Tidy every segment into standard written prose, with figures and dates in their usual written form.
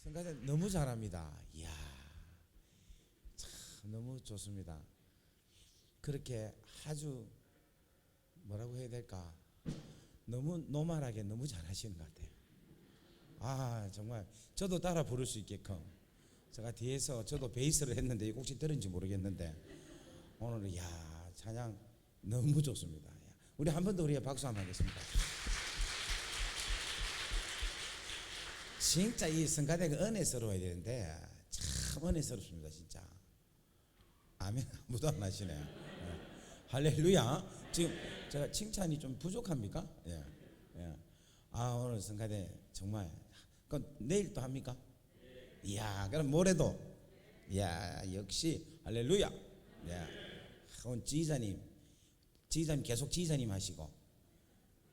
성가대 너무 잘합니다. 이야, 참 너무 좋습니다. 그렇게 아주 뭐라고 해야 될까? 너무 노멀하게 너무 잘하시는 것 같아요. 아, 정말 저도 따라 부를 수 있게끔 제가 뒤에서 저도 베이스를 했는데 혹시 들은지 모르겠는데 오늘 야 찬양 너무 좋습니다. 우리 한 번 더 우리가 박수 한번 하겠습니다. 진짜 이 성가대가 은혜스러워야 되는데 참 은혜스럽습니다. 진짜 아멘. 아무도 안 하시네요. 할렐루야. 지금 제가 칭찬이 좀 부족합니까? 예. 예. 아, 오늘 성가대 정말 그럼 내일 또 합니까? 이야, 그럼 모레도. 이야, 역시 할렐루야. 예. 오늘 지휘자님 계속 지휘자님 하시고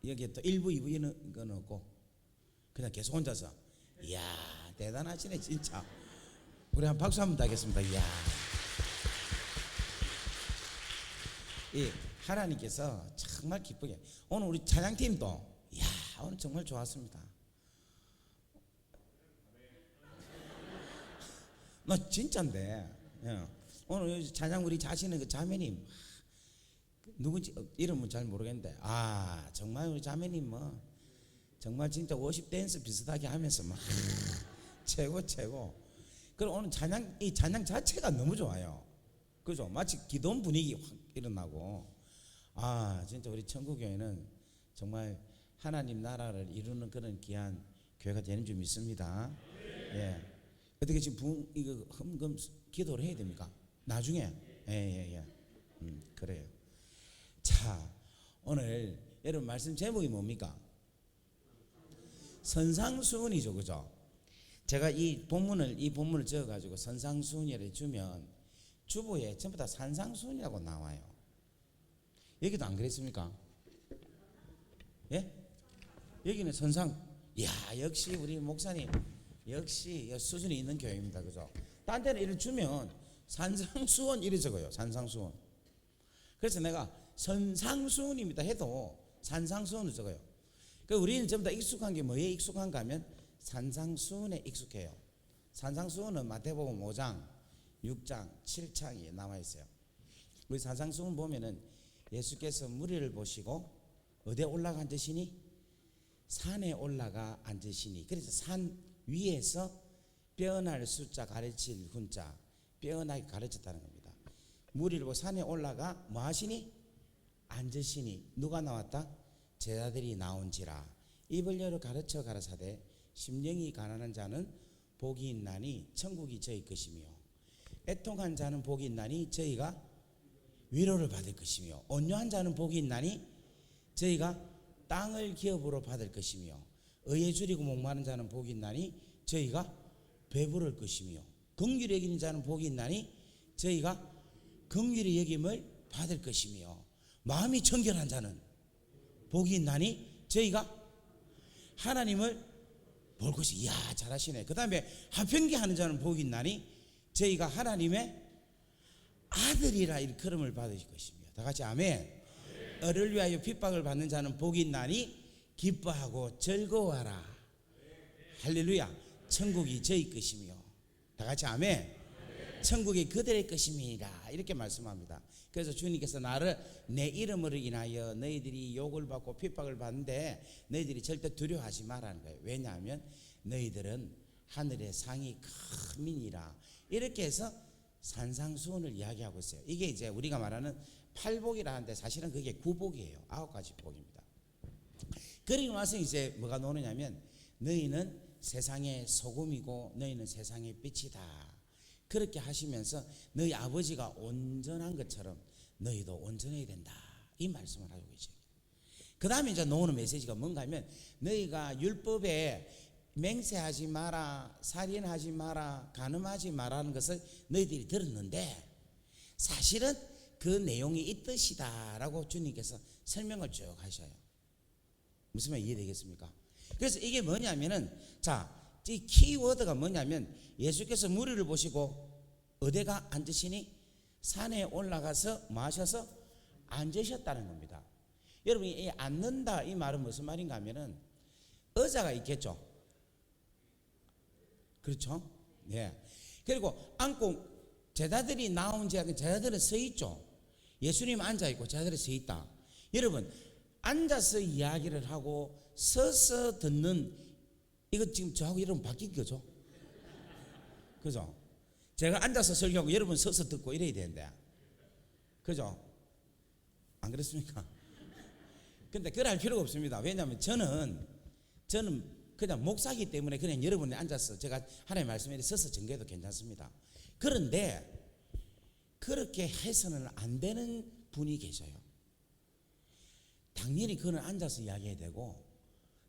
여기에 또 1부 2부 이런 건 없고 그냥 계속 혼자서. 이야, 대단하시네 진짜. 우리 한 박수 한번 하겠습니다. 이야, 이 하나님께서 정말 기쁘게 오늘 우리 찬양팀도 이야 오늘 정말 좋았습니다. 나 진짜인데. 예. 오늘 찬양 우리 자신의 그 자매님 누군지 이름은 잘 모르겠는데 아 정말 우리 자매님 뭐 정말 진짜 워십 댄스 비슷하게 하면서 막 최고. 그리고 오늘 이 찬양 자체가 너무 좋아요. 그죠? 마치 기도원 분위기 확 일어나고 아 진짜 우리 천국교회는 정말 하나님 나라를 이루는 그런 귀한 교회가 되는 줄 믿습니다. 예. 어떻게 지금 이거 흠금 기도를 해야 됩니까? 나중에 예. 그래요. 자, 오늘 여러분 말씀 제목이 뭡니까? 선상수훈이죠, 그죠? 제가 이 본문을 적어가지고 선상수훈이라 주면 주보에 전부 다 산상수훈이라고 나와요. 여기도 안 그랬습니까? 예? 여기는 선상. 이야, 역시 우리 목사님 역시 수준이 있는 교회입니다, 그죠? 딴 데는 이를 주면 산상수훈 이래 적어요. 산상수훈. 그래서 내가 선상수훈입니다 해도 산상수훈을 적어요. 그 우리는 전부 다 익숙한 게 뭐에 익숙한가 하면 산상수훈에 익숙해요. 산상수훈은 마태복음 5장, 6장, 7장에 나와 있어요. 우리 산상수훈 보면은 예수께서 무리를 보시고 어디에 올라가 앉으시니? 산에 올라가 앉으시니. 그래서 산 위에서 뼈날 숫자 가르칠 훈자, 뼈나게 가르쳤다는 겁니다. 무리를 보고 산에 올라가 뭐 하시니? 앉으시니. 누가 나왔다? 제자들이 나온지라. 입을 열어 가르쳐 가라사대 심령이 가난한 자는 복이 있나니 천국이 저희 것이며 애통한 자는 복이 있나니 저희가 위로를 받을 것이며 온유한 자는 복이 있나니 저희가 땅을 기업으로 받을 것이며 의에 줄이고 목마른 자는 복이 있나니 저희가 배부를 것이며 긍휼히 여기는 자는 복이 있나니 저희가 긍휼히 여김을 받을 것이며 마음이 청결한 자는 복이 있나니 저희가 하나님을 볼 것이. 이야 잘하시네. 그 다음에 화평케하는 자는 복이 있나니 저희가 하나님의 아들이라 일컬음을 받으실 것이며. 다 같이 아멘. 을을 위하여 핍박을 받는 자는 복이 있나니 기뻐하고 즐거워하라. 할렐루야. 천국이 저희 것이며. 다 같이 아멘. 천국이 그들의 것임이라 이렇게 말씀합니다. 그래서 주님께서 나를 내 이름으로 인하여 너희들이 욕을 받고 핍박을 받는데 너희들이 절대 두려워하지 말라는 거예요. 왜냐하면 너희들은 하늘의 상이 큰 민이라. 이렇게 해서 산상수훈을 이야기하고 있어요. 이게 이제 우리가 말하는 팔복이라 하는데 사실은 그게 구복이에요. 9가지 복입니다. 그리고 나서 이제 뭐가 나오느냐면 너희는 세상의 소금이고 너희는 세상의 빛이다. 그렇게 하시면서 너희 아버지가 온전한 것처럼 너희도 온전해야 된다. 이 말씀을 하고 계세요. 그 다음에 이제 나오는 메시지가 뭔가 하면 너희가 율법에 맹세하지 마라, 살인하지 마라, 간음하지 마라는 것을 너희들이 들었는데 사실은 그 내용이 이 뜻이다라고 주님께서 설명을 쭉 하셔요. 무슨 말 이해되겠습니까? 그래서 이게 뭐냐면은 자, 이 키워드가 뭐냐면 예수께서 무리를 보시고 어디가 앉으시니? 산에 올라가서 마셔서 앉으셨다는 겁니다. 여러분 이 앉는다 이 말은 무슨 말인가 하면은 의자가 있겠죠. 그렇죠? 예. 그리고 앉고 제자들이 나온 제자들은 서 있죠. 예수님 앉아 있고 제자들이 서 있다. 여러분, 앉아서 이야기를 하고 서서 듣는, 이거 지금 저하고 여러분 바뀐 거죠? 그죠? 제가 앉아서 설교하고 여러분 서서 듣고 이래야 되는데, 그죠? 안 그렇습니까? 근데 그럴 필요가 없습니다. 왜냐하면 저는 그냥 목사기 때문에 그냥 여러분이 앉아서 제가 하나님의 말씀에 서서 전개해도 괜찮습니다. 그런데 그렇게 해서는 안 되는 분이 계셔요. 당연히 그는 앉아서 이야기해야 되고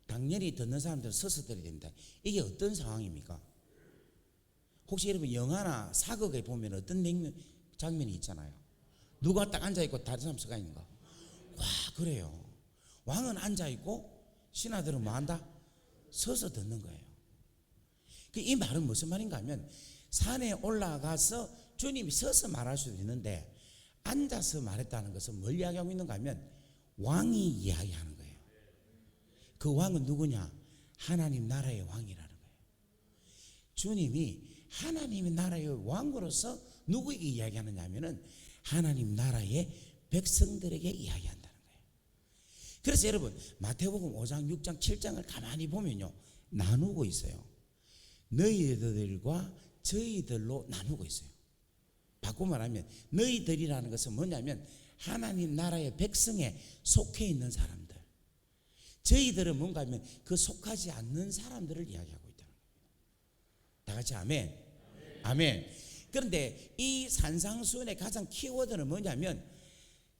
당연히 듣는 사람들은 서서 들어야 됩니다. 이게 어떤 상황입니까? 혹시 여러분 영화나 사극에 보면 어떤 장면이 있잖아요. 누가 딱 앉아있고 다른 사람 서가 있는 거. 와, 그래요. 왕은 앉아있고 신하들은 뭐 한다? 서서 듣는 거예요. 이 말은 무슨 말인가 하면 산에 올라가서 주님이 서서 말할 수도 있는데 앉아서 말했다는 것은 뭘 이야기하고 있는가 하면 왕이 이야기하는 거예요. 그 왕은 누구냐? 하나님 나라의 왕이라는 거예요. 주님이 하나님의 나라의 왕으로서 누구에게 이야기하느냐 하면은 하나님 나라의 백성들에게 이야기한다는 거예요. 그래서 여러분 마태복음 5장, 6장, 7장을 가만히 보면요 나누고 있어요. 너희들과 저희들로 나누고 있어요. 바꿔 말하면 너희들이라는 것은 뭐냐면 하나님 나라의 백성에 속해 있는 사람들, 저희들은 뭔가 하면 그 속하지 않는 사람들을 이야기하고 있다는 거예요. 다 같이 아멘. 아멘. 그런데 이 산상수훈의 가장 키워드는 뭐냐면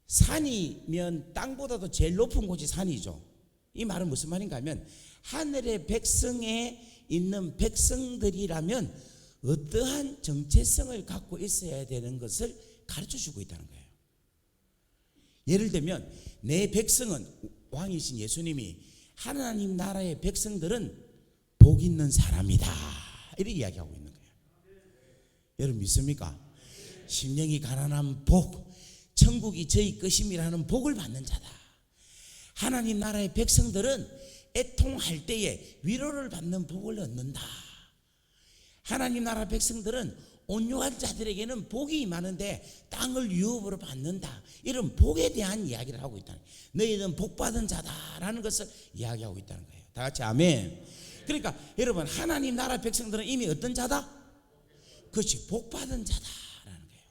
산이면 땅보다도 제일 높은 곳이 산이죠. 이 말은 무슨 말인가 하면 하늘의 백성에 있는 백성들이라면 어떠한 정체성을 갖고 있어야 되는 것을 가르쳐 주고 있다는 거예요. 예를 들면 내 백성은, 왕이신 예수님이 하나님 나라의 백성들은 복 있는 사람이다 이렇게 이야기하고 있는 거예요. 여러분 믿습니까? 심령이 가난한 복, 천국이 저희 것임이라는 복을 받는 자다. 하나님 나라의 백성들은 애통할 때에 위로를 받는 복을 얻는다. 하나님 나라 백성들은 온유한 자들에게는 복이 많은데 땅을 유업으로 받는다. 이런 복에 대한 이야기를 하고 있다는 거예요. 너희는 복받은 자다라는 것을 이야기하고 있다는 거예요. 다 같이 아멘. 그러니까 여러분 하나님 나라 백성들은 이미 어떤 자다? 그렇지, 복받은 자다라는 거예요.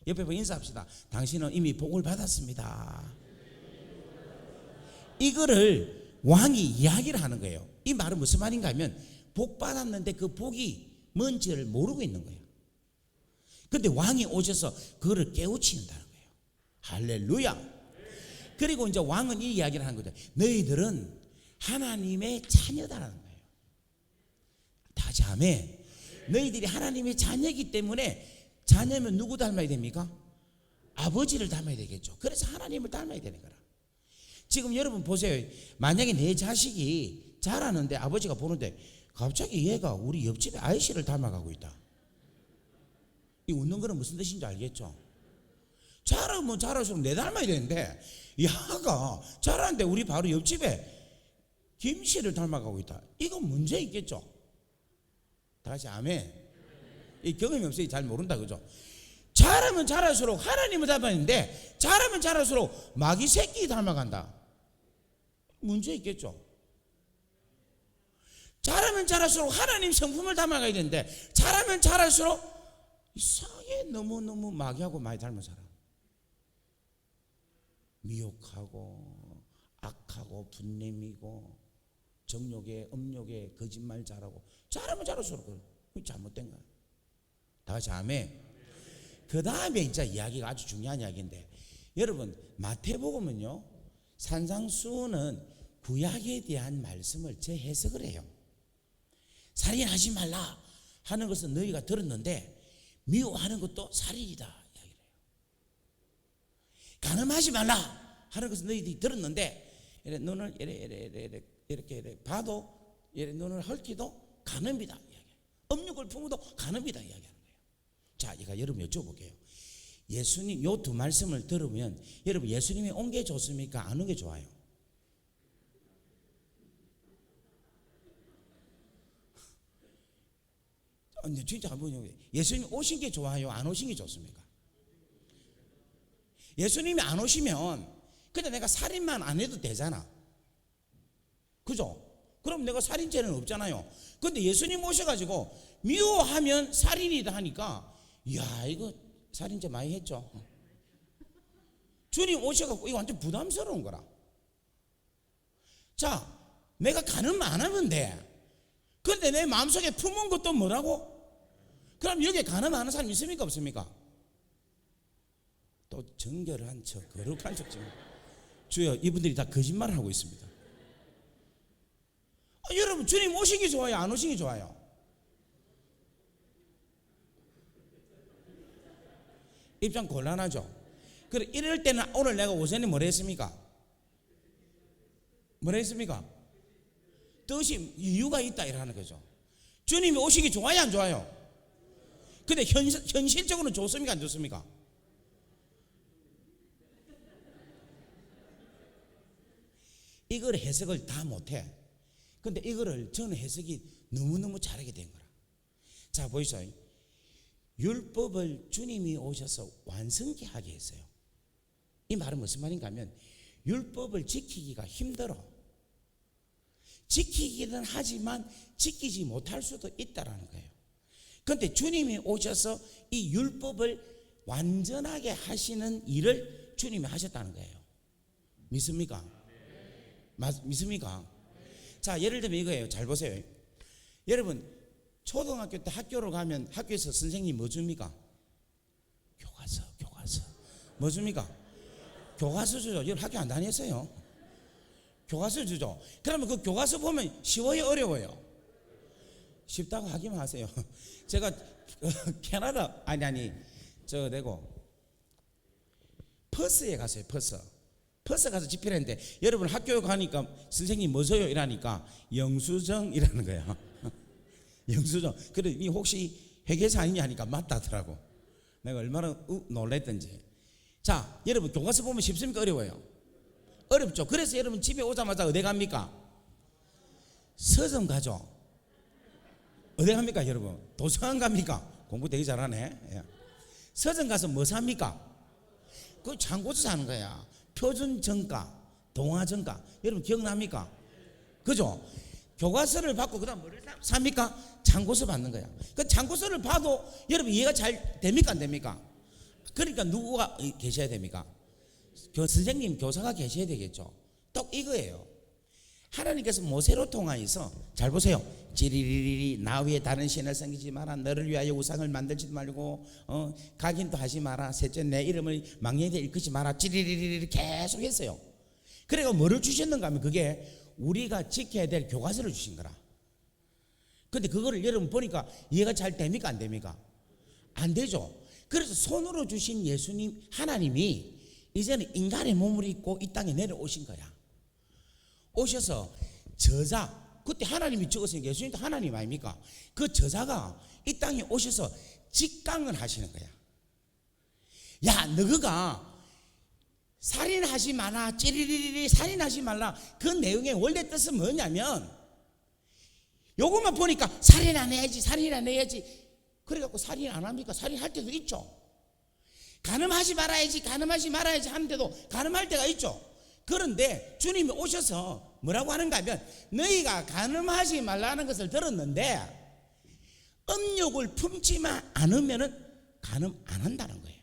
옆에 보고 인사합시다. 당신은 이미 복을 받았습니다. 이거를 왕이 이야기를 하는 거예요. 이 말은 무슨 말인가 하면 복받았는데 그 복이 뭔지를 모르고 있는 거예요. 그런데 왕이 오셔서 그거를 깨우치는다는 거예요. 할렐루야. 그리고 이제 왕은 이 이야기를 하는 거죠. 너희들은 하나님의 자녀다라는 거예요. 다시 아멘. 너희들이 하나님의 자녀이기 때문에, 자녀면 누구 닮아야 됩니까? 아버지를 닮아야 되겠죠. 그래서 하나님을 닮아야 되는 거라. 지금 여러분 보세요. 만약에 내 자식이 자라는데 아버지가 보는데 갑자기 얘가 우리 옆집에 아이씨를 닮아가고 있다. 이 웃는 거는 무슨 뜻인지 알겠죠? 자라면 자랄수록 내 닮아야 되는데 야가 자라는데 우리 바로 옆집에 김씨를 닮아가고 있다. 이건 문제 있겠죠? 다시 아멘. 이 경험이 없으니 잘 모른다, 그죠? 자라면 자랄수록 하나님을 닮았는데 자라면 자랄수록 마귀 새끼 닮아간다. 문제 있겠죠? 자라면 자랄수록 하나님 성품을 닮아가야 되는데 자라면 자랄수록 이상하게 너무너무 마귀하고 많이 닮은 사람, 미혹하고 악하고 분냄이고 정욕에 음욕에 거짓말 잘하고 자라면 자랄수록 그건 잘못된 거야. 다 같이 아멘. 그 다음에 이제 이야기가 아주 중요한 이야기인데, 여러분 마태복음은요 산상수훈은 구약에 대한 말씀을 재해석을 해요. 살인하지 말라 하는 것은 너희가 들었는데 미워하는 것도 살인이다 이야기를 해요. 간음하지 말라 하는 것은 너희들이 들었는데 눈을 이렇게 봐도 눈을 헐기도 간음이다 이야기해요. 음욕을 품어도 간음이다 이야기하는 거예요. 자, 제가 여러분 여쭤볼게요. 예수님 요 두 말씀을 들으면 여러분 예수님이 온 게 좋습니까? 안 온 게 좋아요? 근데 진짜 한번 예수님 오신 게 좋아요? 안 오신 게 좋습니까? 예수님이 안 오시면 근데 내가 살인만 안 해도 되잖아. 그죠? 그럼 내가 살인죄는 없잖아요. 근데 예수님 오셔가지고 미워하면 살인이다 하니까 이야 이거 살인죄 많이 했죠. 주님 오셔가지고 이거 완전 부담스러운 거라. 자, 내가 가늠 안 하면 돼. 근데 내 마음속에 품은 것도 뭐라고? 그럼 여기에 가늠하는 사람 있습니까 없습니까? 또 정결한 척 거룩한 척 지금 주여 이분들이 다 거짓말을 하고 있습니다. 여러분 주님 오시기 좋아요 안 오시기 좋아요? 입장 곤란하죠. 그래 이럴 때는 오늘 내가 오전에 뭐라 했습니까? 뭐라 했습니까? 뜻이 이유가 있다 이러는 거죠. 주님이 오시기 좋아요 안 좋아요? 근데 현실적으로는 좋습니까 안 좋습니까? 이걸 해석을 다 못해. 근데 이거를 저는 해석이 너무너무 잘하게 된 거라. 자 보이세요. 율법을 주님이 오셔서 완성케 하게 했어요. 이 말은 무슨 말인가 하면 율법을 지키기가 힘들어. 지키기는 하지만 지키지 못할 수도 있다라는 거예요. 그런데 주님이 오셔서 이 율법을 완전하게 하시는 일을 주님이 하셨다는 거예요. 믿습니까? 믿습니까? 자 예를 들면 이거예요. 잘 보세요. 여러분 초등학교 때 학교로 가면 학교에서 선생님이 뭐 줍니까? 교과서 뭐 줍니까? 교과서 주죠. 여러분 학교 안 다녔어요? 교과서 주죠. 그러면 그 교과서 보면 쉬워요 어려워요? 쉽다고 하기만 하세요. 제가 캐나다 저 내고 퍼스에 갔어요. 퍼스 가서 집필을 했는데 여러분 학교에 가니까 선생님 뭐 줘요? 이러니까 영수증이라는 거예요. 영수증. 그래 이 혹시 회계사 아니냐 하니까 맞다더라고. 내가 얼마나 놀랬던지. 자 여러분 교과서 보면 쉽습니까 어려워요? 어렵죠. 그래서 여러분 집에 오자마자 어디 갑니까? 서점 가죠. 어디 갑니까 여러분? 도서관 갑니까? 공부 되게 잘하네. 예. 서점 가서 뭐 삽니까? 그 참고서 사는 거야. 표준 정가, 동화 정가. 여러분 기억납니까? 그죠? 교과서를 받고 그다음 뭐를 삽니까? 참고서 받는 거야. 그 참고서를 봐도 여러분 이해가 잘 됩니까 안 됩니까? 그러니까 누구가 계셔야 됩니까? 선생님 교사가 계셔야 되겠죠. 또 이거예요. 하나님께서 모세로 통하여서 잘 보세요. 지리리리 나 위에 다른 신을 섬기지 마라. 너를 위하여 우상을 만들지도 말고 각인도 하지 마라. 셋째 내 이름을 망령에 일컫지 마라. 지리리리 계속 했어요. 그래가 뭐를 주셨는가 하면 그게 우리가 지켜야 될 교과서를 주신 거라. 근데 그거를 여러분 보니까 이해가 잘 됩니까 안 됩니까? 안 되죠. 그래서 손으로 주신 예수님 하나님이 이제는 인간의 몸을 입고 이 땅에 내려오신 거야. 오셔서 저자, 그때 하나님이 적었으니까 예수님도 하나님 아닙니까? 그 저자가 이 땅에 오셔서 직강을 하시는 거야. 야 너가 살인하지 마라. 찌리리리 살인하지 말라. 그 내용의 원래 뜻은 뭐냐면 요것만 보니까 살인 안 해야지 그래갖고 살인 안 합니까? 살인할 때도 있죠. 간음하지 말아야지 하는데도 간음할 때가 있죠. 그런데 주님이 오셔서 뭐라고 하는가 하면 너희가 간음하지 말라는 것을 들었는데 음욕을 품지만 않으면 간음 안 한다는 거예요.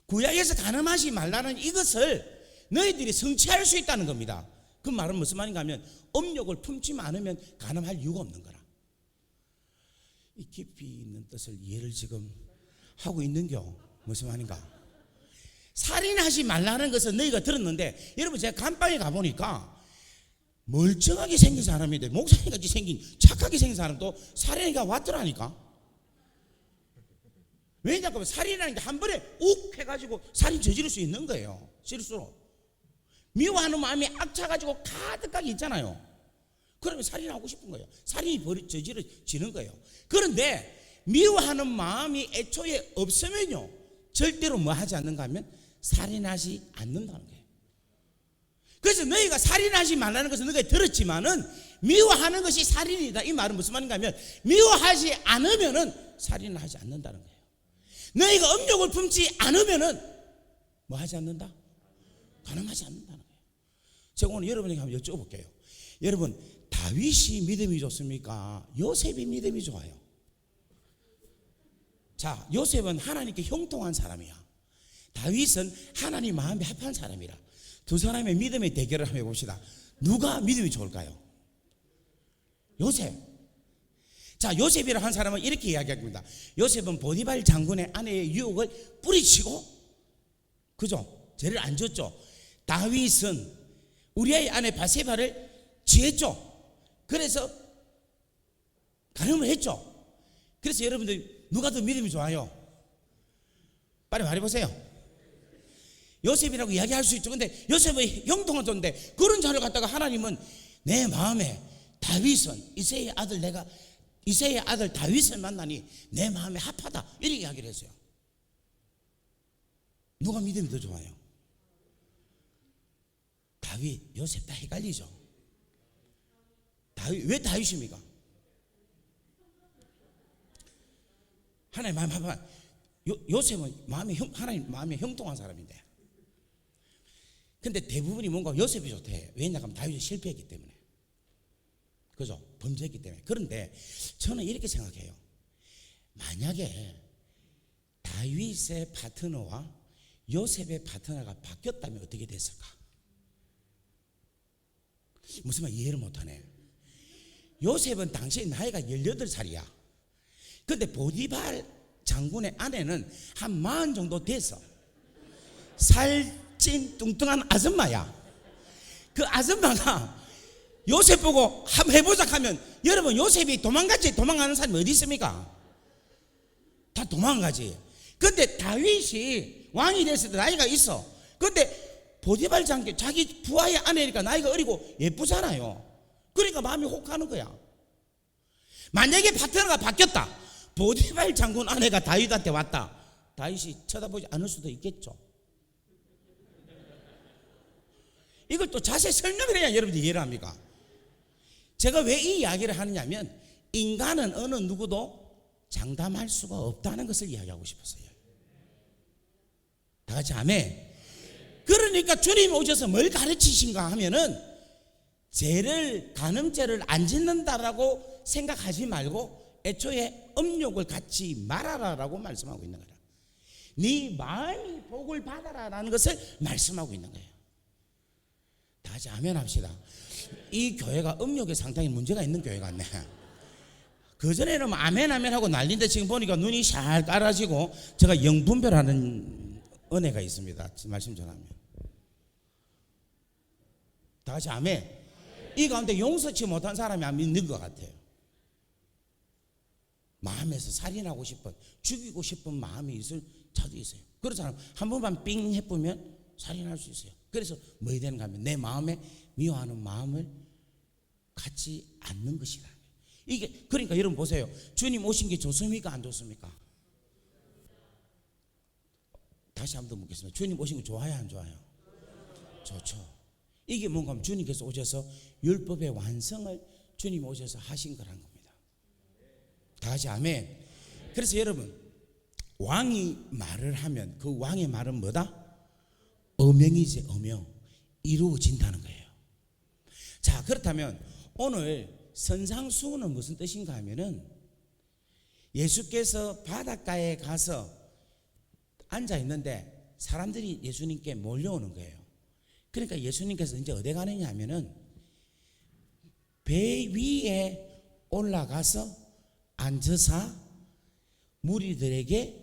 구약에서 간음하지 말라는 이것을 너희들이 성취할 수 있다는 겁니다. 그 말은 무슨 말인가 하면 음욕을 품지만 않으면 간음할 이유가 없는 거라. 이 깊이 있는 뜻을 이해를 지금 하고 있는겨. 무슨 말인가? 살인하지 말라는 것은 너희가 들었는데 여러분 제가 감방에 가보니까 멀쩡하게 생긴 사람인데 목사님같이 생긴 착하게 생긴 사람도 살인이가 왔더라니까. 왜냐하면 살인이라는 게 한 번에 욱 해가지고 살인 저지를 수 있는 거예요. 실수로 미워하는 마음이 악차가지고 가득하게 있잖아요. 그러면 살인하고 싶은 거예요. 살인이 저지러지는 거예요. 그런데 미워하는 마음이 애초에 없으면요 절대로 뭐 하지 않는가 하면 살인하지 않는다는 거예요. 그래서 너희가 살인하지 말라는 것은 너희가 들었지만은 미워하는 것이 살인이다. 이 말은 무슨 말인가 하면 미워하지 않으면은 살인을 하지 않는다는 거예요. 너희가 음욕을 품지 않으면은 뭐 하지 않는다? 가늠하지 않는다는 거예요. 제가 오늘 여러분에게 한번 여쭤볼게요. 여러분, 다윗이 믿음이 좋습니까? 요셉이 믿음이 좋아요? 자, 요셉은 하나님께 형통한 사람이야. 다윗은 하나님 마음에 합한 사람이라. 두 사람의 믿음의 대결을 한번 해봅시다. 누가 믿음이 좋을까요? 요셉. 자, 요셉이라 한 사람은 이렇게 이야기합니다. 요셉은 보디발 장군의 아내의 유혹을 뿌리치고, 그죠? 죄를 안 졌죠. 다윗은 우리아의 아내 바세바를 취했죠. 그래서 가늠을 했죠. 그래서 여러분들 누가 더 믿음이 좋아요? 빨리 말해보세요. 요셉이라고 이야기할 수 있죠. 근데 요셉의 형통한 존재, 그런 자를 갖다가 하나님은 내 마음에 다윗은 이새의 아들 다윗을 만나니 내 마음에 합하다, 이렇게 이야기를 했어요. 누가 믿음이 더 좋아요? 다윗, 요셉 다 헷갈리죠. 다윗, 왜 다윗입니까? 하나님 마음에 합한, 요셉은 하나님 마음에 형통한 사람인데, 근데 대부분이 뭔가 요셉이 좋대. 왜냐하면 다윗이 실패했기 때문에, 그죠? 범죄했기 때문에. 그런데 저는 이렇게 생각해요. 만약에 다윗의 파트너와 요셉의 파트너가 바뀌었다면 어떻게 됐을까? 무슨 말 이해를 못하네. 요셉은 당시 나이가 18살이야. 근데 보디발 장군의 아내는 한 40 정도 됐어. 살찐 뚱뚱한 아줌마야. 그 아줌마가 요셉 보고 한번 해보자 하면, 여러분, 요셉이 도망가지 도망가는 사람이 어디 있습니까? 다 도망가지. 근데 다윗이 왕이 됐을 때 나이가 있어. 근데 보디발 장군, 자기 부하의 아내니까 나이가 어리고 예쁘잖아요. 그러니까 마음이 혹하는 거야. 만약에 파트너가 바뀌었다, 보디발 장군 아내가 다윗한테 왔다, 다윗이 쳐다보지 않을 수도 있겠죠. 이걸 또 자세히 설명을 해야 여러분들이 이해를 합니까? 제가 왜 이 이야기를 하느냐면, 인간은 어느 누구도 장담할 수가 없다는 것을 이야기하고 싶었어요. 다 같이 아멘. 그러니까 주님 오셔서 뭘 가르치신가 하면은, 간음죄를 안 짓는다라고 생각하지 말고 애초에 음욕을 갖지 말아라라고 말씀하고 있는 거야. 네 마음이 복을 받아라라는 것을 말씀하고 있는 거예요. 다 같이 아멘 합시다. 이 교회가 음욕에 상당히 문제가 있는 교회 같네. 그전에는 뭐 아멘 하고 난리인데, 지금 보니까 눈이 잘 깔아지고 제가 영분별하는 은혜가 있습니다. 말씀 전하면. 다 같이 아멘. 이 가운데 용서치 못한 사람이 안 믿는 것 같아요. 마음에서 살인하고 싶은, 죽이고 싶은 마음이 있을 자도 있어요. 그런 사람 한 번만 삥 해보면 살인할 수 있어요. 그래서 뭐 해야 되는가 하면 내 마음에 미워하는 마음을 갖지 않는 것이라. 이게, 그러니까 여러분 보세요. 주님 오신 게 좋습니까, 안 좋습니까? 다시 한 번 더 묻겠습니다. 주님 오신 거 좋아요, 안 좋아요? 좋죠. 이게 뭔가 하면 주님께서 오셔서 율법의 완성을 주님 오셔서 하신 거란 겁니다. 다 같이 아멘. 그래서 여러분, 왕이 말을 하면 그 왕의 말은 뭐다? 어명이지, 어명. 이루어진다는 거예요. 자, 그렇다면 오늘 선상수훈은 무슨 뜻인가 하면은, 예수께서 바닷가에 가서 앉아 있는데 사람들이 예수님께 몰려오는 거예요. 그러니까 예수님께서 이제 어디 가느냐 하면은 배 위에 올라가서 앉으사 무리들에게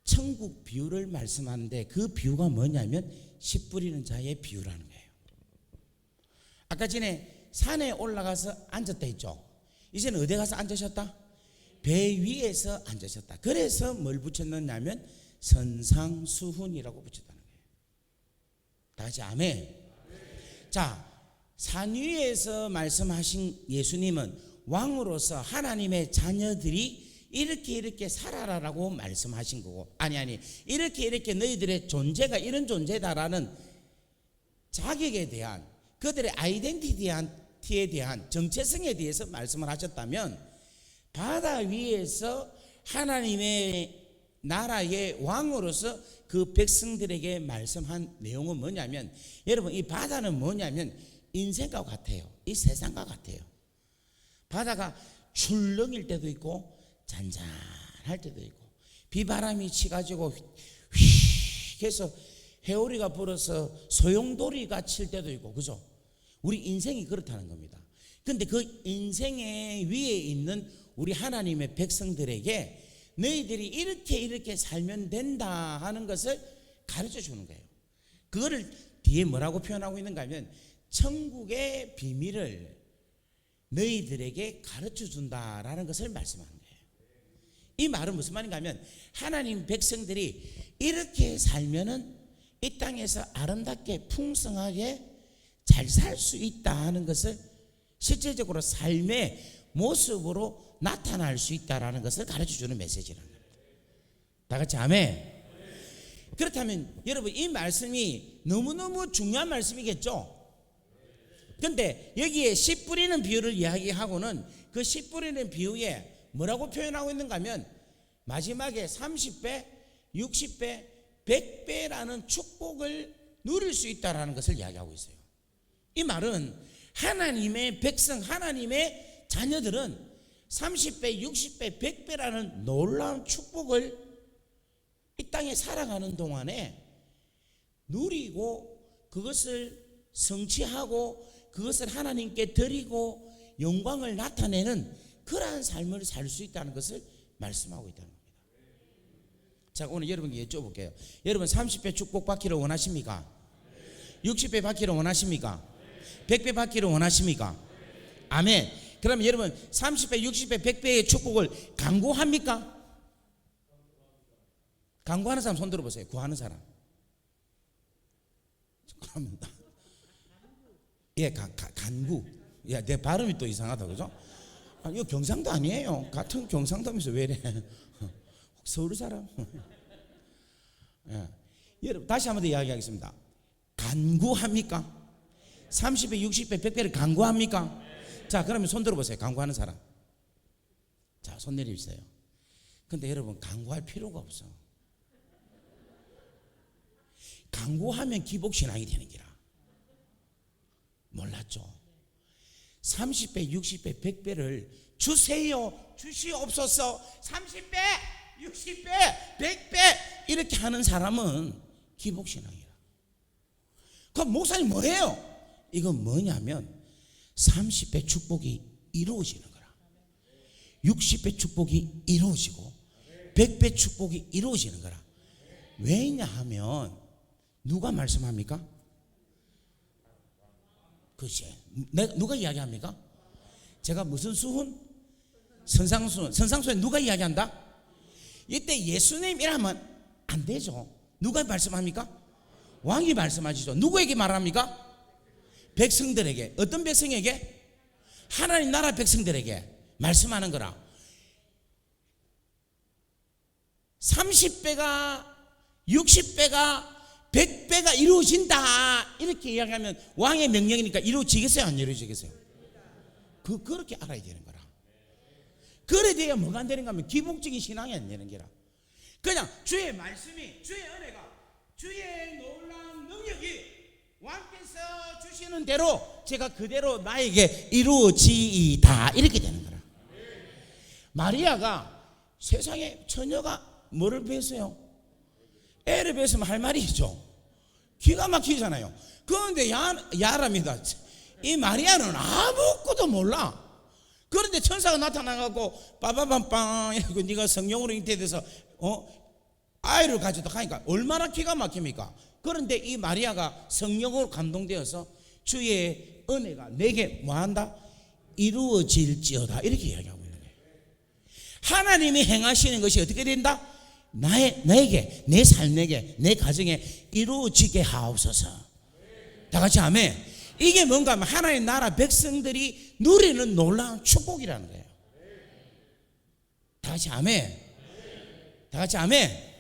천국 비유를 말씀하는데, 그 비유가 뭐냐면 씨 뿌리는 자의 비유라는 거예요. 아까 전에 산에 올라가서 앉았다 했죠. 이제는 어디 가서 앉으셨다? 배 위에서 앉으셨다. 그래서 뭘 붙였느냐면 선상수훈이라고 붙였다는 거예요. 다 같이 아멘. 자, 산 위에서 말씀하신 예수님은 왕으로서 하나님의 자녀들이 이렇게 살아라라고 말씀하신 거고, 아니 이렇게 너희들의 존재가 이런 존재다라는 자격에 대한, 그들의 아이덴티티에 대한 티에 대한 정체성에 대해서 말씀을 하셨다면, 바다 위에서 하나님의 나라의 왕으로서 그 백성들에게 말씀한 내용은 뭐냐면, 여러분, 이 바다는 뭐냐면 인생과 같아요. 이 세상과 같아요. 바다가 출렁일 때도 있고 잔잔할 때도 있고, 비바람이 치가지고 휙 해서 해오리가 불어서 소용돌이가 칠 때도 있고, 그죠? 우리 인생이 그렇다는 겁니다. 근데 그 인생의 위에 있는 우리 하나님의 백성들에게 너희들이 이렇게 살면 된다 하는 것을 가르쳐 주는 거예요. 그거를 뒤에 뭐라고 표현하고 있는가 하면, 천국의 비밀을 너희들에게 가르쳐 준다라는 것을 말씀하는 거예요. 이 말은 무슨 말인가 하면, 하나님 백성들이 이렇게 살면은 이 땅에서 아름답게 풍성하게 잘 살 수 있다 하는 것을 실제적으로 삶의 모습으로 나타날 수 있다라는 것을 가르쳐 주는 메시지라는 겁니다. 다 같이 아멘. 그렇다면 여러분, 이 말씀이 너무너무 중요한 말씀이겠죠. 그런데 여기에 씨 뿌리는 비유를 이야기하고는, 그 씨 뿌리는 비유에 뭐라고 표현하고 있는가 하면, 마지막에 30배, 60배, 100배라는 축복을 누릴 수 있다는 것을 이야기하고 있어요. 이 말은 하나님의 백성, 하나님의 자녀들은 30배, 60배, 100배라는 놀라운 축복을 이 땅에 살아가는 동안에 누리고, 그것을 성취하고, 그것을 하나님께 드리고 영광을 나타내는 그러한 삶을 살 수 있다는 것을 말씀하고 있다는 겁니다. 자, 오늘 여러분께 여쭤볼게요. 여러분, 30배 축복 받기를 원하십니까? 60배 받기를 원하십니까? 100배 받기를 원하십니까? 아멘. 그러면 여러분, 30배, 60배, 100배의 축복을 간구합니까? 간구하는 사람 손 들어보세요. 구하는 사람. 그러면 예, 간구. 야, 내 발음이 또 이상하다, 그죠? 아, 이거 경상도 아니에요. 같은 경상도면서 왜 이래? 서울 사람? 예. 여러분, 다시 한번 더 이야기하겠습니다. 간구합니까? 30배, 60배, 100배를 간구합니까? 자, 그러면 손 들어보세요. 간구하는 사람. 자, 손 내려주세요. 근데 여러분, 간구할 필요가 없어. 간구하면 기복신앙이 되는 기라. 몰랐죠? 30배, 60배, 100배를 주세요, 주시옵소서. 30배, 60배, 100배 이렇게 하는 사람은 기복신앙이라. 그럼 목사님 뭐예요? 이건 뭐냐면 30배 축복이 이루어지는 거라. 60배 축복이 이루어지고 100배 축복이 이루어지는 거라. 왜냐하면 누가 말씀합니까? 그치. 누가 이야기합니까? 제가 무슨 수훈? 선상수훈. 선상수훈 누가 이야기한다? 이때 예수님이라면 안 되죠. 누가 말씀합니까? 왕이 말씀하시죠. 누구에게 말합니까? 백성들에게. 어떤 백성에게? 하나님 나라 백성들에게 말씀하는 거라. 30배가 60배가 100배가 이루어진다 이렇게 이야기하면 왕의 명령이니까 이루어지겠어요? 안 이루어지겠어요? 그렇게 알아야 되는 거라. 그래 돼야 뭐가 안 되는가 하면 기복적인 신앙이 안 되는 거라. 그냥 주의 말씀이, 주의 은혜가, 주의 놀라운 능력이 왕께서 주시는 대로 제가 그대로 나에게 이루어지이다 이렇게 되는 거라. 마리아가 세상에 처녀가 뭐를 배웠어요? 애를 배웠으면 할 말이 있죠. 기가 막히잖아요. 그런데 야랍니다. 이 마리아는 아무것도 몰라. 그런데 천사가 나타나갖고 빠바밤빵 이러고 네가 성령으로 잉태돼서 아이를 가져다 가니까 얼마나 기가 막힙니까? 그런데 이 마리아가 성령으로 감동되어서 주의 은혜가 내게 뭐한다? 이루어질지어다 이렇게 이야기하고 있는 거예요. 하나님이 행하시는 것이 어떻게 된다? 나에게, 내 삶에게, 내 가정에 이루어지게 하옵소서. 다 같이 아멘. 이게 뭔가 하면 하나님 나라 백성들이 누리는 놀라운 축복이라는 거예요. 다 같이 아멘. 다 같이 아멘.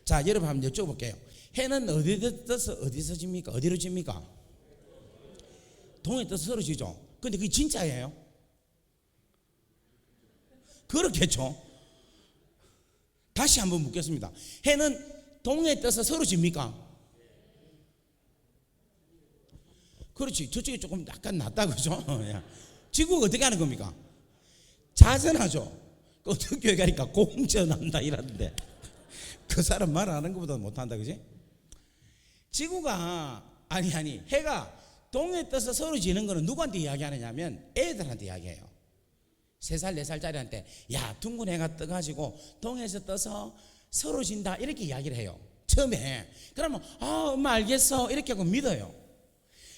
자, 여러분 한번 여쭤볼게요. 해는 어디서 집니까? 어디로 집니까? 동에 떠서 서로 지죠. 근데 그게 진짜예요? 그렇겠죠. 다시 한번 묻겠습니다. 해는 동에 떠서 서로 집니까? 그렇지. 저쪽이 조금 약간 낫다 그죠? 지구가 어떻게 하는 겁니까? 자전하죠. 어떻게 얘기하니까 공전한다 이러는데 그 사람 말하는 것보다 못한다 그지? 지구가 아니 해가 동에 떠서 서로 지는 거는 누구한테 이야기하느냐면 애들한테 이야기해요. 3살 4살짜리한테 야 둥근 해가 떠가지고 동에서 떠서 서로 진다 이렇게 이야기를 해요. 처음에. 그러면 엄마 알겠어 이렇게 하고 믿어요.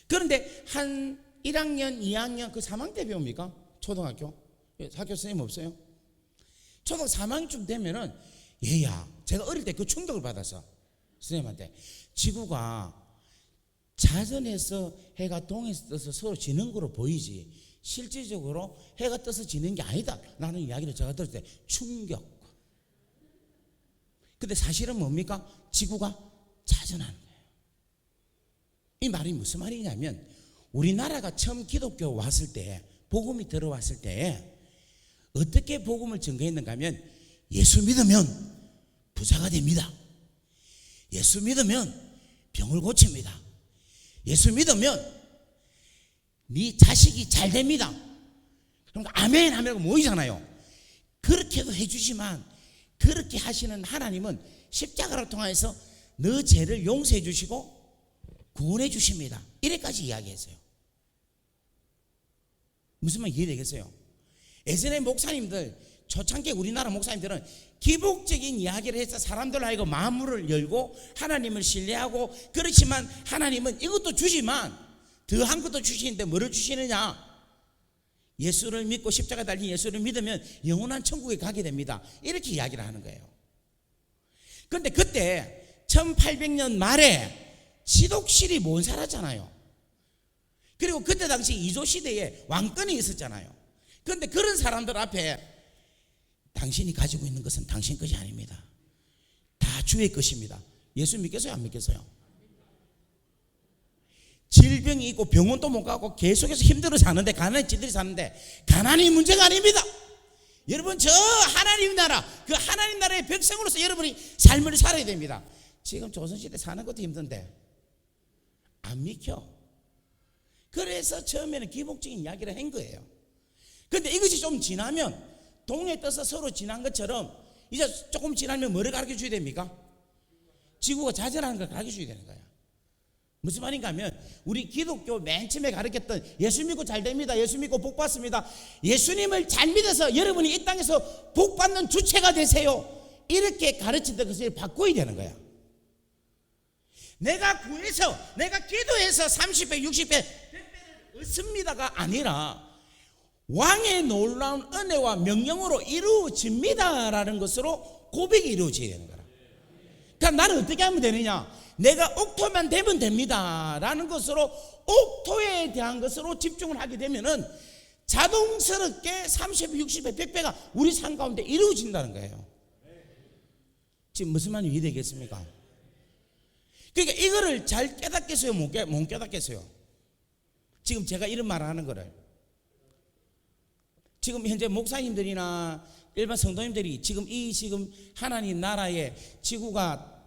그런데 한 1학년 2학년 그 3학년 때 배웁니까? 초등학교? 학교 선생님 없어요? 초등학교 3학년쯤 되면은 얘야 제가 어릴 때 그 충격을 받았어. 선생님한테 지구가 자전에서 해가 동에서 떠서 서로 지는 거로 보이지 실질적으로 해가 떠서 지는 게 아니다 라는 이야기를 제가 들을 때 충격. 근데 사실은 뭡니까? 지구가 자전하는 거예요. 이 말이 무슨 말이냐면 우리나라가 처음 기독교 왔을 때 복음이 들어왔을 때 어떻게 복음을 증거했는가 하면 예수 믿으면 부자가 됩니다. 예수 믿으면 병을 고칩니다. 예수 믿으면 네 자식이 잘 됩니다. 그러니까 아멘 하면 모이잖아요. 그렇게도 해주지만 그렇게 하시는 하나님은 십자가를 통해서 너 죄를 용서해 주시고 구원해 주십니다. 이래까지 이야기했어요. 무슨 말 이해되겠어요? 예전에 목사님들 초창기 우리나라 목사님들은 기복적인 이야기를 해서 사람들 하여금 마음을 열고 하나님을 신뢰하고 그렇지만 하나님은 이것도 주지만 더한 것도 주시는데 뭐를 주시느냐? 예수를 믿고 십자가 달린 예수를 믿으면 영원한 천국에 가게 됩니다. 이렇게 이야기를 하는 거예요. 그런데 그때 1800년 말에 지독실이 못 살았잖아요. 그리고 그때 당시 이조 시대에 왕권이 있었잖아요. 그런데 그런 사람들 앞에 당신이 가지고 있는 것은 당신 것이 아닙니다. 다 주의 것입니다. 예수 믿겠어요? 안 믿겠어요? 질병이 있고 병원도 못 가고 계속해서 힘들어 사는데 가난한 지들이 사는데 가난이 문제가 아닙니다. 여러분 저 하나님 나라 그 하나님 나라의 백성으로서 여러분이 삶을 살아야 됩니다. 지금 조선시대 사는 것도 힘든데 안 믿겨. 그래서 처음에는 기복적인 이야기를 한 거예요. 그런데 이것이 좀 지나면 동에 떠서 서로 지난 것처럼 이제 조금 지나면 뭐를 가르쳐 줘야 됩니까? 지구가 자전하는 걸 가르쳐 줘야 되는 거야. 무슨 말인가 하면 우리 기독교 맨 처음에 가르쳤던 예수 믿고 잘 됩니다. 예수 믿고 복 받습니다. 예수님을 잘 믿어서 여러분이 이 땅에서 복 받는 주체가 되세요. 이렇게 가르치던 것을 바꿔야 되는 거야. 내가 구해서 내가 기도해서 30배 60배 100배를 얻습니다가 아니라 왕의 놀라운 은혜와 명령으로 이루어집니다라는 것으로 고백이 이루어져야 되는 거야. 그러니까 나는 어떻게 하면 되느냐? 내가 옥토만 되면 됩니다라는 것으로 옥토에 대한 것으로 집중을 하게 되면은 자동스럽게 30배, 60배, 100배가 우리 삶 가운데 이루어진다는 거예요. 지금 무슨 말이 이해되겠습니까? 그러니까 이거를 잘 깨닫겠어요? 못 깨닫겠어요? 지금 제가 이런 말을 하는 거를 지금 현재 목사님들이나 일반 성도님들이 지금 하나님 나라에 지구가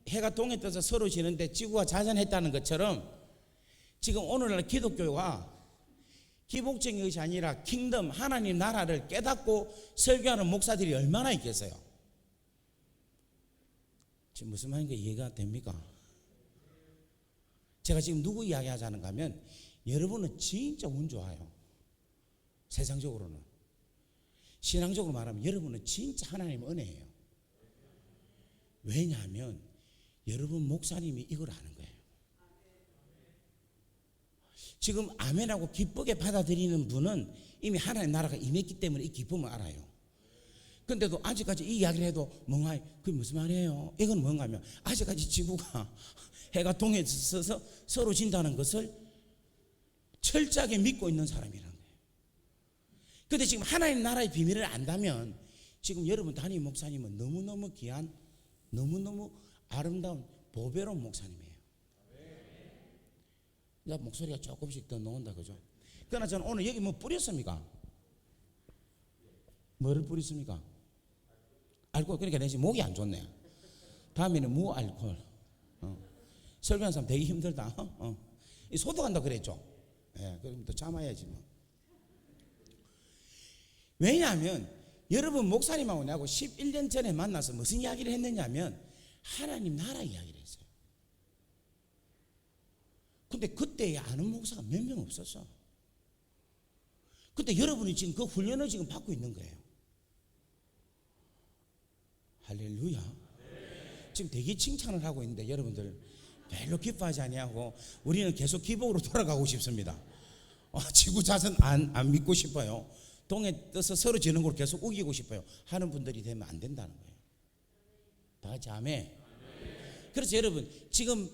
해가 동에 떠서 서로 지는데 지구가 자전했다는 것처럼 지금 오늘날 기독교가 기복적인 것이 아니라 킹덤 하나님 나라를 깨닫고 설교하는 목사들이 얼마나 있겠어요? 지금 무슨 말인가 이해가 됩니까? 제가 지금 누구 이야기하자는가 하면 여러분은 진짜 운 좋아요. 세상적으로는. 신앙적으로 말하면 여러분은 진짜 하나님의 은혜예요. 왜냐하면 여러분 목사님이 이걸 아는 거예요. 지금 아멘하고 기쁘게 받아들이는 분은 이미 하나님 나라가 임했기 때문에 이 기쁨을 알아요. 그런데도 아직까지 이 이야기를 해도 멍하니 그게 무슨 말이에요? 이건 뭔가 하면 아직까지 지구가 해가 동에 서서 서로 진다는 것을 철저하게 믿고 있는 사람이라는 거예요. 그런데 지금 하나님 나라의 비밀을 안다면 지금 여러분 담임 목사님은 너무너무 귀한 너무너무 아름다운 보배로운 목사님이에요. 이제 목소리가 조금씩 더 나온다, 그죠? 그러나 저는 오늘 여기 뭐 뿌렸습니까? 뭐를 뿌렸습니까? 알코올. 그러니까 내 지금 목이 안 좋네. 다음에는 무알코올. 설교하는 사람 되게 힘들다. 이 소독한다 그랬죠? 예, 그럼 또 참아야지 뭐. 왜냐하면 여러분 목사님하고 나하고 11년 전에 만나서 무슨 이야기를 했느냐면 하나님 나라 이야기를 했어요. 근데 그때 아는 목사가 몇 명 없었어. 근데 여러분이 지금 그 훈련을 지금 받고 있는 거예요. 할렐루야. 지금 되게 칭찬을 하고 있는데 여러분들 별로 기뻐하지 아니하고 우리는 계속 기복으로 돌아가고 싶습니다. 지구 자선 안 믿고 싶어요. 동에 떠서 서로 지는 걸 계속 우기고 싶어요 하는 분들이 되면 안 된다는 거예요. 다 같이 아멘. 그래서 여러분 지금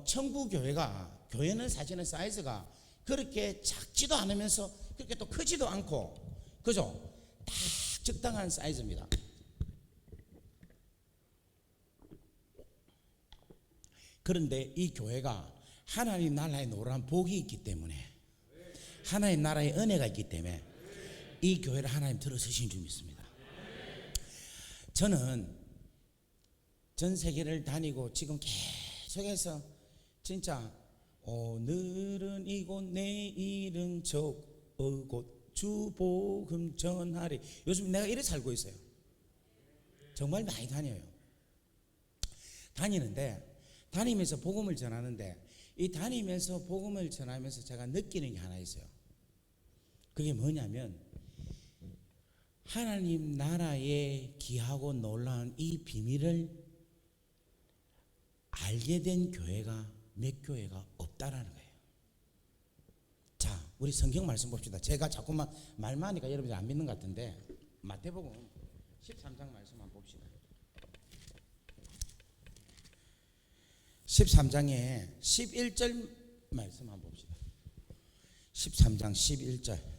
천국교회가, 교회는 사실은 사이즈가 그렇게 작지도 않으면서 그렇게 또 크지도 않고, 그죠? 딱 적당한 사이즈입니다. 그런데 이 교회가 하나님 나라의 노란 복이 있기 때문에, 하나님 나라의 은혜가 있기 때문에 이 교회를 하나님 들어서신 줄 믿습니다. 저는 전 세계를 다니고 지금 계속해서 진짜 오늘은 이곳 내일은 저곳 주복음 전하리. 요즘 내가 이래 살고 있어요. 정말 많이 다녀요. 다니면서 복음을 전하는데, 이 다니면서 복음을 전하면서 제가 느끼는 게 하나 있어요. 그게 뭐냐면 하나님 나라의 귀하고 놀라운 이 비밀을 알게 된 교회가 몇 교회가 없다라는 거예요. 자, 우리 성경 말씀 봅시다. 제가 자꾸만 말만 하니까 여러분들이 안 믿는 것 같은데 마태복음 13장 말씀 한번 봅시다. 13장에 11절 말씀 한번 봅시다. 13장 11절.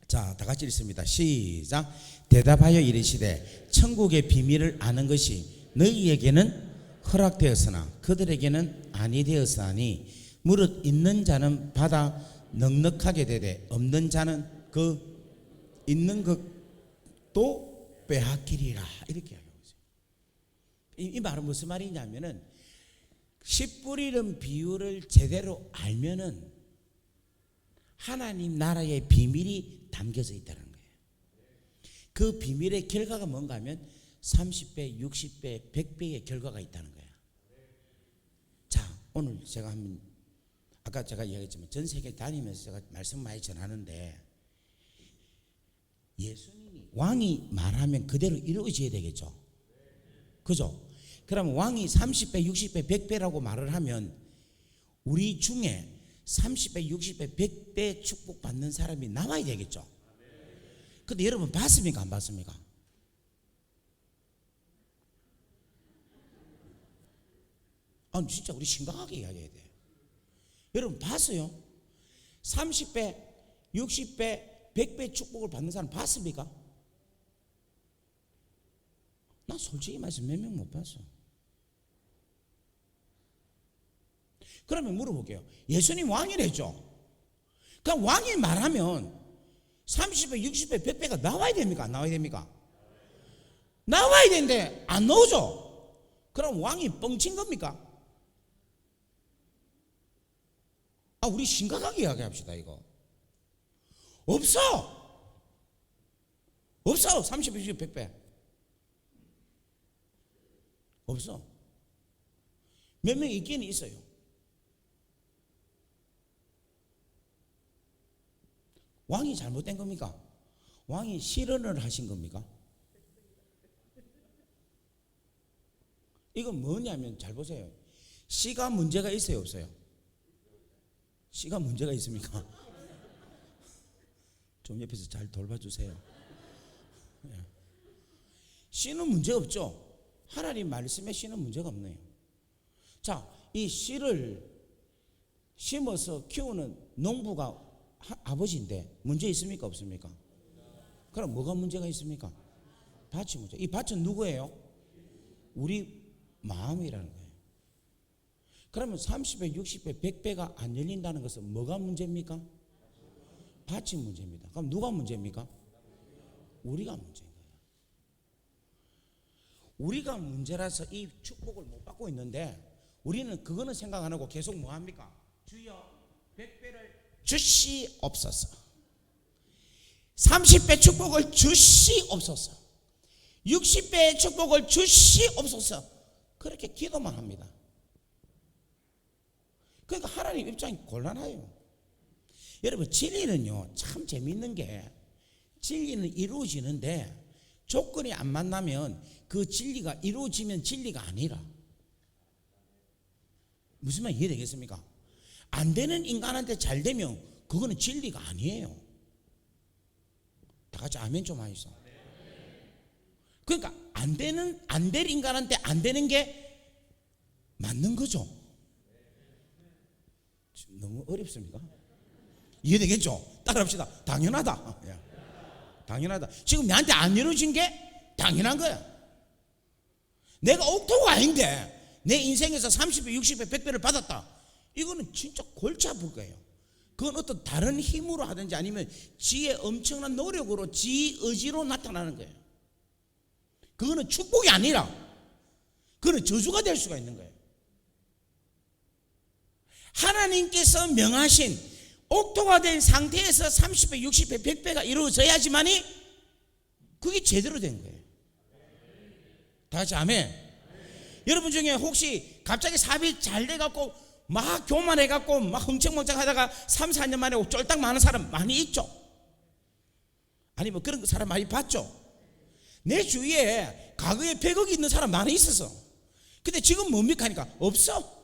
자, 다 같이 읽습니다. 시작. 대답하여 이르시되 천국의 비밀을 아는 것이 너희에게는 허락되었으나 그들에게는 아니 되었으니 무릇 있는 자는 받아 넉넉하게 되되 없는 자는 그 있는 것도 빼앗기리라. 이렇게 하고 있어요. 이 말은 무슨 말이냐면은 씨 뿌리는 비유를 제대로 알면은 하나님 나라의 비밀이 담겨져 있다는 거예요. 그 비밀의 결과가 뭔가 하면 30배, 60배, 100배의 결과가 있다는 거예요. 자, 오늘 제가 아까 제가 이야기했지만 전 세계 다니면서 제가 말씀 많이 전하는데, 예수님이 왕이 말하면 그대로 이루어져야 되겠죠. 그죠? 그러면 왕이 30배, 60배, 100배라고 말을 하면 우리 중에 30배, 60배, 100배 축복받는 사람이 나와야 되겠죠. 근데 여러분 봤습니까? 안 봤습니까? 진짜 우리 심각하게 이야기해야 돼. 여러분 봤어요? 30배, 60배, 100배 축복을 받는 사람 봤습니까? 나 솔직히 말해서 몇 명 못 봤어. 그러면 물어볼게요. 예수님 왕이랬죠? 그럼 왕이 말하면 30배, 60배, 100배가 나와야 됩니까? 안 나와야 됩니까? 나와야 되는데 안 나오죠? 그럼 왕이 뻥친 겁니까? 우리 심각하게 이야기합시다. 이거 없어. 30배, 60배, 100배 없어. 몇 명 있기는 있어요. 왕이 잘못된 겁니까? 왕이 실언을 하신 겁니까? 이건 뭐냐면 잘 보세요. 씨가 문제가 있어요, 없어요? 씨가 문제가 있습니까? 좀 옆에서 잘 돌봐주세요. 씨는 문제 없죠? 하나님 말씀에 씨는 문제가 없네요. 자, 이 씨를 심어서 키우는 농부가 아버지인데 문제 있습니까? 없습니까? 그럼 뭐가 문제가 있습니까? 밭이 문제. 이 밭은 누구예요? 우리 마음이라는 거예요. 그러면 30배, 60배, 100배가 안 열린다는 것은 뭐가 문제입니까? 밭이 문제입니다. 그럼 누가 문제입니까? 우리가 문제인 거예요. 우리가 문제라서 이 축복을 못 받고 있는데 우리는 그거는 생각 안 하고 계속 뭐 합니까? 주여 100배를 주시옵소서, 30배 축복을 주시옵소서, 60배의 축복을 주시옵소서, 그렇게 기도만 합니다. 그러니까 하나님 입장이 곤란해요. 여러분, 진리는요 참 재밌는 게, 진리는 이루어지는데 조건이 안 만나면 그 진리가 이루어지면 진리가 아니라, 무슨 말 이해되겠습니까? 안 되는 인간한테 잘 되면 그거는 진리가 아니에요. 다 같이 아멘 좀 하시죠. 그러니까 안 될 인간한테 안 되는 게 맞는 거죠. 너무 어렵습니까? 이해되겠죠? 따라합시다. 당연하다. 당연하다. 지금 나한테 안 이루어진 게 당연한 거야. 내가 옥토가 아닌데 내 인생에서 30배, 60배, 100배를 받았다. 이거는 진짜 골치 아플 거예요. 그건 어떤 다른 힘으로 하든지 아니면 지의 엄청난 노력으로, 지 의지로 나타나는 거예요. 그거는 축복이 아니라 그거는 저주가 될 수가 있는 거예요. 하나님께서 명하신 옥토가 된 상태에서 30배, 60배, 100배가 이루어져야지만이 그게 제대로 된 거예요. 다 같이 아멘. 여러분 중에 혹시 갑자기 사업이 잘 돼갖고 막 교만해갖고 막 흥청망청 하다가 3, 4년 만에 쫄딱 많은 사람 많이 있죠? 아니 뭐 그런 사람 많이 봤죠? 내 주위에 과거에 100억이 있는 사람 많이 있었어. 근데 지금 뭡니까 하니까 없어.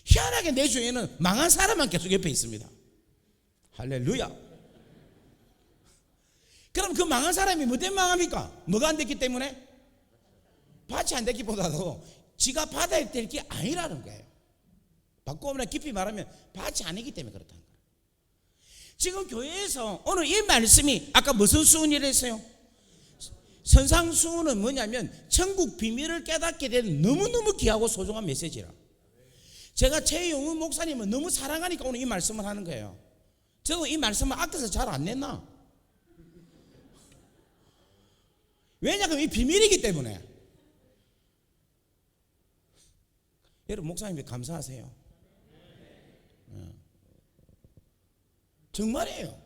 희한하게 내 주위에는 망한 사람만 계속 옆에 있습니다. 할렐루야. 그럼 그 망한 사람이 뭐 때문에 망합니까? 뭐가 안 됐기 때문에? 밭이 안 됐기보다도 지가 받아야 될 게 아니라는 거예요. 바꾸거나 깊이 말하면 밭이 아니기 때문에 그렇다는 거예요. 지금 교회에서 오늘 이 말씀이 아까 무슨 수훈이라 했어요? 선상수훈은 뭐냐면 천국 비밀을 깨닫게 된 너무너무 귀하고 소중한 메시지라. 제가 최영훈 목사님은 너무 사랑하니까 오늘 이 말씀을 하는 거예요. 저도 이 말씀을 아껴서 잘 안 냈나? 왜냐하면 이 비밀이기 때문에. 여러분, 목사님이 감사하세요. 정말이에요.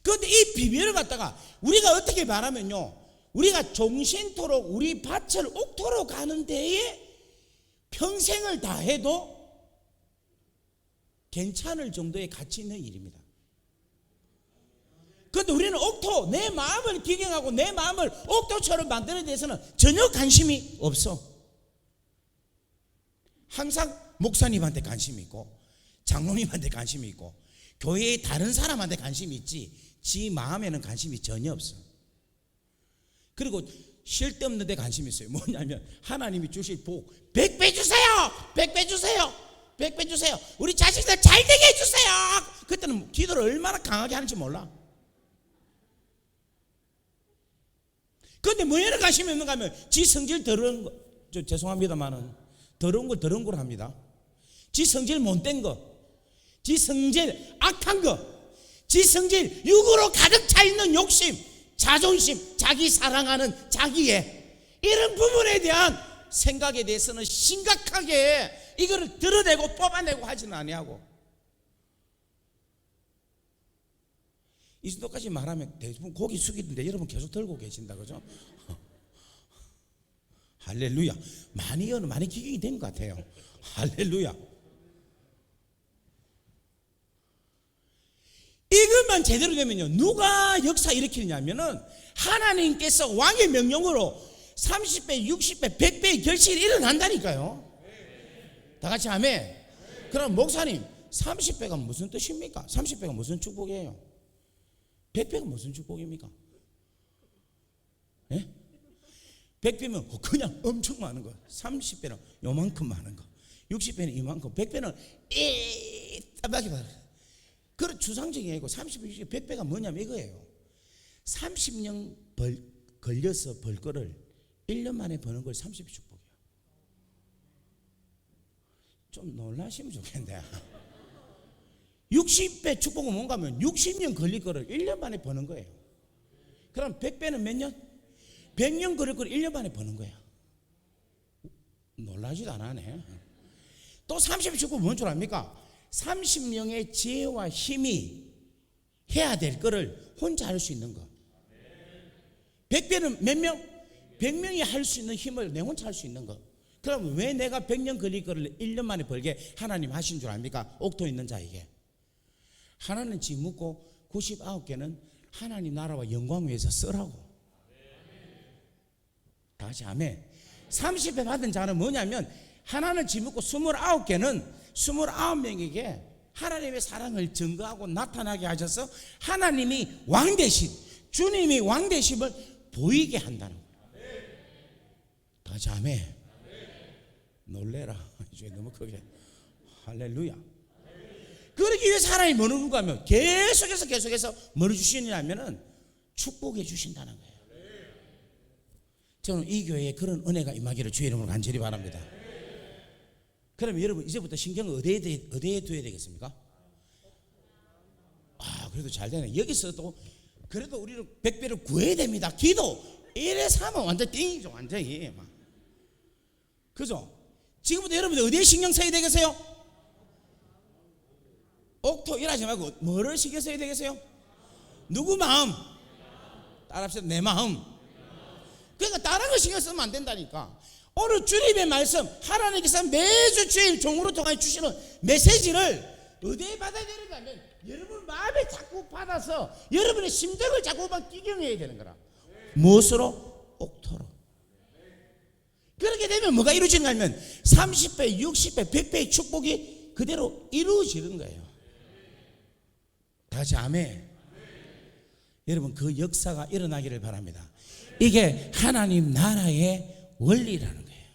그런데 이 비밀을 갖다가 우리가 어떻게 말하면요, 우리가 종신토록 우리 밭을 옥토로 가는 데에 평생을 다해도 괜찮을 정도의 가치 있는 일입니다. 그런데 우리는 옥토, 내 마음을 기경하고 내 마음을 옥토처럼 만드는 데서는 전혀 관심이 없어. 항상 목사님한테 관심이 있고 장로님한테 관심이 있고 교회의 다른 사람한테 관심이 있지 지 마음에는 관심이 전혀 없어. 그리고 쓸데없는 데 관심이 있어요. 뭐냐면 하나님이 주실 복 100배 주세요, 100배 주세요, 100배 주세요, 우리 자식들 잘 되게 해주세요. 그때는 기도를 얼마나 강하게 하는지 몰라. 그런데 뭐에는 관심이 없는가 하면 지 성질 더러운 거, 죄송합니다만은 더러운 걸 더러운 걸 합니다. 지 성질 못된 거, 지 성질 악한 거, 지 성질 육으로 가득 차 있는 욕심, 자존심, 자기 사랑하는 자기의 이런 부분에 대한 생각에 대해서는 심각하게 이거를 드러내고 뽑아내고 하지는 아니하고, 이 정도까지 말하면 대부분 고기 숙이는데 여러분 계속 들고 계신다, 그죠? 할렐루야. 많이 기경이 된 것 같아요. 할렐루야. 이것만 제대로 되면요, 누가 역사 일으키느냐면은 하나님께서 왕의 명령으로 30배, 60배, 100배의 결실이 일어난다니까요. 다 같이 아멘. 그럼 목사님, 30배가 무슨 뜻입니까? 30배가 무슨 축복이에요? 100배가 무슨 축복입니까? 예? 100배면 그냥 엄청 많은 거, 30배는 요만큼 많은 거, 60배는 이만큼, 100배는 따박이 받아. 그런 주상적인 얘기고 30배, 100배가 뭐냐면 이거예요. 30년 걸려서 벌 거를 1년 만에 버는 걸 30배 축복이에요. 좀 놀라시면 좋겠는데 60배 축복은 뭔가 하면 60년 걸릴 거를 1년 만에 버는 거예요. 그럼 100배는 몇 년? 100년 걸릴 거를 1년 만에 버는 거야. 놀라지도 않아네. 또 30배 축복은 뭔 줄 압니까? 30명의 지혜와 힘이 해야 될 거를 혼자 할 수 있는 거. 100배는 몇 명? 100명이 할 수 있는 힘을 내 혼자 할 수 있는 거. 그럼 왜 내가 100년 걸릴 거를 1년 만에 벌게 하나님 하신 줄 압니까? 옥토 있는 자에게. 하나는 지 묻고 99개는 하나님 나라와 영광 위해서 쓰라고. 다시 아멘. 30배 받은 자는 뭐냐면 하나는 지 묻고 29개는 29명에게 하나님의 사랑을 증거하고 나타나게 하셔서 하나님이 왕 대신 주님이 왕 되심을 보이게 한다는 거예요. 다시 아멘. 놀래라. 이제 너무 크게. 할렐루야. 그러기 위해서 하나님이 뭐를 누가 하면 계속해서 뭐를 주시냐면은 축복해 주신다는 거예요. 저는 이 교회에 그런 은혜가 임하기를 주의 이름으로 간절히 바랍니다. 그러면 여러분 이제부터 신경을 어디에 둬야 되겠습니까? 그래도 잘 되네. 여기서도 그래도 우리는 100배를 구해야 됩니다. 기도 이래서 하면 완전 띵이죠. 완전히 막. 그죠? 지금부터 여러분들 어디에 신경 써야 되겠어요? 옥토 일하지 말고 뭐를 신경 써야 되겠어요? 누구 마음? 따라합시다. 내 마음. 그러니까 다른 거 신경 쓰면 안 된다니까. 오늘 주님의 말씀 하나님께서 매주 주일 종으로 통해 주시는 메시지를 어디에 받아야 되는가 하면 여러분 마음에 자꾸 받아서 여러분의 심정을 자꾸만 기경해야 되는 거라. 무엇으로? 옥토로. 그렇게 되면 뭐가 이루어지는가 하면 30배, 60배, 100배의 축복이 그대로 이루어지는 거예요. 다시 아멘. 여러분 그 역사가 일어나기를 바랍니다. 이게 하나님 나라의 원리라는 거예요.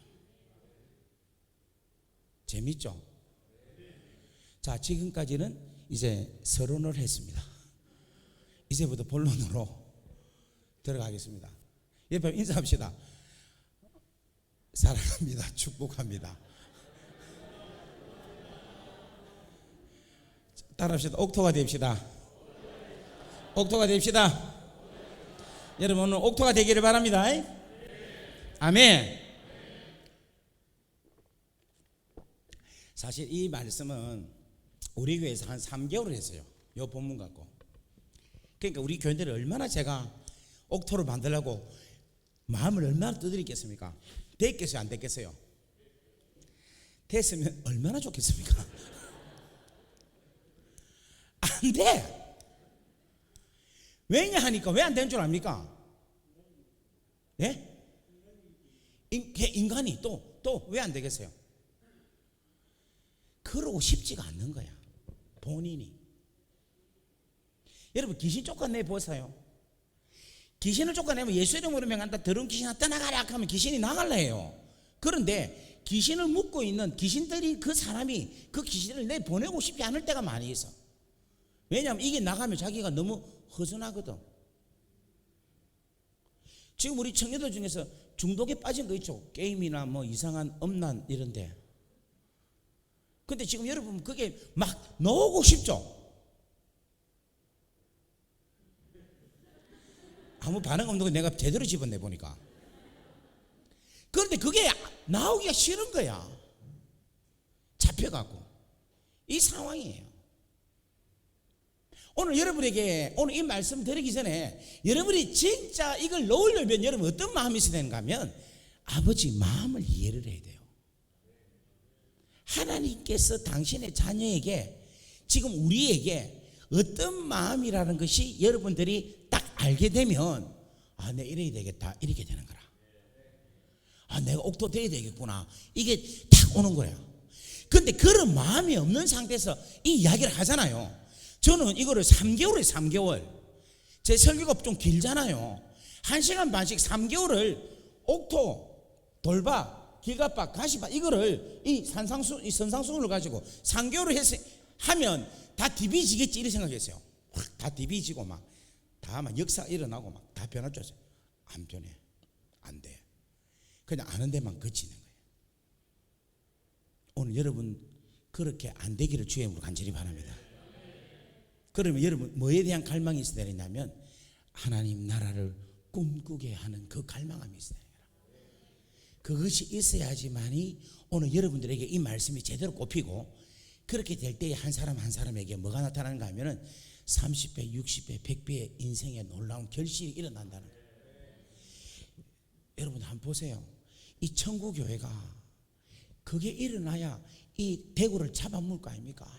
재밌죠? 자, 지금까지는 이제 서론을 했습니다. 이제부터 본론으로 들어가겠습니다. 옆에 인사합시다. 사랑합니다. 축복합니다. 따라합시다. 옥토가 됩시다. 옥토가 됩시다. 여러분 오늘 옥토가 되기를 바랍니다. 아멘. 사실 이 말씀은 우리 교회에서 한 3개월을 했어요. 이 본문 갖고. 그러니까 우리 교인들이 얼마나 제가 옥토를 만들려고 마음을 얼마나 두드리겠습니까? 됐겠어요? 안 됐겠어요? 됐으면 얼마나 좋겠습니까? 안 돼. 왜냐 하니까 왜 안 되는 줄 압니까? 예? 인간이 또 왜 안 되겠어요? 그러고 싶지가 않는 거야. 본인이. 여러분 귀신 쫓아내 보세요. 귀신을 쫓아내면 예수 이름으로 명한다. 더러운 귀신아 떠나가라 하면 귀신이 나갈라 해요. 그런데 귀신을 묶고 있는 귀신들이 그 사람이 그 귀신을 내보내고 싶지 않을 때가 많이 있어. 왜냐하면 이게 나가면 자기가 너무 허전하거든. 지금 우리 청년들 중에서 중독에 빠진 거 있죠. 게임이나 뭐 이상한 음란 이런데. 근데 지금 여러분 그게 막 나오고 싶죠? 아무 반응 없는 거 내가 제대로 집어내 보니까. 그런데 그게 나오기가 싫은 거야. 잡혀갖고. 이 상황이에요. 오늘 여러분에게 오늘 이 말씀 드리기 전에 여러분이 진짜 이걸 놓으려면 여러분 어떤 마음이 있어야 되는가 하면 아버지 마음을 이해를 해야 돼요. 하나님께서 당신의 자녀에게 지금 우리에게 어떤 마음이라는 것이 여러분들이 딱 알게 되면 아, 내가 이래야 되겠다 이렇게 되는 거라. 아, 내가 옥토 돼야 되겠구나 이게 딱 오는 거야. 근데 그런 마음이 없는 상태에서 이 이야기를 하잖아요. 저는 이거를 3개월에 3개월 제 설교가 좀 길잖아요. 1시간 반씩 3개월을 옥토, 돌박, 기갑박, 가시박 이거를 이 선상순을 가지고 3개월을 하면 다 디비지겠지 이렇게 생각했어요. 확 다 디비지고 막 다 막 역사가 일어나고 막 다 변할 줄 알았어요. 안 변해. 안 돼. 그냥 아는 데만 그치는 거예요. 오늘 여러분 그렇게 안 되기를 주의 이름으로 간절히 바랍니다. 그러면 여러분 뭐에 대한 갈망이 있어야 되냐면 하나님 나라를 꿈꾸게 하는 그 갈망함이 있어야 돼요. 그것이 있어야지만이 오늘 여러분들에게 이 말씀이 제대로 꼽히고, 그렇게 될 때에 한 사람 한 사람에게 뭐가 나타나는가 하면은 30배, 60배, 100배의 인생의 놀라운 결실이 일어난다는 거예요. 여러분 한번 보세요. 이 천국교회가 그게 일어나야 이 대구를 잡아먹을 거 아닙니까?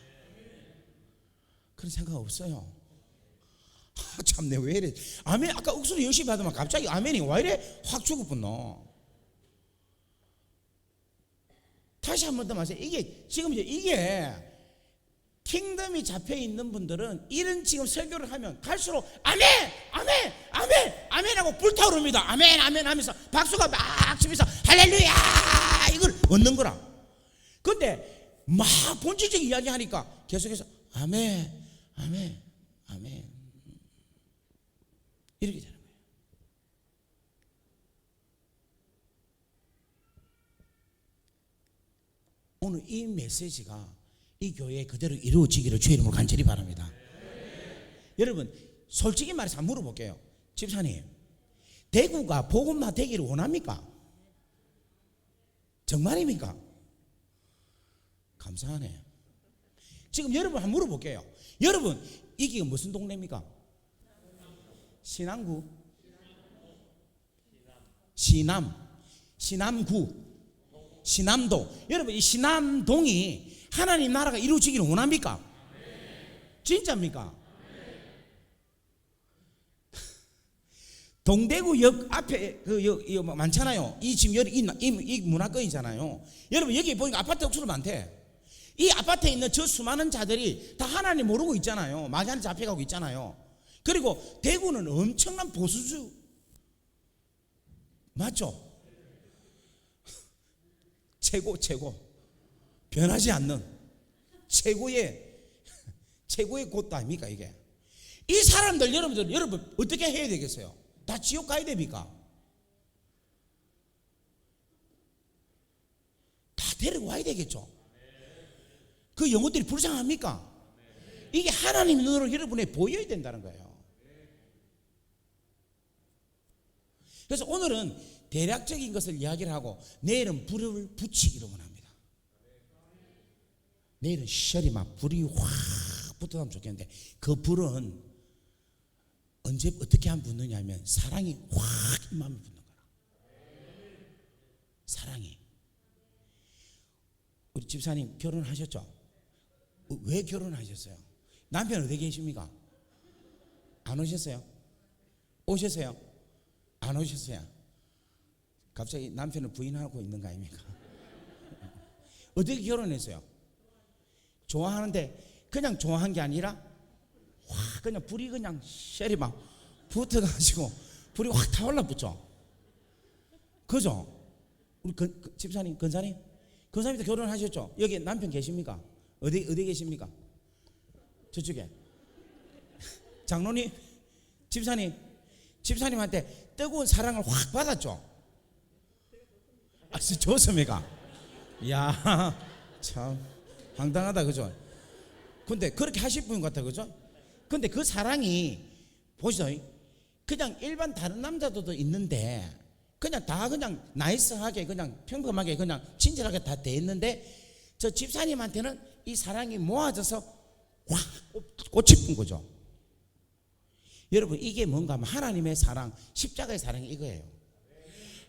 그런 생각 없어요. 참내 왜 이래. 아멘. 아까 억수로 열심히 받으면 갑자기 아멘이 왜 이래 확 죽었구나. 다시 한 번 더 말해요. 이게 지금 이게 킹덤이 잡혀 있는 분들은 이런 지금 설교를 하면 갈수록 아멘, 아멘, 아멘, 아멘 하고 불타오릅니다. 아멘, 아멘 하면서 박수가 막 치면서 할렐루야 이걸 얻는 거라. 근데 막 본질적인 이야기 하니까 계속해서 아멘, 아멘, 아멘 이렇게 되는 거예요. 오늘 이 메시지가 이 교회에 그대로 이루어지기를 주의 이름으로 간절히 바랍니다. 여러분 솔직히 말해서 한번 물어볼게요. 집사님, 대구가 복음화 되기를 원합니까? 정말입니까? 감사하네. 지금 여러분 한번 물어볼게요. 여러분 이게 무슨 동네입니까? 신안구, 신남구, 신남도. 여러분 이 신남동이 하나님 나라가 이루어지기를 원합니까? 진짜입니까? 동대구역 앞에 그 많잖아요. 이 지금 이 문화권이잖아요. 여러분 여기 보니까 아파트 억수로 많대. 이 아파트에 있는 저 수많은 자들이 다 하나님 모르고 있잖아요. 마귀한테 잡혀가고 있잖아요. 그리고 대구는 엄청난 보수주 맞죠? 최고 변하지 않는 최고의 곳도 아닙니까 이게? 이 사람들 여러분 어떻게 해야 되겠어요? 다 지옥 가야 됩니까? 다 데리고 와야 되겠죠? 그 영혼들이 불쌍합니까? 이게 하나님 눈으로 여러분에 보여야 된다는 거예요. 그래서 오늘은 대략적인 것을 이야기를 하고 내일은 불을 붙이기로 원합니다. 내일은 셔리 막 불이 확 붙어가면 좋겠는데 그 불은 언제 어떻게 하면 붙느냐 하면 사랑이 확 임하면 붙는 거라. 사랑이. 우리 집사님 결혼하셨죠? 왜 결혼하셨어요? 남편 어디 계십니까? 안 오셨어요? 오셨어요? 안 오셨어요? 갑자기 남편을 부인하고 있는 거 아닙니까? 어떻게 결혼했어요? 좋아하는데 그냥 좋아한 게 아니라 확 그냥 불이 그냥 쉘이 막 붙어가지고 불이 확 타올라 붙죠. 그죠? 우리 집사님, 근사님도 결혼하셨죠? 여기 남편 계십니까? 어디 계십니까? 저쪽에. 장로님, 집사님한테 뜨거운 사랑을 확 받았죠? 아, 좋습니까? 이야, 참 황당하다, 그죠? 근데 그렇게 하실 분 같아, 그죠? 근데 그 사랑이 보시죠, 그냥 일반 다른 남자들도 있는데 그냥 다 그냥 나이스하게 그냥 평범하게 그냥 친절하게 다 돼 있는데 저 집사님한테는 이 사랑이 모아져서 확 꽃이 핀 거죠. 여러분 이게 뭔가 하면 하나님의 사랑, 십자가의 사랑이 이거예요.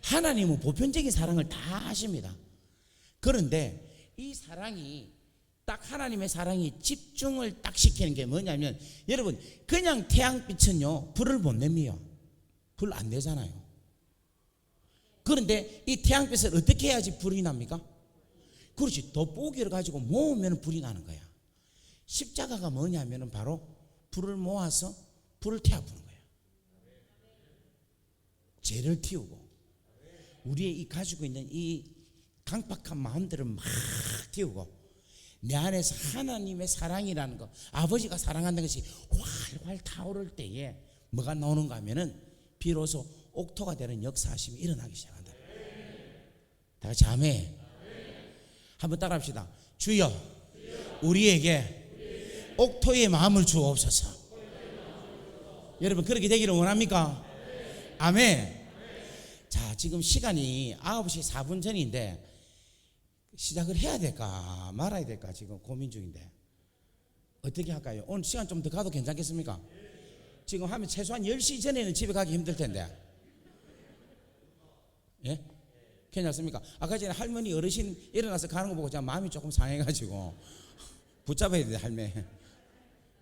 하나님은 보편적인 사랑을 다 하십니다. 그런데 이 사랑이 딱 하나님의 사랑이 집중을 딱 시키는 게 뭐냐면 여러분 그냥 태양빛은요 불을 못 냅니다. 불 안 내잖아요. 그런데 이 태양빛을 어떻게 해야지 불이 납니까? 그렇지, 돋보기를 가지고 모으면 불이 나는 거야. 십자가가 뭐냐면은 바로 불을 모아서 불을 태워보는 거야. 죄를 틔우고 우리의 이 가지고 있는 이 강팍한 마음들을 막 틔우고 내 안에서 하나님의 사랑이라는 거, 아버지가 사랑한다는 것이 활활 타오를 때에 뭐가 나오는가 하면은 비로소 옥토가 되는 역사하심이 일어나기 시작한다. 다 같이 아멘. 한번 따라합시다. 주여 우리에게 옥토의 마음을 주옵소서. 여러분 그렇게 되기를 원합니까? 아멘. 자, 지금 시간이 9시 4분 전인데 시작을 해야 될까 말아야 될까 지금 고민 중인데 어떻게 할까요? 오늘 시간 좀 더 가도 괜찮겠습니까? 지금 하면 최소한 10시 전에는 집에 가기 힘들 텐데. 예? 괜찮습니까? 아까 전에 할머니 어르신 일어나서 가는 거 보고 제가 마음이 조금 상해가지고 붙잡아야 돼 할매.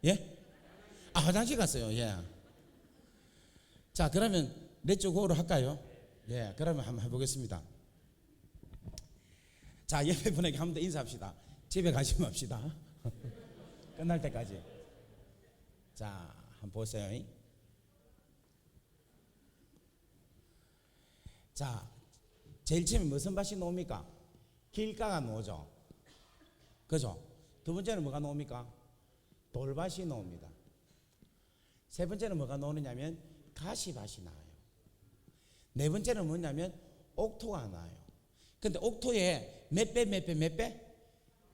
예? 아, 화장실 갔어요. 예. 자, 그러면 렛츠 고로 할까요? 예, 그러면 한번 해보겠습니다. 자, 옆에 분에게 한 번 더 인사합시다. 집에 가지 맙시다. 끝날 때까지. 자, 한번 보세요. 자, 제일 처음에 무슨 밭이 나옵니까? 길가가 나오죠. 그죠? 두 번째는 뭐가 나옵니까? 돌밭이 나옵니다. 세 번째는 뭐가 나오느냐면 가시밭이 나와요. 네 번째는 뭐냐면 옥토가 나와요. 근데 옥토에 몇 배?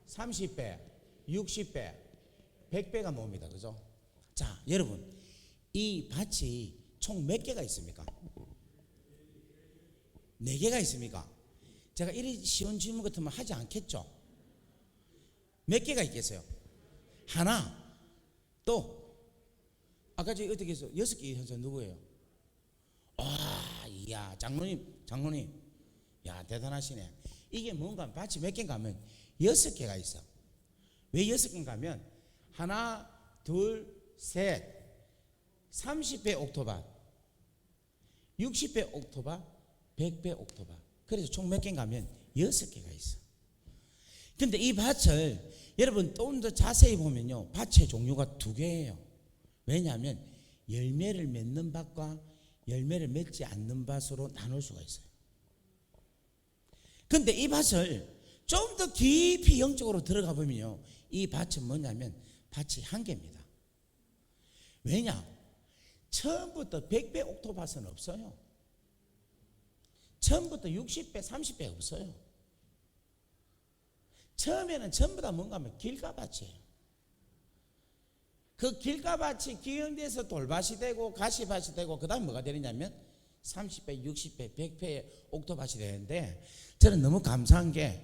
30배, 60배, 100배가 나옵니다. 그죠? 자, 여러분, 이 밭이 총 몇 개가 있습니까? 4개가 있습니까? 제가 이리 쉬운 질문 같으면 하지 않겠죠? 몇 개가 있겠어요? 하나. 또 아까 저기 어떻게 해서 6개 현서 누구예요? 이야, 장로님, 야, 대단하시네. 이게 뭔가 밭이 몇 개인가 하면 6개가 있어. 왜 6개인가 하면 하나, 둘, 셋, 30배 옥토밭, 60배 옥토밭, 100배 옥토밭. 그래서 총 몇 개인가 하면 6개가 있어. 근데 이 밭을 여러분 좀 더 자세히 보면요, 밭의 종류가 2개예요. 왜냐하면 열매를 맺는 밭과 열매를 맺지 않는 밭으로 나눌 수가 있어요. 근데 이 밭을 좀 더 깊이 영적으로 들어가 보면요, 이 밭은 뭐냐면 밭이 한 개입니다. 왜냐? 처음부터 100배 옥토밭은 없어요. 처음부터 60배, 30배 없어요. 처음에는 전부 다 뭔가 하면 길가밭이에요. 그 길가밭이 기형돼서 돌밭이 되고 가시밭이 되고 그 다음에 뭐가 되느냐면 30배, 60배, 100배의 옥토밭이 되는데, 저는 너무 감사한 게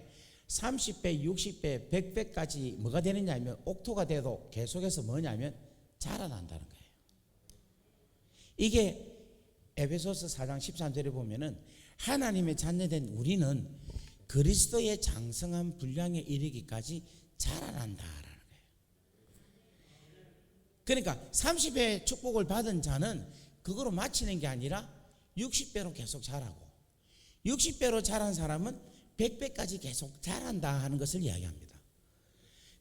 30배, 60배, 100배까지 뭐가 되느냐면 옥토가 돼도 계속해서 뭐냐면 자라난다는 거예요. 이게 에베소서 4장 13절에 보면은 하나님의 자녀된 우리는 그리스도의 장성한 분량에 이르기까지 자라난다라는 거예요. 그러니까 30배 축복을 받은 자는 그거로 마치는 게 아니라 60배로 계속 자라고, 60배로 자란 사람은 100배까지 계속 자란다 하는 것을 이야기합니다.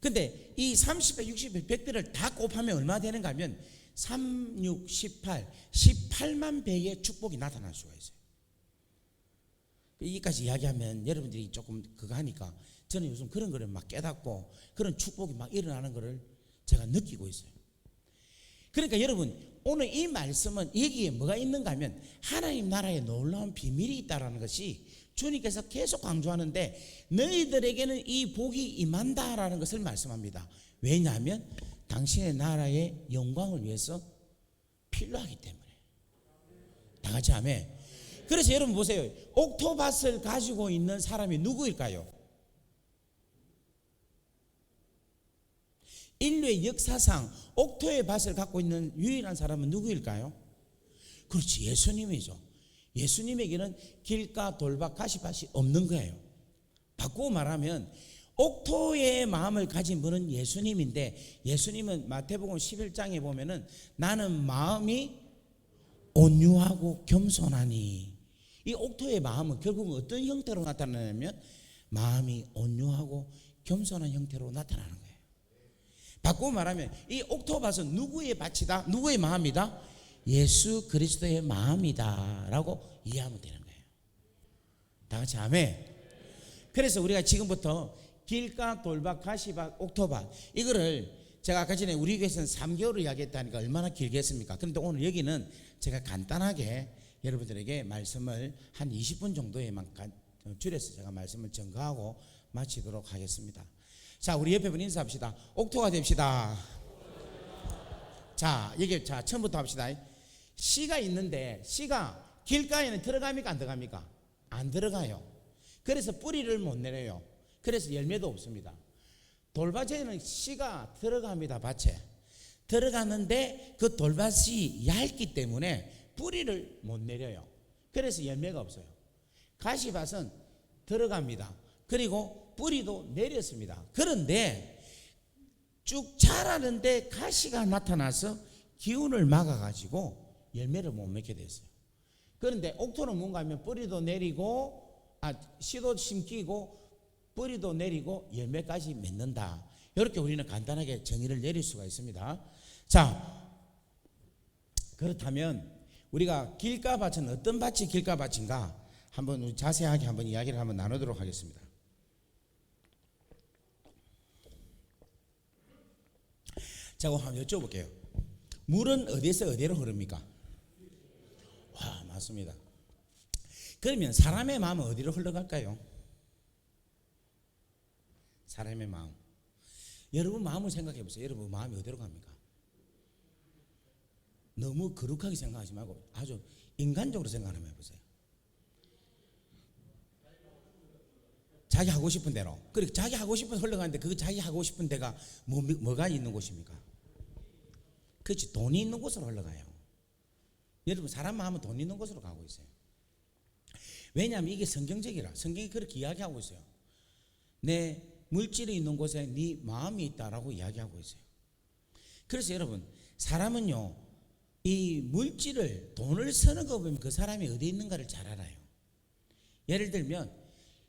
근데 이 30배, 60배, 100배를 다 곱하면 얼마 되는가 하면 3, 6, 18, 18만 배의 축복이 나타날 수가 있어요. 여기까지 이야기하면 여러분들이 조금 그거 하니까 저는 요즘 그런 거를 막 깨닫고 그런 축복이 막 일어나는 거를 제가 느끼고 있어요. 그러니까 여러분, 오늘 이 말씀은 여기에 뭐가 있는가 하면 하나님 나라에 놀라운 비밀이 있다는 것이 주님께서 계속 강조하는데, 너희들에게는 이 복이 임한다라는 것을 말씀합니다. 왜냐하면 당신의 나라의 영광을 위해서 필요하기 때문에. 다 같이 아멘. 그래서 여러분 보세요. 옥토밭을 가지고 있는 사람이 누구일까요? 인류의 역사상 옥토의 밭을 갖고 있는 유일한 사람은 누구일까요? 그렇지, 예수님이죠. 예수님에게는 길가, 돌밭, 가시밭이 없는 거예요. 바꾸고 말하면 옥토의 마음을 가진 분은 예수님인데, 예수님은 마태복음 11장에 보면은 나는 마음이 온유하고 겸손하니, 이 옥토의 마음은 결국은 어떤 형태로 나타나냐면 마음이 온유하고 겸손한 형태로 나타나는 거예요. 바꾸고 말하면 이 옥토밭은 누구의 밭이다? 누구의 마음이다? 예수 그리스도의 마음이다 라고 이해하면 되는 거예요. 다 같이 아멘. 그래서 우리가 지금부터 길가, 돌밭, 가시밭, 옥토밭, 이거를 제가 아까 전에 우리 교회에서는 3개월을 이야기했다니까 얼마나 길게 했습니까? 그런데 오늘 여기는 제가 간단하게 여러분들에게 말씀을 한 20분 정도에만 줄여서 제가 말씀을 전가하고 마치도록 하겠습니다. 자, 우리 옆에 분 인사합시다. 옥토가 됩시다. 자, 여기 자 처음부터 합시다. 씨가 있는데 씨가 길가에는 들어갑니까 안 들어갑니까? 안 들어가요. 그래서 뿌리를 못 내려요. 그래서 열매도 없습니다. 돌밭에는 씨가 들어갑니다. 밭에 들어가는데 그 돌밭이 얇기 때문에 뿌리를 못 내려요. 그래서 열매가 없어요. 가시밭은 들어갑니다. 그리고 뿌리도 내렸습니다. 그런데 쭉 자라는데 가시가 나타나서 기운을 막아가지고 열매를 못 맺게 됐어요. 그런데 옥토는 뭔가 하면 뿌리도 내리고 씨도 심기고 뿌리도 내리고 열매까지 맺는다. 이렇게 우리는 간단하게 정의를 내릴 수가 있습니다. 자, 그렇다면 우리가 길가밭은 어떤 밭이 길가밭인가 한번 자세하게 한번 이야기를 한번 나누도록 하겠습니다. 자, 한번 여쭤볼게요. 물은 어디에서 어디로 흐릅니까? 와, 맞습니다. 그러면 사람의 마음은 어디로 흘러갈까요? 사람의 마음. 여러분 마음을 생각해 보세요. 여러분 마음이 어디로 갑니까? 너무 거룩하게 생각하지 말고 아주 인간적으로 생각 한번 해보세요. 자기 하고 싶은 대로. 그리고 자기 하고 싶은 데로 흘러가는데 그 자기 하고 싶은 데가 뭐가 있는 곳입니까? 그렇지, 돈이 있는 곳으로 흘러가요. 여러분 사람 마음은 돈 있는 곳으로 가고 있어요. 왜냐하면 이게 성경적이라. 성경이 그렇게 이야기하고 있어요. 내 물질이 있는 곳에 네 마음이 있다라고 이야기하고 있어요. 그래서 여러분 사람은요 이 물질을 돈을 쓰는 거 보면 그 사람이 어디 있는가를 잘 알아요. 예를 들면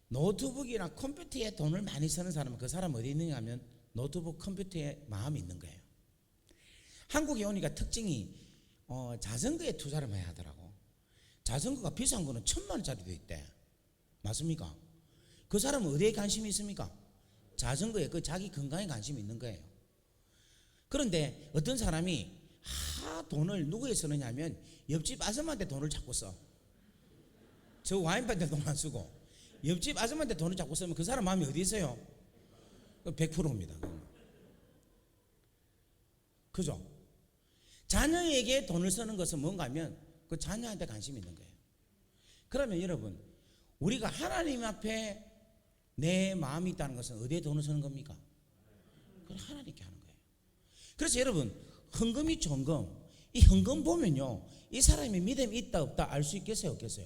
노트북이나 컴퓨터에 돈을 많이 쓰는 사람은 그 사람 어디 있느냐 하면 노트북 컴퓨터에 마음이 있는 거예요. 한국에 오니까 특징이 자전거에 투자를 많이 하더라고. 자전거가 비싼 거는 1,000만 원짜리도 있대. 맞습니까? 그 사람은 어디에 관심이 있습니까? 자전거에 그 자기 건강에 관심이 있는 거예요. 그런데 어떤 사람이 돈을 누구에 쓰느냐 하면 옆집 아줌마한테 돈을 자꾸 써. 저 와인바한테 돈 안 쓰고 옆집 아줌마한테 돈을 자꾸 쓰면 그 사람 마음이 어디 있어요? 100%입니다. 그죠? 자녀에게 돈을 쓰는 것은 뭔가 하면 그 자녀한테 관심이 있는 거예요. 그러면 여러분 우리가 하나님 앞에 내 마음이 있다는 것은 어디에 돈을 쓰는 겁니까? 그건 하나님께 하는 거예요. 그래서 여러분 헌금 있죠, 헌금. 이 헌금 보면요 이 사람이 믿음이 있다 없다 알 수 있겠어요, 없겠어요?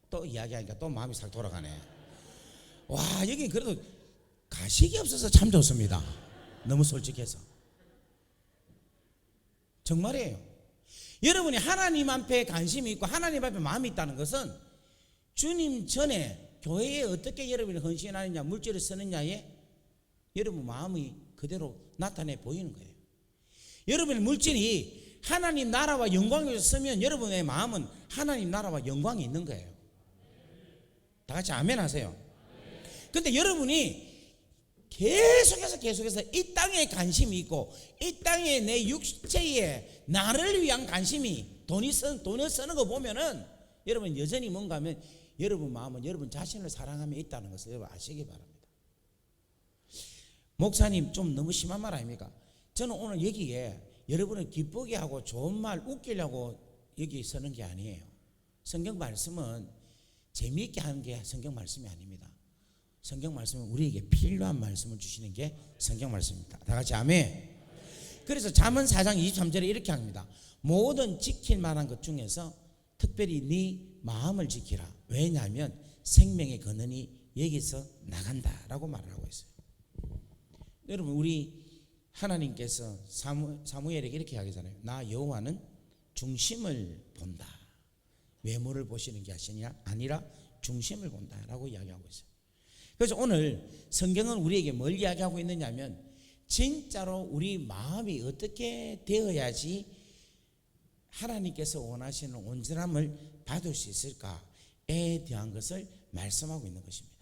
또 이야기하니까 또 마음이 싹 돌아가네. 와, 여기 그래도 가식이 없어서 참 좋습니다. 너무 솔직해서 정말이에요. 여러분이 하나님 앞에 관심이 있고 하나님 앞에 마음이 있다는 것은 주님 전에 교회에 어떻게 여러분이 헌신하느냐 물질을 쓰느냐에 여러분 마음이 그대로 나타내 보이는 거예요. 여러분의 물질이 하나님 나라와 영광을 쓰면 여러분의 마음은 하나님 나라와 영광이 있는 거예요. 다 같이 아멘 하세요. 근데 여러분이 계속해서 이 땅에 관심이 있고 이 땅에 내 육체에 나를 위한 관심이 돈을 쓰는 거 보면은 여러분 여전히 뭔가 하면 여러분 마음은 여러분 자신을 사랑함에 있다는 것을 여러분 아시기 바랍니다. 목사님 좀 너무 심한 말 아닙니까? 저는 오늘 여기에 여러분을 기쁘게 하고 좋은 말 웃기려고 여기 서는 게 아니에요. 성경 말씀은 재미있게 하는 게 성경 말씀이 아닙니다. 성경 말씀은 우리에게 필요한 말씀을 주시는 게 성경 말씀입니다. 다 같이 아멘. 그래서 잠언 4장 23절에 이렇게 합니다. 모든 지킬 만한 것 중에서 특별히 네 마음을 지키라. 왜냐하면 생명의 근원이 여기서 나간다라고 말을 하고 있어요. 여러분 우리 하나님께서 사무엘에게 이렇게 하잖아요. 나 여호와는 중심을 본다. 외모를 보시는 게 아니라 중심을 본다라고 이야기하고 있어요. 그래서 오늘 성경은 우리에게 뭘 이야기하고 있느냐 하면 진짜로 우리 마음이 어떻게 되어야지 하나님께서 원하시는 온전함을 받을 수 있을까에 대한 것을 말씀하고 있는 것입니다.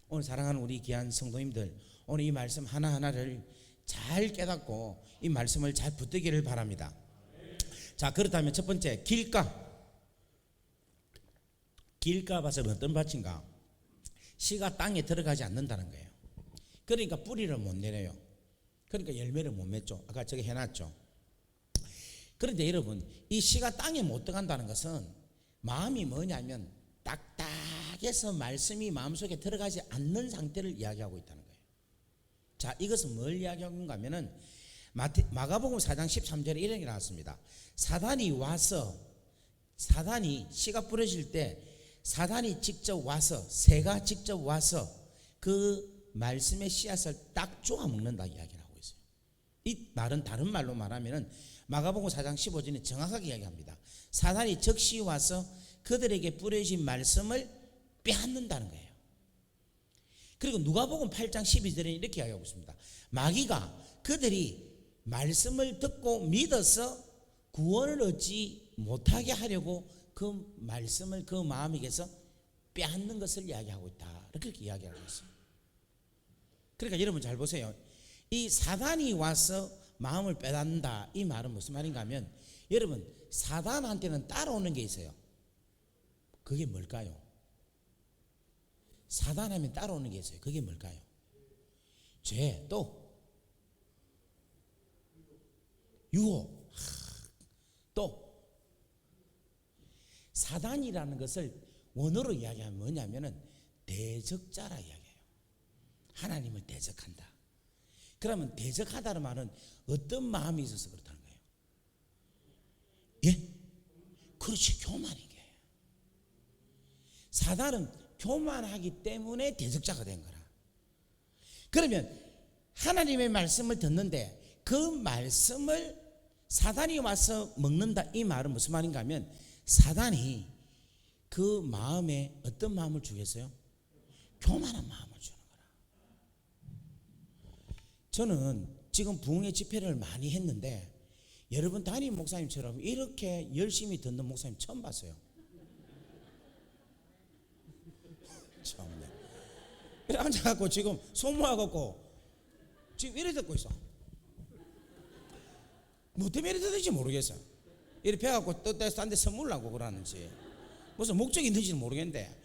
오늘 사랑하는 우리 귀한 성도님들 오늘 이 말씀 하나하나를 잘 깨닫고 이 말씀을 잘 붙들기를 바랍니다. 자, 그렇다면 첫 번째 길가 밭은 어떤 밭인가? 씨가 땅에 들어가지 않는다는 거예요. 그러니까 뿌리를 못 내려요. 그러니까 열매를 못 맺죠. 아까 저기 해놨죠. 그런데 여러분, 이 씨가 땅에 못 들어간다는 것은 마음이 뭐냐면 딱딱해서 말씀이 마음속에 들어가지 않는 상태를 이야기하고 있다는 거예요. 자, 이것은 뭘 이야기하는가 하면은 마가복음 4장 13절에 이런 게 나왔습니다. 사단이 씨가 뿌려질 때 사단이 직접 와서, 새가 직접 와서 그 말씀의 씨앗을 딱 쪼아 먹는다 이야기를 하고 있어요. 이 말은 다른 말로 말하면은 마가복음 4장 15절에 정확하게 이야기합니다. 사단이 즉시 와서 그들에게 뿌려진 말씀을 빼앗는다는 거예요. 그리고 누가복음 8장 12절에 이렇게 이야기하고 있습니다. 마귀가 그들이 말씀을 듣고 믿어서 구원을 얻지 못하게 하려고 그 말씀을 그 마음에게서 빼앗는 것을 이야기하고 있다. 그렇게 이야기하고 있어요. 그러니까 여러분 잘 보세요. 이 사단이 와서 마음을 빼앗는다, 이 말은 무슨 말인가 하면, 여러분 사단한테는 따라오는 게 있어요. 그게 뭘까요? 사단하면 따라오는 게 있어요. 그게 뭘까요? 죄, 또 유혹, 또 사단이라는 것을 원어로 이야기하면 뭐냐면은 대적자라 이야기해요. 하나님을 대적한다. 그러면 대적하다는 말은 어떤 마음이 있어서 그렇다는 거예요? 예? 그렇지, 교만인 게. 사단은 교만하기 때문에 대적자가 된 거라. 그러면 하나님의 말씀을 듣는데 그 말씀을 사단이 와서 먹는다, 이 말은 무슨 말인가 하면, 사단이 그 마음에 어떤 마음을 주겠어요? 교만한 마음을 주는 거라. 저는 지금 부흥회 집회를 많이 했는데 여러분 담임 목사님처럼 이렇게 열심히 듣는 목사님 처음 봤어요. 참네. 이렇게 앉아갖고 지금 손 모아갖고 지금 이래 듣고 있어. 뭐 때문에 이래 듣는지 모르겠어. 이렇게 배갖고 떴다 딴데 선물 나고 그러는지 무슨 목적이 있는지는 모르겠는데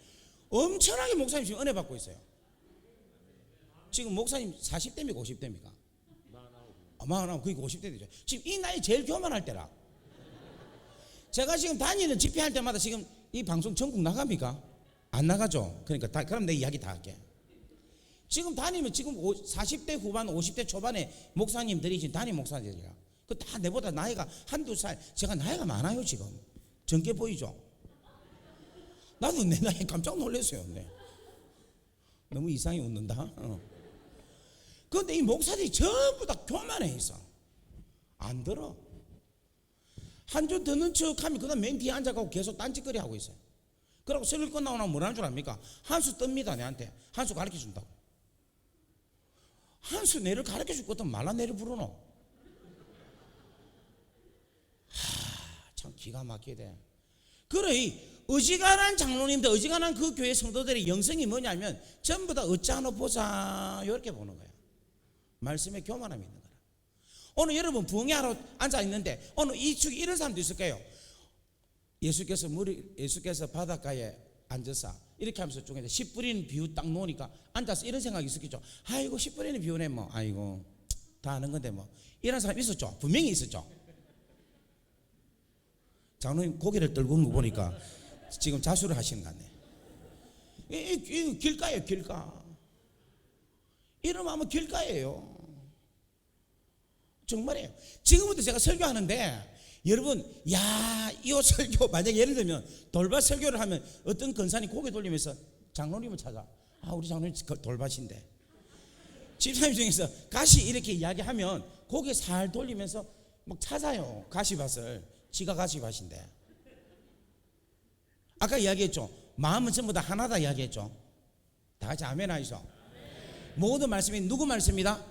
엄청나게 목사님 지금 은혜 받고 있어요. 지금 목사님 40대입니까 50대입니까? 49, 그게 50대 되죠. 지금 이 나이 제일 교만할 때라. 제가 지금 다니는 집회할 때마다 지금 이 방송 전국 나갑니까? 안 나가죠. 그러니까 그럼 내 이야기 다 할게. 지금 다니면 지금 40대 후반 50대 초반에 목사님들이 지금 담임 목사님들이야. 그 다 내보다 나이가 한두 살, 제가 나이가 많아요. 지금 젊게 보이죠. 나도 내 나이 깜짝 놀랐어요. 네. 너무 이상히 웃는다. 그런데 이 목사들이 전부 다 교만해 있어. 안 들어. 한 주 듣는 척 하면 그다음 맨 뒤에 앉아가고 계속 딴짓거리 하고 있어요. 그러고 설교 끝나고 나면 뭐라는 줄 압니까? 한 수 뜹니다. 내한테 한 수 가르쳐 준다고. 한 수 내를 가르쳐 줄 것도 말라 내를 부르노. 참 기가 막히게 돼. 그래, 이 어지간한 장로님들, 어지간한 그 교회 성도들의 영성이 뭐냐면 전부 다 어찌하나 보자 이렇게 보는 거야. 말씀에 교만함이 있는 거라. 오늘 여러분 부흥회하러 앉아 있는데 오늘 이 축에 이런 사람도 있을 거예요. 예수께서 바닷가에 앉아서 이렇게 하면서 중에 씨 뿌리는 비유 딱 놓으니까 앉아서 이런 생각이 있었겠죠. 아이고 씨 뿌리는 비유네 뭐, 아이고 다 아는 건데 뭐, 이런 사람 있었죠. 분명히 있었죠. 장로님 고개를 떨고 있는 거 보니까 지금 자수를 하시는 것 같네. 이 길가예요, 길가. 이러면 길가예요. 정말이에요. 지금부터 제가 설교하는데 여러분, 야, 이 설교 만약에 예를 들면 돌밭 설교를 하면 어떤 권사님 고개 돌리면서 장로님을 찾아. 아, 우리 장로님 돌밭인데. 집사님 중에서 가시 이렇게 이야기하면 고개 살 돌리면서 막 찾아요. 가시밭을. 지가 가시밭인데. 아까 이야기했죠. 마음은 전부 다 하나다 이야기했죠. 다 같이 아멘 하시죠. 모든 말씀이 누구 말씀이다?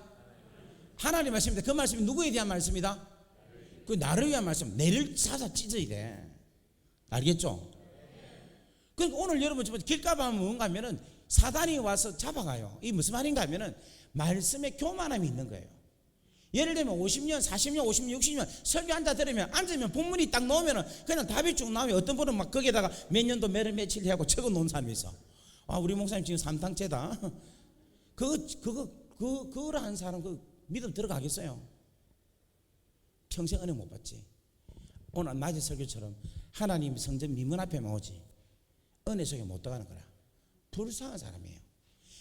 하나님 말씀입니다. 그 말씀이 누구에 대한 말씀이다? 그 나를 위한 말씀. 내를 찾아 찢어야 돼. 알겠죠? 그러니까 오늘 여러분 길가에 하면 뭔가 하면은 사단이 와서 잡아가요. 이게 무슨 말인가 하면은 말씀에 교만함이 있는 거예요. 예를 들면 50년, 40년, 50년, 60년 설교 앉아 들으면 앉으면 본문이 딱 나오면은 그냥 답이 쭉 나오면 어떤 분은 막 거기에다가 몇 년도 매를 며칠 하고 적어 놓은 사람이 있어. 아, 우리 목사님 지금 삼탕째다. 그거 그러한 사람 그 믿음 들어가겠어요? 평생 은혜 못 받지. 오늘 낮에 설교처럼 하나님 성전 미문 앞에만 오지 은혜 속에 못 들어가는 거라. 불쌍한 사람이에요.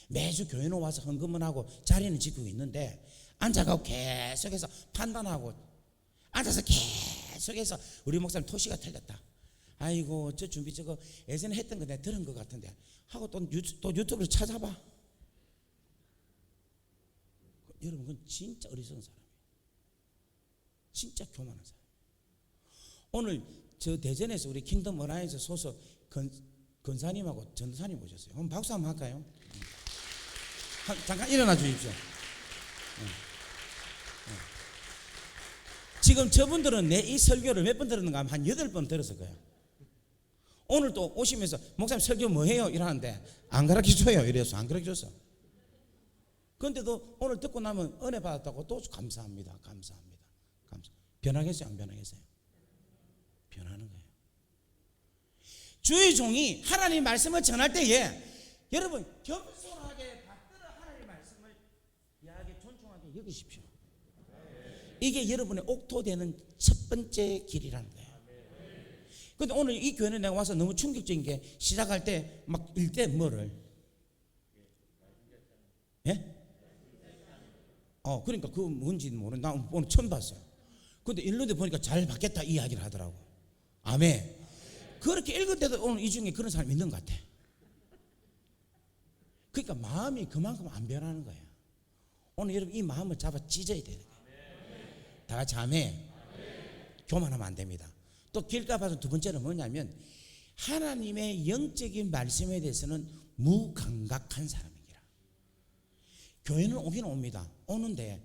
매주 교회는 와서 헌금은 하고 자리는 지키고 있는데 앉아가고 계속해서 판단하고 앉아서 계속해서 우리 목사님 토시가 틀렸다. 아이고 저 준비 저거 예전에 했던 거 내가 들은 것 같은데 하고 또 유튜브를 찾아봐. 여러분 그건 진짜 어리석은 사람이에요. 진짜 교만한 사람. 오늘 저 대전에서 우리 킹덤 어라이언스 소속 권사님하고 전도사님 오셨어요. 한번 박수 한번 할까요? 잠깐 일어나 주십시오. 지금 저분들은 내 이 설교를 몇 번 들었는가 하면 한 8번 들었을 거예요. 오늘 또 오시면서 목사님 설교 뭐 해요? 이러는데 안 가르쳐줘요. 이래서 안 가르쳐줬어. 그런데도 오늘 듣고 나면 은혜 받았다고 또 감사합니다. 감사합니다. 변하겠어요? 안 변하겠어요? 변하는 거예요. 주의 종이 하나님 말씀을 전할 때에 여러분 겸손하게 받들어 하나님 말씀을 야하게 존중하게 여기십시오. 이게 여러분의 옥토되는 첫 번째 길이라는 거예요. 그런데 오늘 이 교회는 내가 와서 너무 충격적인 게 시작할 때 막 일대 뭐를 예? 그러니까 그 뭔지는 모르는데 나 오늘 처음 봤어요. 근데 읽는데 보니까 잘 받겠다 이 이야기를 하더라고. 아멘. 그렇게 읽을 때도 오늘 이 중에 그런 사람이 있는 것 같아. 그러니까 마음이 그만큼 안 변하는 거예요. 오늘 여러분 이 마음을 잡아 찢어야 돼요. 다 같이 아멘. 교만하면 안 됩니다. 또 길가봐서 두 번째는 뭐냐면 하나님의 영적인 말씀에 대해서는 무감각한 사람이라. 교회는 오긴 옵니다. 오는데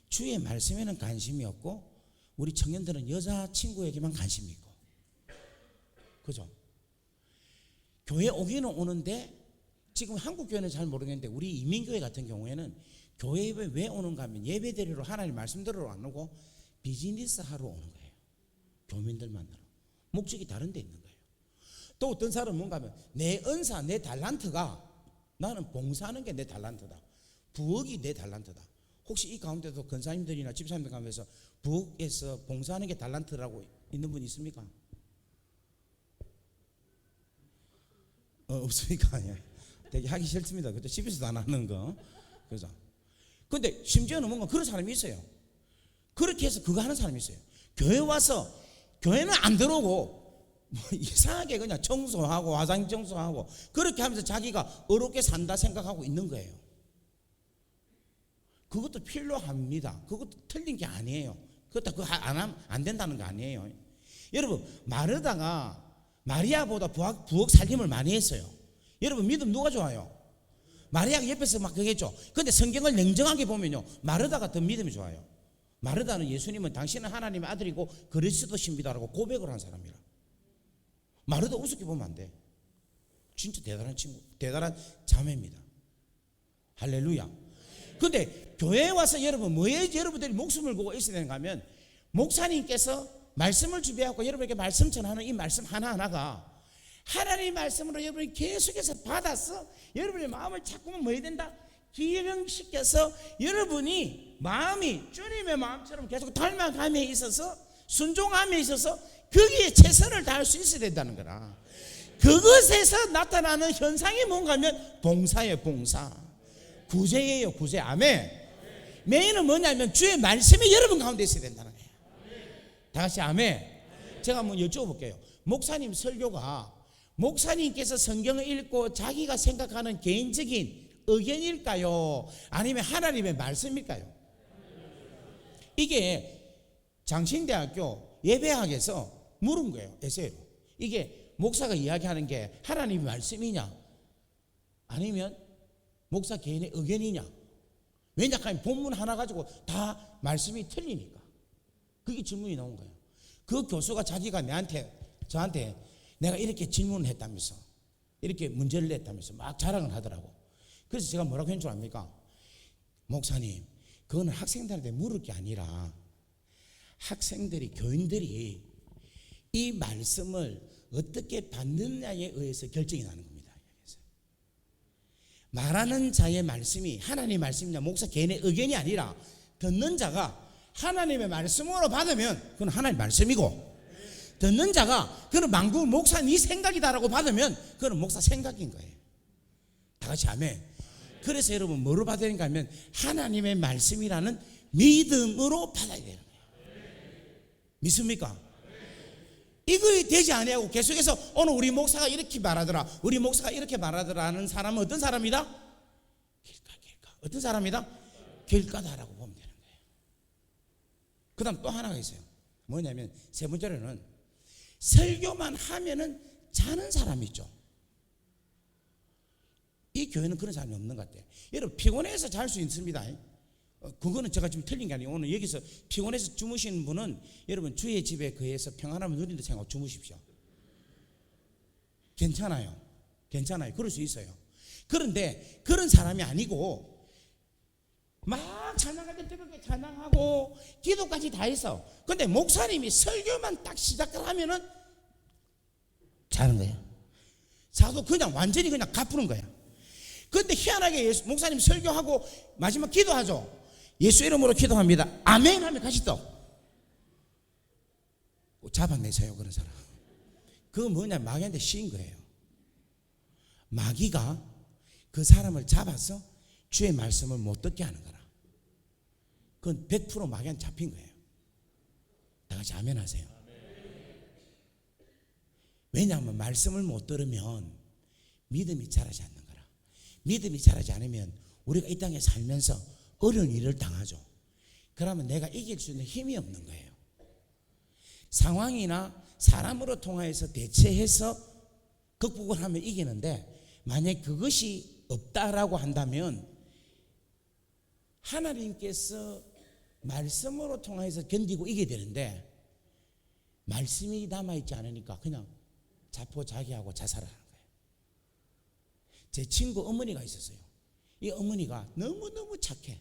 주의 말씀에는 관심이 없고 우리 청년들은 여자친구에게만 관심이 있고, 그죠? 교회 오기는 오는데 지금 한국 교회는 잘 모르겠는데 우리 이민교회 같은 경우에는 교회에 왜 오는가 하면 예배드리러 하나님 말씀 들으러 안 오고 비즈니스 하러 오는 거예요. 교민들 만나러. 목적이 다른 데 있는 거예요. 또 어떤 사람은 뭔가 하면 내 은사, 내 달란트가 나는 봉사하는 게 내 달란트다. 부엌이 내 달란트다. 혹시 이 가운데도 권사님들이나 집사님들 가면서 부엌에서 봉사하는 게 달란트라고 있는 분 있습니까? 없습니까? 예. 되게 하기 싫습니다. 그것도 집에서도 안 하는 거. 그죠? 근데 심지어는 뭔가 그런 사람이 있어요. 그렇게 해서 그거 하는 사람이 있어요. 교회 와서 교회는 안 들어오고 뭐 이상하게 그냥 청소하고 화장 청소하고 그렇게 하면서 자기가 어렵게 산다 생각하고 있는 거예요. 그것도 필요합니다. 그것도 틀린 게 아니에요. 그것도 그거 안 하면 안 된다는 거 아니에요. 여러분 마르다가 마리아보다 부엌 살림을 많이 했어요. 여러분 믿음 누가 좋아요? 마리아가 옆에서 막 그거 했죠. 근데 성경을 냉정하게 보면요 마르다가 더 믿음이 좋아요. 마르다는 예수님은 당신은 하나님의 아들이고 그리스도십니다라고 고백을 한 사람이라. 마르다 우습게 보면 안 돼. 진짜 대단한 친구, 대단한 자매입니다. 할렐루야. 근데 교회에 와서 여러분 뭐에 여러분들이 목숨을 걸고 있어야 되는가 하면 목사님께서 말씀을 준비하고 여러분에게 말씀 전하는 이 말씀 하나하나가 하나님의 말씀으로 여러분이 계속해서 받아서 여러분의 마음을 자꾸만 뭐 해야 된다? 기능시켜서 여러분이 마음이 주님의 마음처럼 계속 닮아감에 있어서 순종함에 있어서 거기에 최선을 다할 수 있어야 된다는 거라. 그것에서 나타나는 현상이 뭔가 하면 봉사예요. 봉사. 구제예요. 구제. 아멘. 메인은 뭐냐면 주의 말씀이 여러분 가운데 있어야 된다는 거예요. 다 같이 아멘. 제가 한번 여쭤볼게요. 목사님 설교가 목사님께서 성경을 읽고 자기가 생각하는 개인적인 의견일까요? 아니면 하나님의 말씀일까요? 이게 장신대학교 예배학에서 물은 거예요. 에세이로. 이게 목사가 이야기하는 게 하나님의 말씀이냐 아니면 목사 개인의 의견이냐. 왜냐하면 본문 하나 가지고 다 말씀이 틀리니까. 그게 질문이 나온 거예요. 그 교수가 자기가 저한테 내가 이렇게 질문을 했다면서 이렇게 문제를 냈다면서 막 자랑을 하더라고. 그래서 제가 뭐라고 했는 줄 압니까? 목사님 그거는 학생들한테 물을 게 아니라 학생들이 교인들이 이 말씀을 어떻게 받느냐에 의해서 결정이 나는 겁니다. 말하는 자의 말씀이 하나님의 말씀이냐 목사 개인의 의견이 아니라 듣는 자가 하나님의 말씀으로 받으면 그건 하나님의 말씀이고, 듣는 자가 그는 만국 목사 네 생각이다라고 받으면 그건 목사 생각인 거예요. 다 같이 아멘. 그래서 여러분 뭐로 받아야 되는가 하면 하나님의 말씀이라는 믿음으로 받아야 되는 거예요. 믿습니까? 이거 되지 아니하고 계속해서 오늘 우리 목사가 이렇게 말하더라, 우리 목사가 이렇게 말하더라 하는 사람은 어떤 사람이다? 길가. 어떤 사람이다? 길가다라고 보면 되는 거예요. 그 다음 또 하나가 있어요. 뭐냐면 세 번째로는 설교만 하면은 자는 사람이 있죠. 이 교회는 그런 사람이 없는 것 같아요. 여러분 피곤해서 잘 수 있습니다. 그거는 제가 지금 틀린 게 아니에요. 오늘 여기서 피곤해서 주무시는 분은 여러분 주의 집에 거해서 평안함을 누린다 생각하고 주무십시오. 괜찮아요. 그럴 수 있어요. 그런데 그런 사람이 아니고 막 찬양할 때 뜨겁게 찬양하고 기도까지 다 했어. 근데 목사님이 설교만 딱 시작을 하면은 자는 거예요. 자도 그냥 완전히 그냥 가푸는 거야. 근데 희한하게 목사님 설교하고 마지막 기도하죠. 예수 이름으로 기도합니다. 아멘 하면 같이 또 잡아내세요. 그런 사람. 그거 뭐냐, 마귀한테 씌인 거예요. 마귀가 그 사람을 잡아서 주의 말씀을 못 듣게 하는 거라. 그건 100% 마귀한테 잡힌 거예요. 다 같이 아멘 하세요. 왜냐하면 말씀을 못 들으면 믿음이 자라지 않는 거라. 믿음이 자라지 않으면 우리가 이 땅에 살면서 어려운 일을 당하죠. 그러면 내가 이길 수 있는 힘이 없는 거예요. 상황이나 사람으로 통하여서 대처해서 극복을 하면 이기는데, 만약 그것이 없다라고 한다면 하나님께서 말씀으로 통하여서 견디고 이겨야 되는데 말씀이 남아있지 않으니까 그냥 자포자기하고 자살을 하는 거예요. 제 친구 어머니가 있었어요. 이 어머니가 너무너무 착해.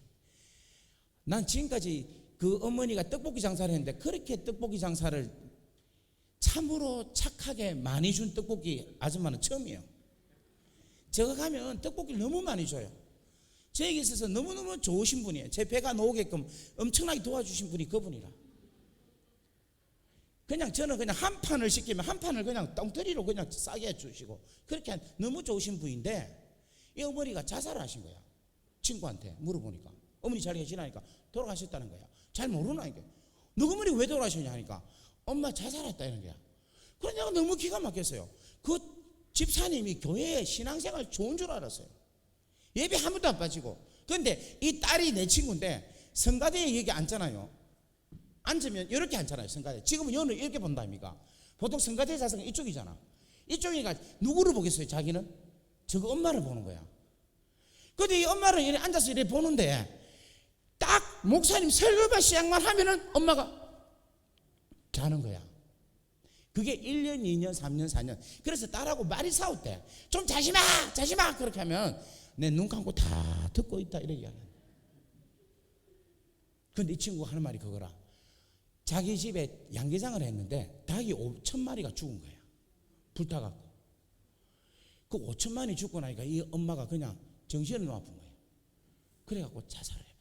난 지금까지 그 어머니가 떡볶이 장사를 했는데 그렇게 떡볶이 장사를 참으로 착하게 많이 준 떡볶이 아줌마는 처음이에요. 제가 가면 떡볶이를 너무 많이 줘요. 저에게 있어서 너무너무 좋으신 분이에요. 제 배가 나오게끔 엄청나게 도와주신 분이 그분이라. 그냥 저는 그냥 한 판을 시키면 한 판을 그냥 똥터리로 그냥 싸게 해주시고 그렇게 너무 좋으신 분인데, 이 어머니가 자살을 하신 거야. 친구한테 물어보니까 어머니 잘 계시나니까 돌아가셨다는 거야. 잘 모르나니까. 너 어머니 왜 돌아가셨냐 하니까 엄마 자살했다는 거야. 그래서 내가 너무 기가 막혔어요. 그 집사님이 교회에 신앙생활 좋은 줄 알았어요. 예배 한 번도 안 빠지고. 그런데 이 딸이 내 친구인데 성가대에 여기 앉잖아요. 앉으면 이렇게 앉잖아요. 성가대. 지금은 여는 이렇게 본답니까? 보통 성가대 자세가 이쪽이잖아. 이쪽이니까 누구를 보겠어요? 자기는? 저거 엄마를 보는 거야. 근데 이 엄마를 이렇게 앉아서 이렇게 보는데 딱 목사님 설교만 시작만 하면은 엄마가 자는 거야. 그게 1년, 2년, 3년, 4년. 그래서 딸하고 말이 싸웠대. 좀 자지 마. 그렇게 하면 내 눈 감고 다 듣고 있다 이렇게 얘기하는. 근데 이 친구가 하는 말이 그거라. 자기 집에 양계장을 했는데 닭이 5,000마리가 죽은 거야. 불타갖고. 그 5,000마리 죽고 나니까 이 엄마가 그냥 정신을 놓아픈 거예요. 그래갖고 자살을 해본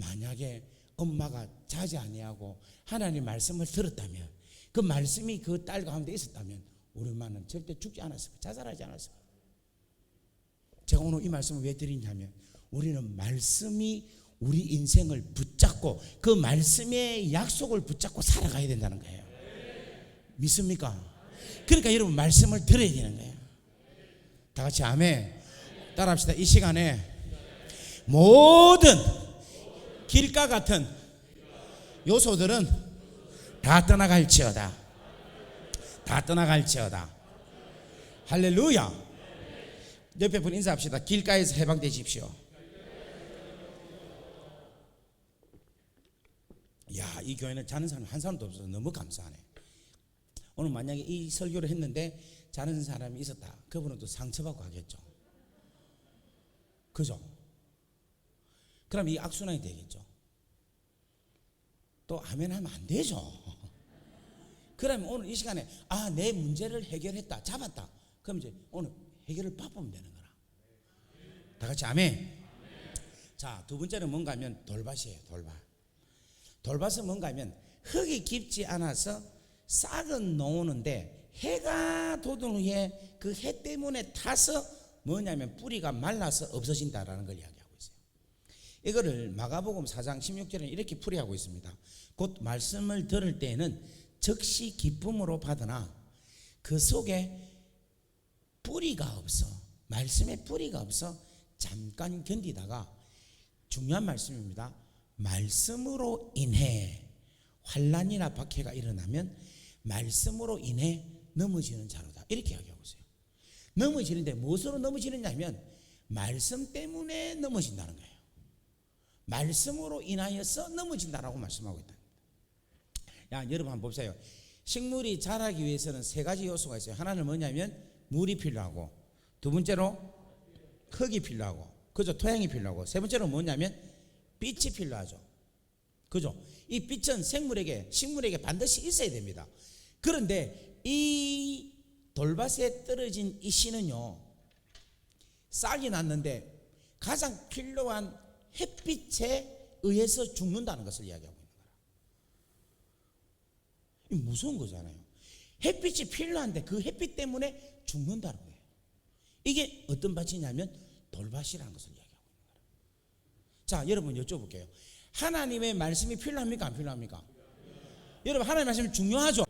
거예요. 만약에 엄마가 자지 아니하고 하나님 말씀을 들었다면, 그 말씀이 그 딸 가운데 있었다면 우리 엄마는 절대 죽지 않았을 거예요. 자살하지 않았을 거예요. 제가 오늘 이 말씀을 왜 드리냐면, 우리는 말씀이 우리 인생을 붙잡고 그 말씀의 약속을 붙잡고 살아가야 된다는 거예요. 믿습니까? 그러니까 여러분 말씀을 들어야 되는 거예요. 다 같이 아멘. 따라합시다. 이 시간에 모든 길가 같은 요소들은 다 떠나갈지어다. 다 떠나갈지어다. 할렐루야. 옆에 분 인사합시다. 길가에서 해방되십시오. 야, 이 교회는 자는 사람 한 사람도 없어서 너무 감사하네. 오늘 만약에 이 설교를 했는데 자는 사람이 있었다. 그분은 또 상처받고 가겠죠. 그죠? 그럼 이 악순환이 되겠죠. 또 아멘 하면 안 되죠. 그러면 오늘 이 시간에 내 문제를 해결했다, 잡았다. 그럼 이제 오늘 해결을 바꾸면 되는 거라. 다 같이 아멘. 자, 두 번째는 뭔가 하면 돌밭이에요. 돌밭은 뭔가 하면 흙이 깊지 않아서 싹은 놓으는데 해가 돋은 후에 그 해 때문에 타서 뭐냐면 뿌리가 말라서 없어진다라는 걸 이야기하고 있어요. 이거를 마가복음 4장 16절에 이렇게 풀이하고 있습니다. 곧 말씀을 들을 때에는 즉시 기쁨으로 받으나 그 속에 뿌리가 없어, 말씀에 뿌리가 없어 잠깐 견디다가, 중요한 말씀입니다. 말씀으로 인해 환난이나 박해가 일어나면 말씀으로 인해 넘어지는 자로다, 이렇게 이야기하고 있어요. 넘어지는데 무엇으로 넘어지느냐면 말씀 때문에 넘어진다는 거예요. 말씀으로 인하여서 넘어진다라고 말씀하고 있다. 야, 여러분 한번 보세요. 식물이 자라기 위해서는 세 가지 요소가 있어요. 하나는 뭐냐면 물이 필요하고, 두 번째로 흙이 필요하고, 그죠? 토양이 필요하고, 세 번째로 뭐냐면 빛이 필요하죠. 그죠? 이 빛은 식물에게 반드시 있어야 됩니다. 그런데 이 돌밭에 떨어진 이 씨는요, 싹이 났는데 가장 필요한 햇빛에 의해서 죽는다는 것을 이야기하고 있는 거라. 이 무서운 거잖아요. 햇빛이 필요한데 그 햇빛 때문에 죽는다는 거예요. 이게 어떤 밭이냐면 돌밭이라는 것을 이야기하고 있는 거라. 자, 여러분 여쭤볼게요. 하나님의 말씀이 필요합니까? 안 필요합니까? 여러분, 하나님의 말씀이 중요하죠.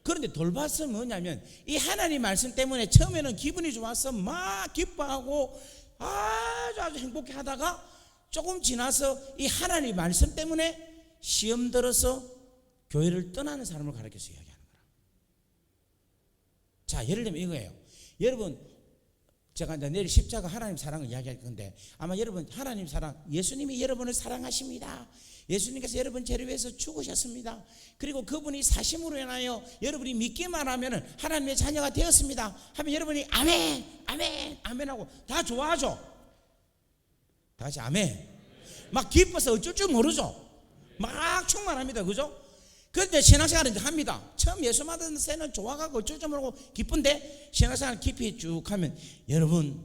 그런데 돌밭은 뭐냐면 이 하나님 말씀 때문에 처음에는 기분이 좋아서 막 기뻐하고 아주 행복해 하다가 조금 지나서 이 하나님 말씀 때문에 시험 들어서 교회를 떠나는 사람을 가르쳐서 이야기하는 거라. 자, 예를 들면 이거예요. 여러분, 제가 이제 내일 십자가 하나님 사랑을 이야기할 건데, 아마 여러분 하나님 사랑, 예수님이 여러분을 사랑하십니다. 예수님께서 여러분 죄를 위해서 죽으셨습니다. 그리고 그분이 사심으로 인하여 여러분이 믿기만 하면 하나님의 자녀가 되었습니다 하면 여러분이 아멘 아멘 아멘 하고 다 좋아하죠. 다 같이 아멘. 막 기뻐서 어쩔 줄 모르죠. 막 충만합니다. 그죠? 그런데 신앙생활을 합니다. 처음 예수 받은 새는 좋아가고 어쩔 줄 모르고 기쁜데 신앙생활 깊이 쭉 하면 여러분,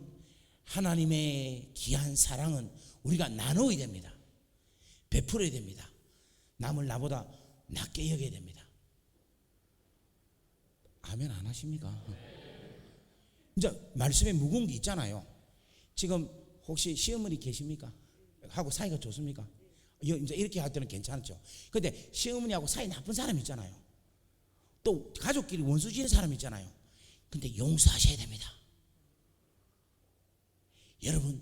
하나님의 귀한 사랑은 우리가 나누어야 됩니다. 베풀어야 됩니다. 남을 나보다 낮게 여겨야 됩니다. 아멘 안 하십니까? 이제 말씀에 무거운 게 있잖아요. 지금 혹시 시어머니 계십니까? 하고 사이가 좋습니까? 이제 이렇게 할 때는 괜찮죠. 근데 시어머니하고 사이 나쁜 사람 있잖아요. 또 가족끼리 원수 지는 사람 있잖아요. 근데 용서하셔야 됩니다. 여러분,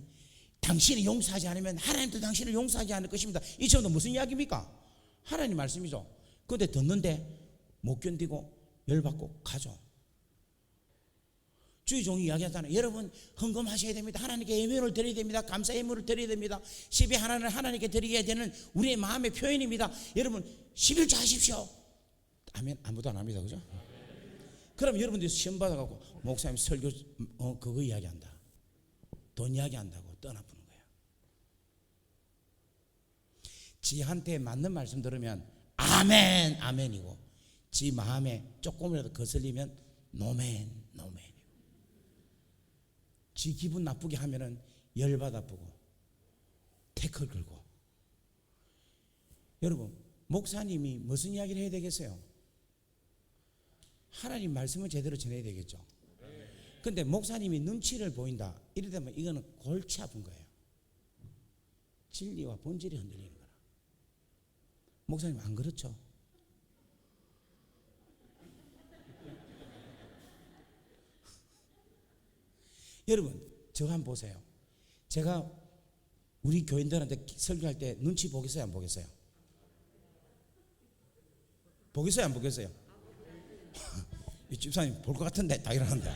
당신이 용서하지 않으면 하나님도 당신을 용서하지 않을 것입니다. 이 정도 무슨 이야기입니까? 하나님 말씀이죠. 근데 듣는데 못 견디고 열받고 가죠. 주의 종이 이야기하잖아요. 여러분, 헌금하셔야 됩니다. 하나님께 예물을 드려야 됩니다. 감사 예물을 드려야 됩니다. 10의 하나는 하나님께 드리게 되는 우리의 마음의 표현입니다. 여러분, 11조 하십시오. 아멘. 아무도 안 합니다. 그죠? 그럼 여러분들이 시험 받아갖고 목사님 설교 그거 이야기한다, 돈 이야기한다고 떠나보는 거야. 지한테 맞는 말씀 들으면 아멘 아멘이고, 지 마음에 조금이라도 거슬리면 노멘 노멘. 지 기분 나쁘게 하면은 열받아 보고 태클 걸고. 여러분, 목사님이 무슨 이야기를 해야 되겠어요? 하나님 말씀을 제대로 전해야 되겠죠. 근데 목사님이 눈치를 보인다, 이러다면 이거는 골치 아픈 거예요. 진리와 본질이 흔들리는 거라. 목사님 안 그렇죠? 여러분, 저 한번 보세요. 제가 우리 교인들한테 설교할 때 눈치 보겠어요, 안 보겠어요? 보겠어요, 안 보겠어요? 이 집사님 볼 것 같은데 다 이러는데.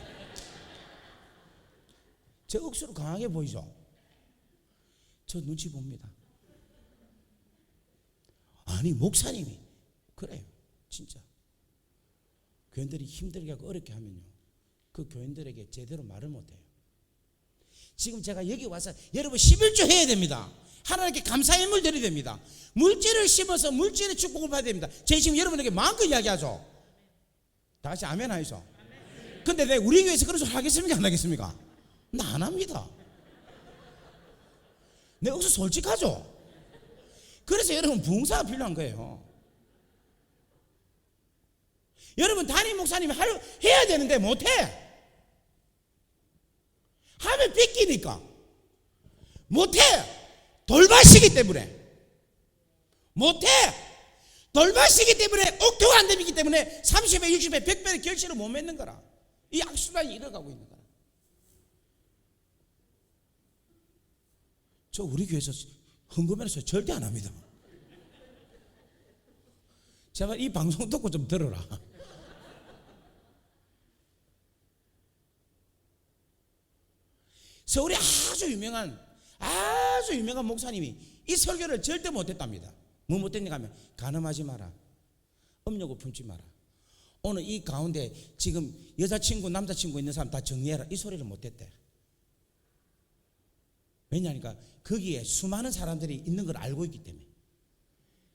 저 억수로 강하게 보이죠? 저 눈치 봅니다. 아니, 목사님이 그래요. 진짜 교인들이 힘들게 하고 어렵게 하면요, 그 교인들에게 제대로 말을 못해요. 지금 제가 여기 와서 여러분 11조 해야 됩니다. 하나님께 감사의 물 드려야 됩니다. 물질을 심어서 물질의 축복을 받아야 됩니다. 제가 지금 여러분에게 마음껏 이야기하죠. 다 같이 아멘 하시죠. 근데 내 우리 교회에서 그런 소리 하겠습니까? 안 하겠습니까? 나 안 합니다. 내 억수 솔직하죠. 그래서 여러분 부흥사가 필요한 거예요. 여러분 담임 목사님이 해야 되는데 못해. 하면 삐끼니까 못해. 돌밭이기 때문에 못해. 돌밭이기 때문에 옥토가 안 되기 때문에 30배 60배 100배의 결실을 못 맺는 거라. 이 악순환이 이어가고 있는 거라. 저 우리 교회에서 헌금해서 절대 안 합니다. 제발 이 방송 듣고 좀 들어라. 서울에 아주 유명한 목사님이 이 설교를 절대 못했답니다. 뭐 못했는가 하면 간음하지 마라, 음욕을 품지 마라, 오늘 이 가운데 지금 여자친구 남자친구 있는 사람 다 정리해라, 이 소리를 못했대. 왜냐하니까 거기에 수많은 사람들이 있는 걸 알고 있기 때문에.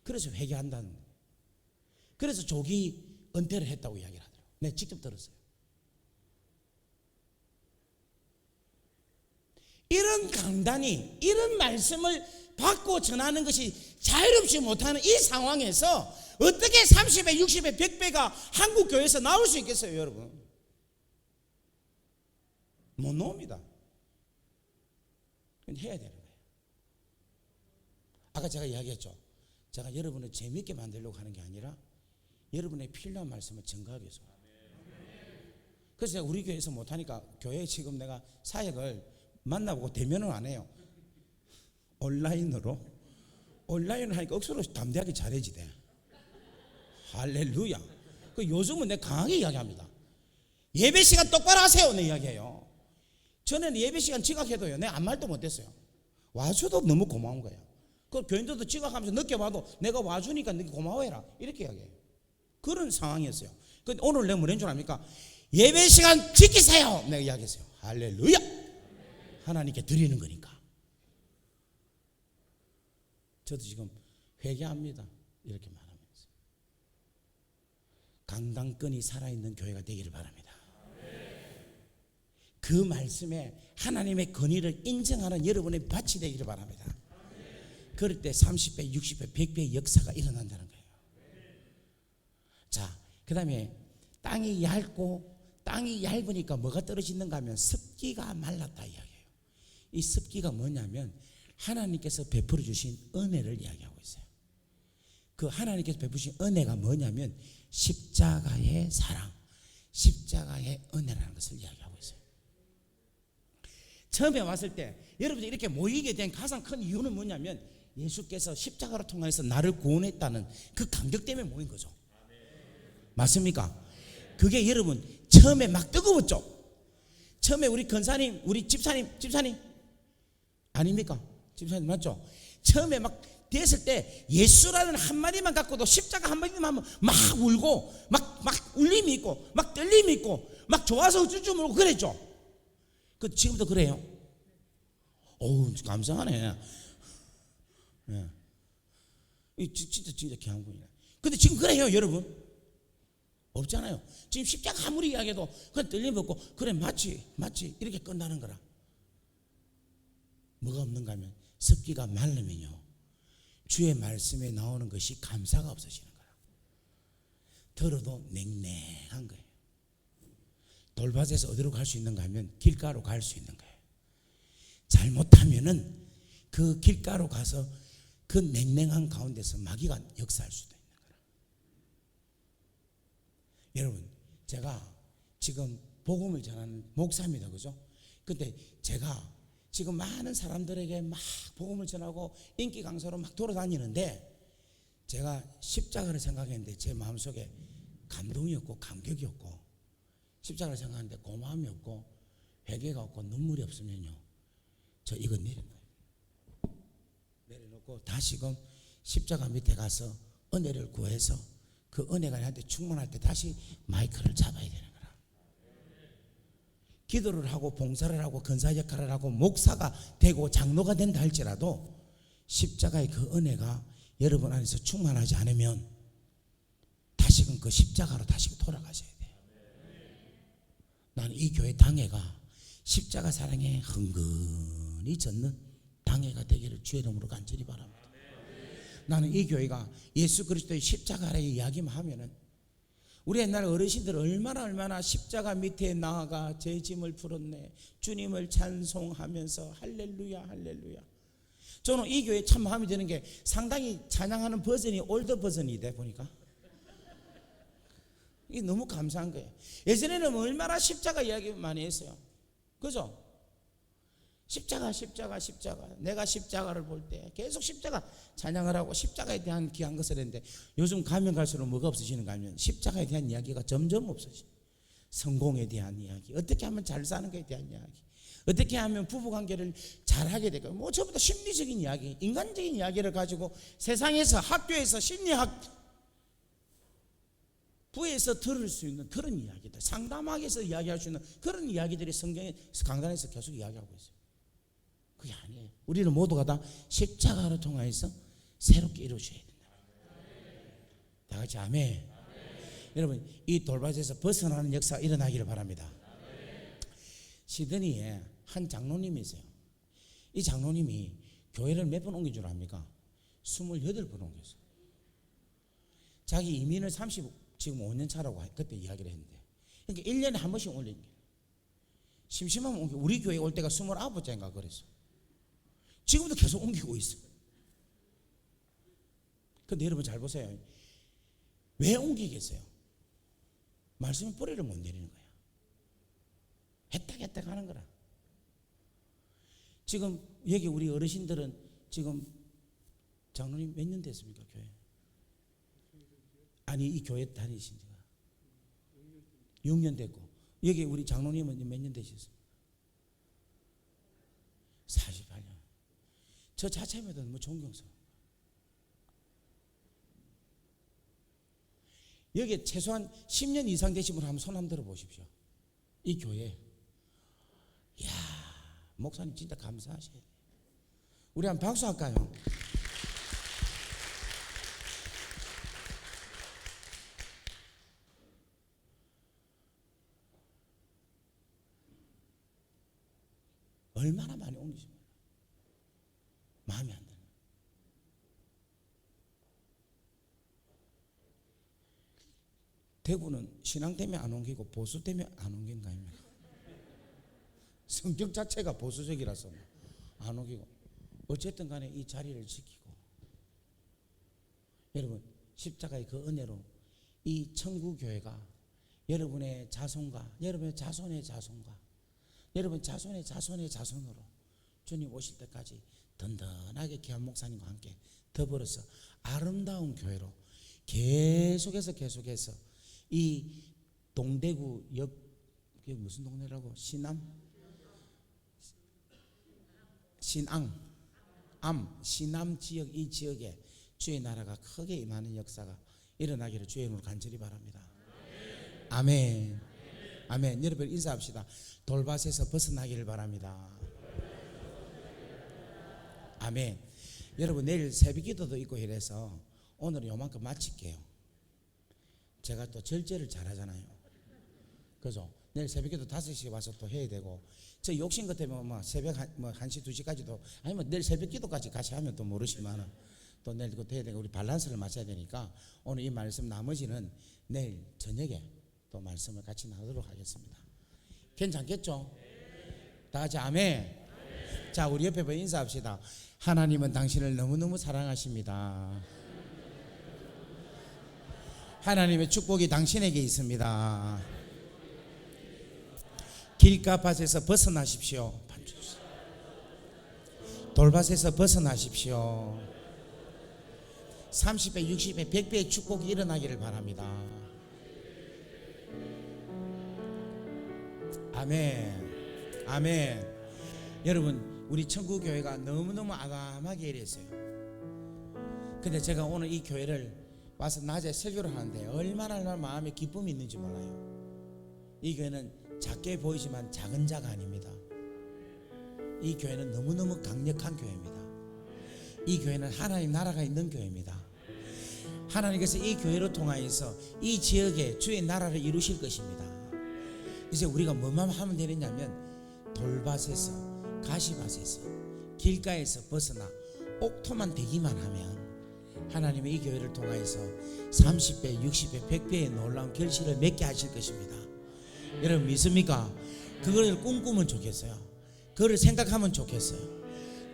그래서 회개한다는 거예요. 그래서 조기 은퇴를 했다고 이야기를 하더라고요. 내가 직접 들었어요. 이런 강단이, 이런 말씀을 받고 전하는 것이 자유롭지 못하는 이 상황에서 어떻게 30배, 60배, 100배가 한국 교회에서 나올 수 있겠어요, 여러분? 못 나옵니다. 해야 되는 거예요. 아까 제가 이야기했죠. 제가 여러분을 재미있게 만들려고 하는 게 아니라 여러분의 필요한 말씀을 증거하기 위해서. 그래서 제가 우리 교회에서 못하니까 교회에 지금 내가 사역을 만나보고 대면은 안 해요. 온라인으로 하니까 억수로 담대하게 잘해지대. 할렐루야. 그 요즘은 내가 강하게 이야기합니다. 예배 시간 똑바로 하세요, 내 이야기해요. 전에는 예배 시간 지각해도요, 내가 아무 말도 못했어요. 와줘도 너무 고마운 거예요. 그 교인들도 지각하면서 늦게 봐도 내가 와주니까 너희 고마워해라, 이렇게 이야기해요. 그런 상황이었어요. 근데 오늘 내가 뭐라는 줄 압니까? 예배 시간 지키세요, 내가 이야기했어요. 할렐루야. 하나님께 드리는 거니까. 저도 지금 회개합니다, 이렇게 말하면서. 강단권이 살아있는 교회가 되기를 바랍니다. 그 말씀에 하나님의 권위를 인정하는 여러분의 밭이 되기를 바랍니다. 그럴 때 30배, 60배, 100배의 역사가 일어난다는 거예요. 자, 그 다음에 땅이 얇으니까 뭐가 떨어지는가 하면 습기가 말랐다 이야기해요. 이 습기가 뭐냐면 하나님께서 베풀어 주신 은혜를 이야기하고 있어요. 그 하나님께서 베푸신 은혜가 뭐냐면 십자가의 사랑, 십자가의 은혜라는 것을 이야기하고 있어요. 처음에 왔을 때 여러분들이 이렇게 모이게 된 가장 큰 이유는 뭐냐면 예수께서 십자가로 통해서 나를 구원했다는 그 감격 때문에 모인 거죠. 맞습니까? 그게 여러분 처음에 막 뜨거웠죠. 처음에 우리 권사님, 우리 집사님 아닙니까? 집사님 맞죠? 처음에 막 됐을 때 예수라는 한마디만 갖고도 십자가 한마디만 하면 막 울고 막 울림이 있고 막 떨림이 있고 막 좋아서 쭈쭈 물고 그랬죠. 그 지금도 그래요. 어우, 감사하네. 예. 진짜 귀한 분이네. 근데 지금 그래요, 여러분? 없잖아요. 지금 십자가 아무리 이야기해도 그냥 떨림 없고 그래 맞지 이렇게 끝나는 거라. 뭐가 없는가 하면 습기가 마르면요, 주의 말씀에 나오는 것이 감사가 없어지는 거라. 들어도 냉랭한 거예요. 돌밭에서 어디로 갈 수 있는가 하면 길가로 갈 수 있는 거예요. 잘못하면은 그 길가로 가서 그 냉랭한 가운데서 마귀가 역사할 수도 있는 거라. 여러분, 제가 지금 복음을 전하는 목사입니다, 그죠? 근데 제가 지금 많은 사람들에게 막 복음을 전하고 인기 강사로 막 돌아다니는데 제가 십자가를 생각했는데 제 마음속에 감동이 없고 감격이 없고 십자가를 생각하는데 고마움이 없고 회개가 없고 눈물이 없으면요, 저 이거 내려놓고 다시금 십자가 밑에 가서 은혜를 구해서 그 은혜가 나한테 충만할 때 다시 마이크를 잡아야 되는 거라. 기도를 하고 봉사를 하고 근사 역할을 하고 목사가 되고 장로가 된다 할지라도 십자가의 그 은혜가 여러분 안에서 충만하지 않으면 다시금 그 십자가로 다시 돌아가셔야 돼요. 나는 이 교회 당회가 십자가 사랑에 흥건히 젖는 당회가 되기를 주의 이름으로 간절히 바랍니다. 나는 이 교회가 예수 그리스도의 십자가를 이야기만 하면은 우리 옛날 어르신들 얼마나 십자가 밑에 나아가 제 짐을 풀었네, 주님을 찬송하면서 할렐루야 할렐루야. 저는 이 교회 참 마음에 드는 게 상당히 찬양하는 버전이 올드 버전이 돼 보니까 이게 너무 감사한 거예요. 예전에는 얼마나 십자가 이야기 많이 했어요. 그죠? 십자가 내가 십자가를 볼 때 계속 십자가 찬양을 하고 십자가에 대한 귀한 것을 했는데 요즘 가면 갈수록 뭐가 없어지는가 하면 십자가에 대한 이야기가 점점 없어져. 성공에 대한 이야기, 어떻게 하면 잘 사는 것에 대한 이야기, 어떻게 하면 부부관계를 잘하게 될까, 뭐 전부 다 심리적인 이야기, 인간적인 이야기를 가지고 세상에서, 학교에서, 심리학 부에서 들을 수 있는 그런 이야기들, 상담학에서 이야기할 수 있는 그런 이야기들이 성경의 강단에서 계속 이야기하고 있어요. 그게 아니에요. 우리는 모두가 다 십자가를 통하여서 새롭게 이루어져야 된다. 다 같이 아멘. 여러분, 이 돌밭에서 벗어나는 역사가 일어나기를 바랍니다. 시드니에 한 장로님이 있어요. 이 장로님이 교회를 몇 번 옮긴 줄 압니까? 28번 옮겼어요. 자기 이민을 지금 5년 차라고 그때 이야기를 했는데, 그러니까 1년에 한 번씩 올린 거예요. 심심하면 옮겨. 우리 교회 올 때가 29번째인가 그랬어. 지금도 계속 옮기고 있어. 근데 여러분 잘 보세요. 왜 옮기겠어요? 말씀의 뿌리를 못 내리는 거야. 했다 하는 거라. 지금 여기 우리 어르신들은 지금 장로님 몇 년 됐습니까? 교회? 아니, 이 교회 다니신 지가 6년 됐고, 여기 우리 장로님은 몇 년 되셨어요? 48년. 저 자체면 뭐 존경스러워. 여기 최소한 10년 이상 되신 분 한번 손 한번 들어 보십시오. 이 교회. 이야, 목사님 진짜 감사하셔야 돼요. 우리 한번 박수 할까요? 얼마나 많이 옮기십니까? 마음에 안 드는. 대구는 신앙 때문에 안 옮기고 보수 때문에 안 옮긴 거 아닙니까? 성격 자체가 보수적이라서 안 옮기고, 어쨌든 간에 이 자리를 지키고, 여러분 십자가의 그 은혜로 이 천국교회가 여러분의 자손과 여러분의 자손의 자손과 여러분 자손의 자손의 자손으로 주님 오실 때까지 든든하게 귀한 목사님과 함께 더불어서 아름다운 교회로 계속해서 이 동대구 역, 그게 무슨 동네라고? 신앙 신암 지역, 이 지역에 주의 나라가 크게 임하는 역사가 일어나기를 주의 이름으로 간절히 바랍니다. 아멘. 아멘. 여러분 인사합시다. 돌밭에서 벗어나기를 바랍니다. 아멘. 여러분 내일 새벽기도도 있고 이래서 오늘은 요만큼 마칠게요. 제가 또 절제를 잘하잖아요. 그죠? 내일 새벽기도 5시에 와서 또 해야 되고, 저 욕심 같으면 뭐 새벽 1시 2시까지도, 아니면 내일 새벽기도까지 같이 하면 또 모르시면 또 내일 그것도 해야 되고, 우리 밸런스를 맞춰야 되니까 오늘 이 말씀 나머지는 내일 저녁에 또 말씀을 같이 나누도록 하겠습니다. 괜찮겠죠? 다 같이 아멘. 자, 우리 옆에 분 인사합시다. 하나님은 당신을 너무너무 사랑하십니다. 하나님의 축복이 당신에게 있습니다. 길가밭에서 벗어나십시오. 돌밭에서 벗어나십시오. 30배, 60배, 100배의 축복이 일어나기를 바랍니다. 아멘. 아멘. 여러분 우리 천국교회가 너무너무 아담하게 이랬어요. 근데 제가 오늘 이 교회를 와서 낮에 설교를 하는데 얼마나 마음에 기쁨이 있는지 몰라요. 이 교회는 작게 보이지만 작은 자가 아닙니다. 이 교회는 너무너무 강력한 교회입니다. 이 교회는 하나님 나라가 있는 교회입니다. 하나님께서 이 교회를 통하여서 이 지역에 주의 나라를 이루실 것입니다. 이제 우리가 뭐만 하면 되느냐면 돌밭에서 가시밭에서 길가에서 벗어나 옥토만 되기만 하면 하나님의 이 교회를 통하여서 30배, 60배, 100배의 놀라운 결실을 맺게 하실 것입니다. 여러분 믿습니까? 그걸 꿈꾸면 좋겠어요. 그걸 생각하면 좋겠어요.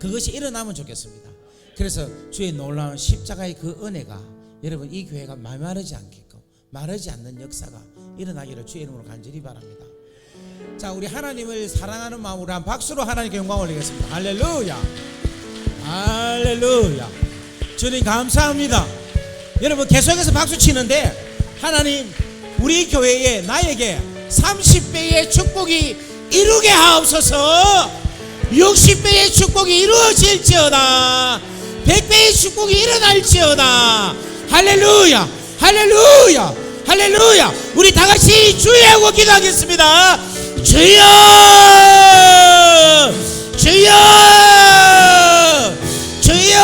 그것이 일어나면 좋겠습니다. 그래서 주의 놀라운 십자가의 그 은혜가 여러분 이 교회가 마르지 않겠고 마르지 않는 역사가 일어나기를 주의 이름으로 간절히 바랍니다. 자, 우리 하나님을 사랑하는 마음으로 한 박수로 하나님께 영광 올리겠습니다. 할렐루야, 할렐루야. 주님 감사합니다. 여러분 계속해서 박수 치는데 하나님 우리 교회에 나에게 30배의 축복이 이루게 하옵소서. 60배의 축복이 이루어질지어다. 100배의 축복이 일어날지어다. 할렐루야, 할렐루야, 할렐루야. 우리 다같이 주여하고 기도하겠습니다. 주여, 주여, 주여.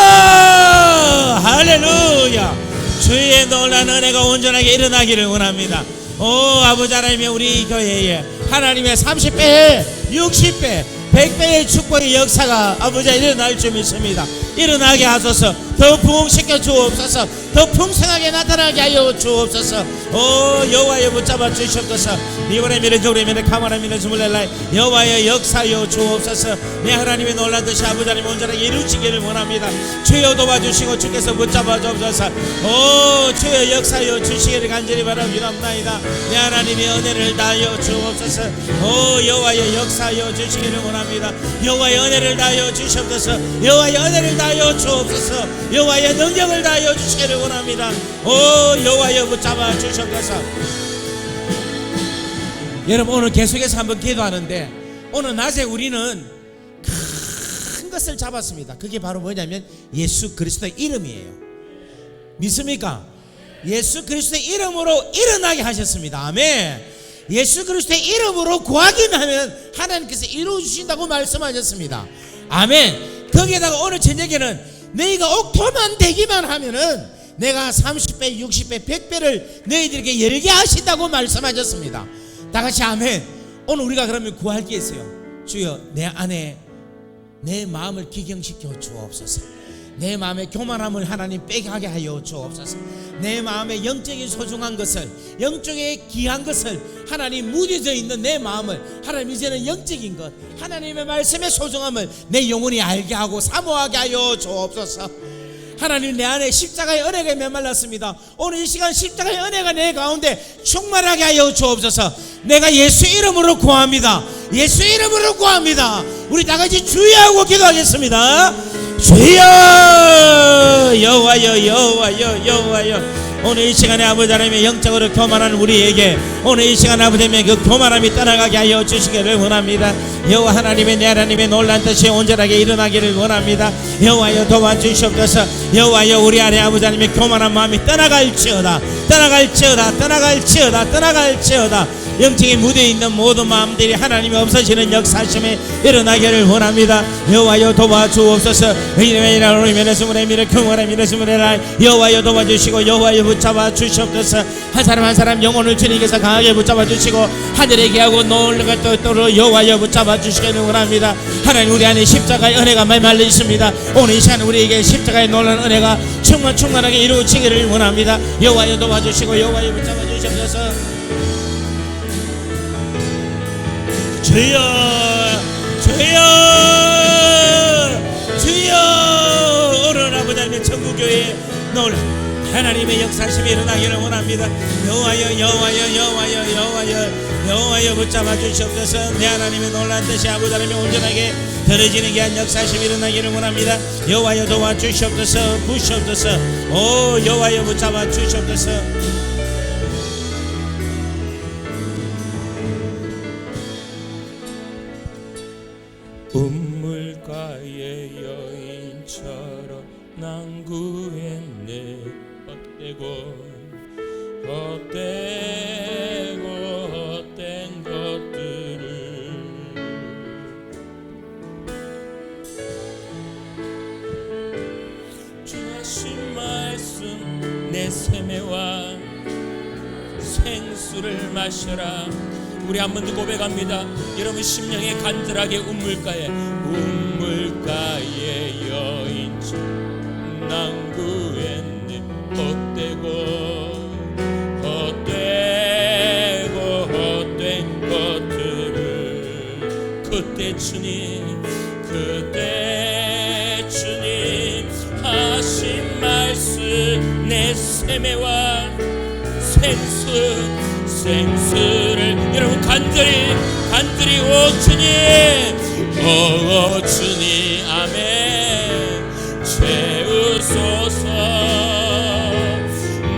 할렐루야. 주의 놀라운 은혜가 온전하게 일어나기를 원합니다. 오 아버지 하나님의 우리 교회에 하나님의 30배, 60배, 100배의 축복의 역사가 아버지 일어날 줄 믿습니다. 일어나게 하소서. 더 부흥시켜 주옵소서. 더 풍성하게 나타나게 하여 주옵소서. 오 여호와여 붙잡아 주시옵소서. 이번에 미래 저번에 미래 카마라 미래 주물렐라 여호와여 역사여 주옵소서. 내 하나님의 놀란 듯이 아버지 하나님 온전하게 이루시기를 원합니다. 주여 도와주시고 주께서 붙잡아 주옵소서. 오 주여 역사여 주시기를 간절히 바라옵나이다. 내 하나님의 은혜를 다하여 주옵소서. 오 여호와여 역사여 주시기를 원합니다. 여호와의 은혜를 다하여 주시옵소서. 여호와의 은혜를 다하여 주옵소서. 여호와의 능력을 다하여 주시기를 원합니다. 오 여호와여 붙잡아 주시옵소서. 여러분 오늘 계속해서 한번 기도하는데 오늘 낮에 우리는 큰 것을 잡았습니다. 그게 바로 뭐냐면 예수 그리스도의 이름이에요. 믿습니까? 예수 그리스도의 이름으로 일어나게 하셨습니다. 아멘. 예수 그리스도의 이름으로 구하기만 하면 하나님께서 이루어주신다고 말씀하셨습니다. 아멘. 거기에다가 오늘 저녁에는 너희가 옥토만 되기만 하면은 내가 30배, 60배, 100배를 너희들에게 열게 하신다고 말씀하셨습니다. 다같이 아멘. 오늘 우리가 그러면 구할 게 있어요. 주여 내 안에 내 마음을 기경시켜 주옵소서. 내 마음의 교만함을 하나님 빼게 하게 하여 주옵소서. 내 마음의 영적인 소중한 것을, 영적인 귀한 것을 하나님 무뎌져 있는 내 마음을 하나님 이제는 영적인 것, 하나님의 말씀의 소중함을 내 영혼이 알게 하고 사모하게 하여 주옵소서. 하나님 내 안에 십자가의 은혜가 메말랐습니다. 오늘 이 시간 십자가의 은혜가 내 가운데 충만하게 하여 주옵소서. 내가 예수 이름으로 구합니다. 예수 이름으로 구합니다. 우리 다같이 주여하고 기도하겠습니다. 주여 여호와여 여호와여 여호와여. 오늘 이 시간에 아버지 하나님의 영적으로 교만한 우리에게 오늘 이 시간 아버지 하나님의 그 교만함이 떠나가게 하여 주시기를 원합니다. 여호와 하나님의 내 하나님의 놀란 뜻이 온전하게 일어나기를 원합니다. 여호와여 도와주시옵소서. 여호와여 우리 안에 아버지 하나님의 교만한 마음이 떠나갈지어다. 떠나갈지어다. 떠나갈지어다. 떠나갈지어다. 영적인 무대에 있는 모든 마음들이 하나님이 없어지는 역사심에 일어나기를 원합니다. 여호와여 도와주옵소서. 여호와여 도와주시고 여호와여 붙잡아 주시옵소서. 한 사람 한 사람 영혼을 주님께서 강하게 붙잡아 주시고 하늘에 계하고 놀라가 떠도록 여호와여 붙잡아 주시기를 원합니다. 하나님 우리 안에 십자가의 은혜가 말려 있습니다. 오늘 이 시간 우리에게 십자가의 놀라운 은혜가 충만하게 이루어지기를 원합니다. 여호와여 도와주시고 여호와여 붙잡아 주시옵소서. 주여 주여 주여. 오늘 아버지 하나님의 천국교회에 놀라 하나님의 역사심이 일어나기를 원합니다. 여호와여 여호와여 여호와여 여호와여 여호와여 붙잡아 주시옵소서. 내 하나님의 놀란 뜻이 아버지 하나님의 온전하게 들어지는 귀한 역사심이 일어나기를 원합니다. 여호와여 도와주시옵소서. 부시옵소서. 오 여호와여 붙잡아 주시옵소서. 우물가의 여인처럼 난 구했네. 헛된 것들을 주 하신 말씀 내 세매와 생수를 마셔라. 우리 한 번 더 고백합니다. 여러분 심령에 간절하게 우물가에 우물가의 여인처럼 낭구했네. 헛된 것들을 그때 주님 하신 말씀 내 세매와 생수를 여러분 간절히 오 주님 아멘 채우소서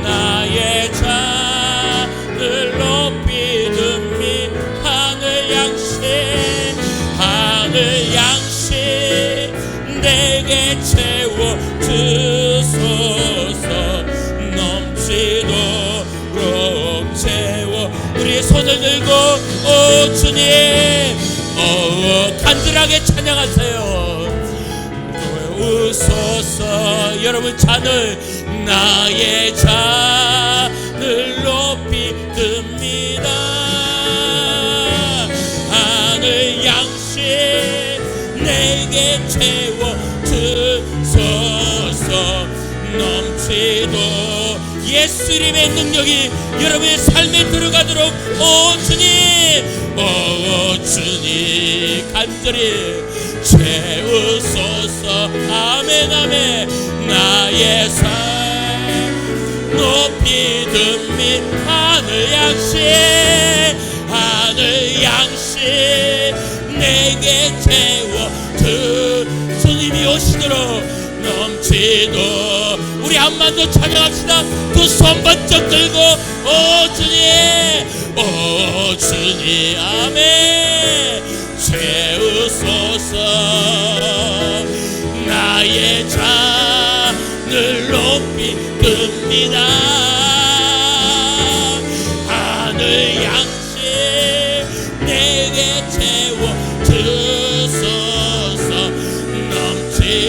나의 잔을 높이 듭니 하늘 양식 내게 채워 주소서 넘치도록 채워 우리의 손을 들고 오 주님 간절하게 찬양하세요. 우소서 여러분 잔을 나의 잔을 높이 듭니다. 하늘 양식 내게 채워 주소서 넘치도록 예수 이름의 능력이 여러분의 삶에 들어가도록 오 주님 간절히 채우소서 아멘 나의 삶 높이 듭니 하늘 양식 내게 채워 주님이 오시도록 넘치도록 우리 한번 더 찬양합시다. 두 손 번쩍 들고 오 주님 아멘 채우소서 나의 잔을 높이 듭니다. 하늘 양식 내게 채워 주소서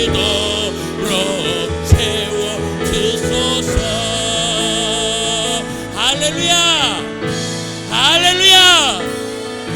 넘치도록 채워 주소서 할렐루야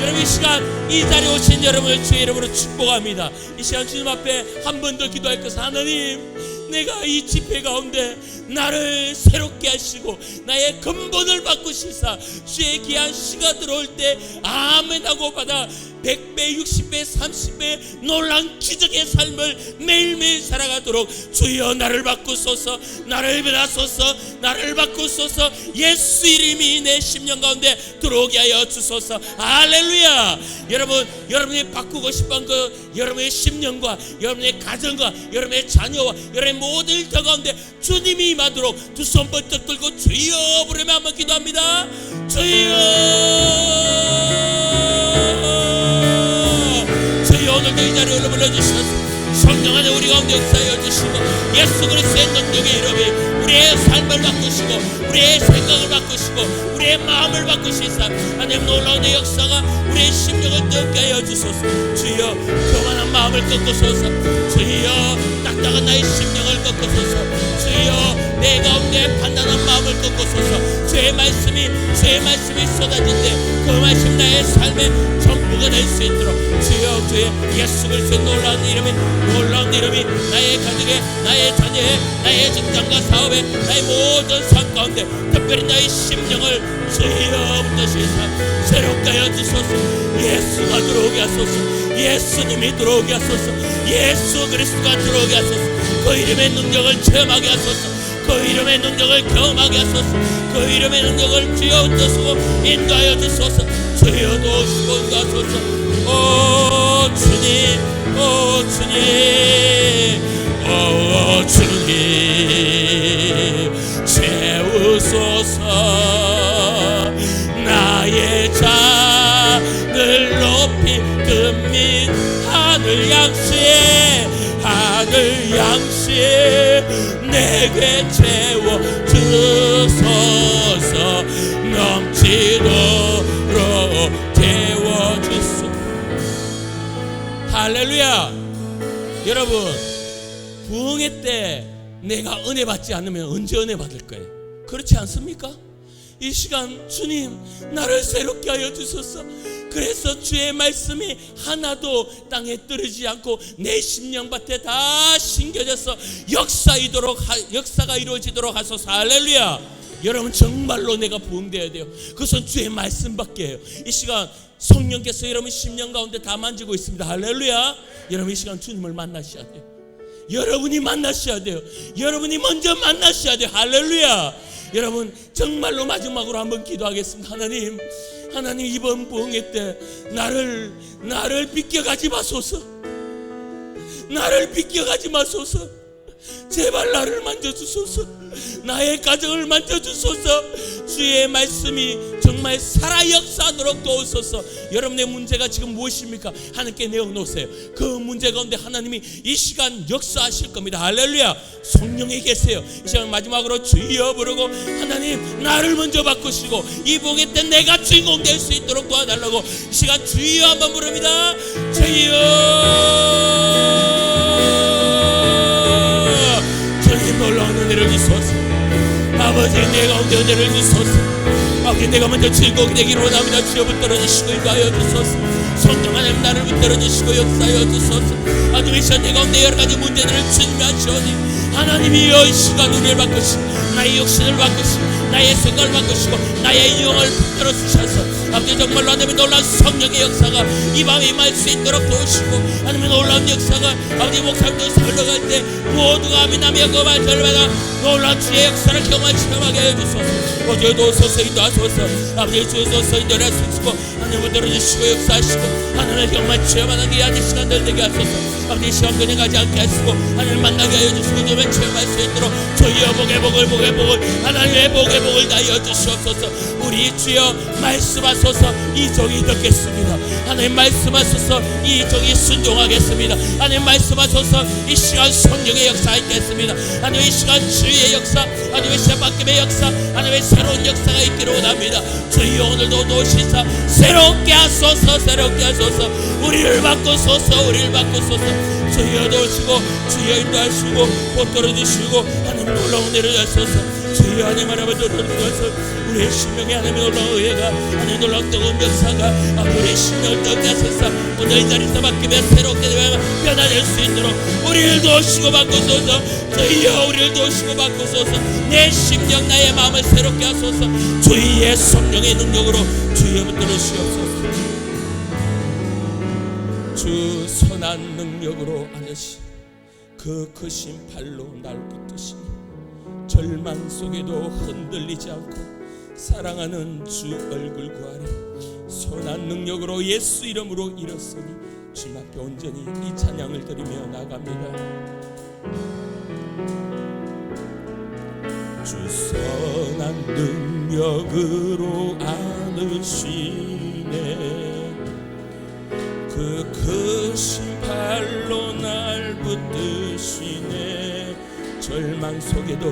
여러분 이 시간 이 자리에 오신 여러분을 주의 이름으로 축복합니다. 이 시간 주님 앞에 한 번 더 기도할 것은 하나님 내가 이 집회 가운데 나를 새롭게 하시고 나의 근본을 바꾸시사 주의 귀한 시가 들어올 때 아멘하고 받아 100배 60배 30배 놀란 기적의 삶을 매일매일 살아가도록 주여 나를 바꾸소서 나를 변하소서 나를 바꾸소서 예수 이름이 내 심령 가운데 들어오게 하여 주소서 할렐루야. 여러분 여러분이 바꾸고 싶은 그 여러분의 심령과 여러분의 가정과 여러분의 자녀와 여러분의 모든 일터 가운데 주님이 임하도록 두 손 번쩍 들고 주여 부르며 한번 기도합니다. 주여 오늘도 이 자리에 불러주셔서 성령 안에 우리 가운데 역사하여 주시고 예수 그리스도의 능력의 이름이 우리의 삶을 바꾸시고 우리의 생각을 바꾸시고 우리의 마음을 바꾸시사 하나님 놀라운 역사가 우리의 심령을 뜨겁게 하여 주소서. 주여 교만한 마음을 꺾으소서. 주여 딱딱한 나의 심령을 꺾으소서. 주여 내 가운데 판단한 마음을 꺾으소서. 주의 말씀이 쏟아질 때 그 말씀 나의 삶의 전부가 될 수 있도록 주여 주의 예수 그리스도의 놀라운 이름이 나의 가정에 나의 자녀에 나의 직장과 사업에 나의 모든 삶 가운데 특별히 나의 심령을 주여부터 시사 새롭게 하여 주소서. 예수가 들어오게 하소서. 예수님이 들어오게 하소서. 예수 그리스도가 들어오게 하소서. 그 이름의 능력을 체험하게 하소서. 그 이름의 능력을 경험하게 하소서. 그 이름의 능력을 주여 얻으시고 인도하여 주소서. 주여 도우시고 인도하소서. 오 주님 채우소서. 나의 잔을 높이 듭니 하늘 양식 내게 채워 주소서. 넘치도록 채워 주소서. 할렐루야. 여러분 부흥회 때 내가 은혜 받지 않으면 언제 은혜 받을 거예요? 그렇지 않습니까? 이 시간 주님 나를 새롭게 하여 주소서. 그래서 주의 말씀이 하나도 땅에 떨어지지 않고 내 심령밭에 다 심겨져서 역사가 이루어지도록 하소서. 할렐루야. 여러분 정말로 내가 부흥되어야 돼요. 그것은 주의 말씀밖에. 이 시간 성령께서 여러분 심령 가운데 다 만지고 있습니다. 할렐루야. 여러분 이 시간 주님을 만나셔야 돼요. 여러분이 만나셔야 돼요. 여러분이 먼저 만나셔야 돼요. 할렐루야. 여러분 정말로 마지막으로 한번 기도하겠습니다. 하나님 이번 부흥회 때 나를 비껴가지 마소서. 나를 비껴가지 마소서. 제발 나를 만져주소서. 나의 가정을 만져주소서. 주의 말씀이 정말 살아 역사하도록 도우소서. 여러분의 문제가 지금 무엇입니까? 하나님께 내어놓으세요. 그 문제 가운데 하나님이 이 시간 역사하실 겁니다. 할렐루야. 성령이 계세요. 이 시간 마지막으로 주여 부르고 하나님 나를 먼저 바꾸시고 이 부흥회 때 내가 주인공 될 수 있도록 도와달라고 이 시간 주여 한번 부릅니다. 주여. 주님 놀라운 은혜를 주소서. 아버지 내 가운데 은혜를 주소서. 아버지 내가 먼저 즐거우게 되기를 원합니다. 주여 붙들어 주시고 인도하여 주소서. 성령 하나님 나를 붙들어 주시고 역사하여 주소서. 하나님 이 시간 내 가운데 여러 가지 문제들을 주님이 하시오니 하나님이여 이 시간 우리를 바꾸시고 나의 육신을 바꾸시고 나의 생각을 바꾸시고 나의 영을 붙들어 주셔서 아버지 정말로 하나님의 놀라운 성령의 역사가 이 밤에 임할 수 있도록 도우시고 하나님의 놀라운 역사가 아버지 목사님들 살러갈 때 모두가 아멘하며 그 말절마다 놀라운 주의 역사를 경험하게 해주소서. 어제도 소서 인도하소서. 아버지 주소서 인도할 수 있고 하나님을 들어주시고 역사하시고 하나님을 경험한 체험하는 게 아닌 시간들 되게 하소서. 아버지 시간 그냥 가지 않게 하시고 하나님을 만나게 하여 주시고 주의 체험할 수 있도록 주여 복의 복을 하나님의 복의 복을 다하여 주시옵소서. 우리 주여 말씀하소서. 이 종이 듣겠습니다. 하나님 말씀하소서. 이 종이 순종하겠습니다. 하나님 말씀하소서. 이 시간 성령의 역사 있겠습니다. 하나님 이 시간 주의 역사, 하나님의 시간 바뀜의 역사, 하나님의 새로운 역사가 있기를 원합니다. 주여 오늘도 도시사 새롭게 하소서. 새롭게 하소서. 우리를 바꾸소서. 우리를 바꾸소서. 주여 도우시고 주여 인도하시고 붙들어 주시고 하나님 놀라운 은혜를 하소서. 주여 하나님 하나님을 들어주셔서 우리의 심령에 하나님의 놀라운 의회가 하나님의 놀라운 뜨거운 역사가 우리의 심령을 뜨겁게 하소서. 오늘 이 자리에서 바뀌며 새롭게 변화될 수 있도록 우리를 도우시고 바꾸소서. 주여 우리를 도우시고 바꾸소서. 내 심령 나의 마음을 새롭게 하소서. 주의 성령의 능력으로 주여 붙들어 주시옵소서. 주 선한 능력으로 안으시 그 크신 팔로 날 붙드시니 절망 속에도 흔들리지 않고 사랑하는 주 얼굴 구하리. 선한 능력으로 예수 이름으로 일었으니 주님 앞에 온전히 이 찬양을 드리며 나갑니다. 주 선한 능력으로 안으시네 그 크신 팔로 날 붙드시네. 절망 속에도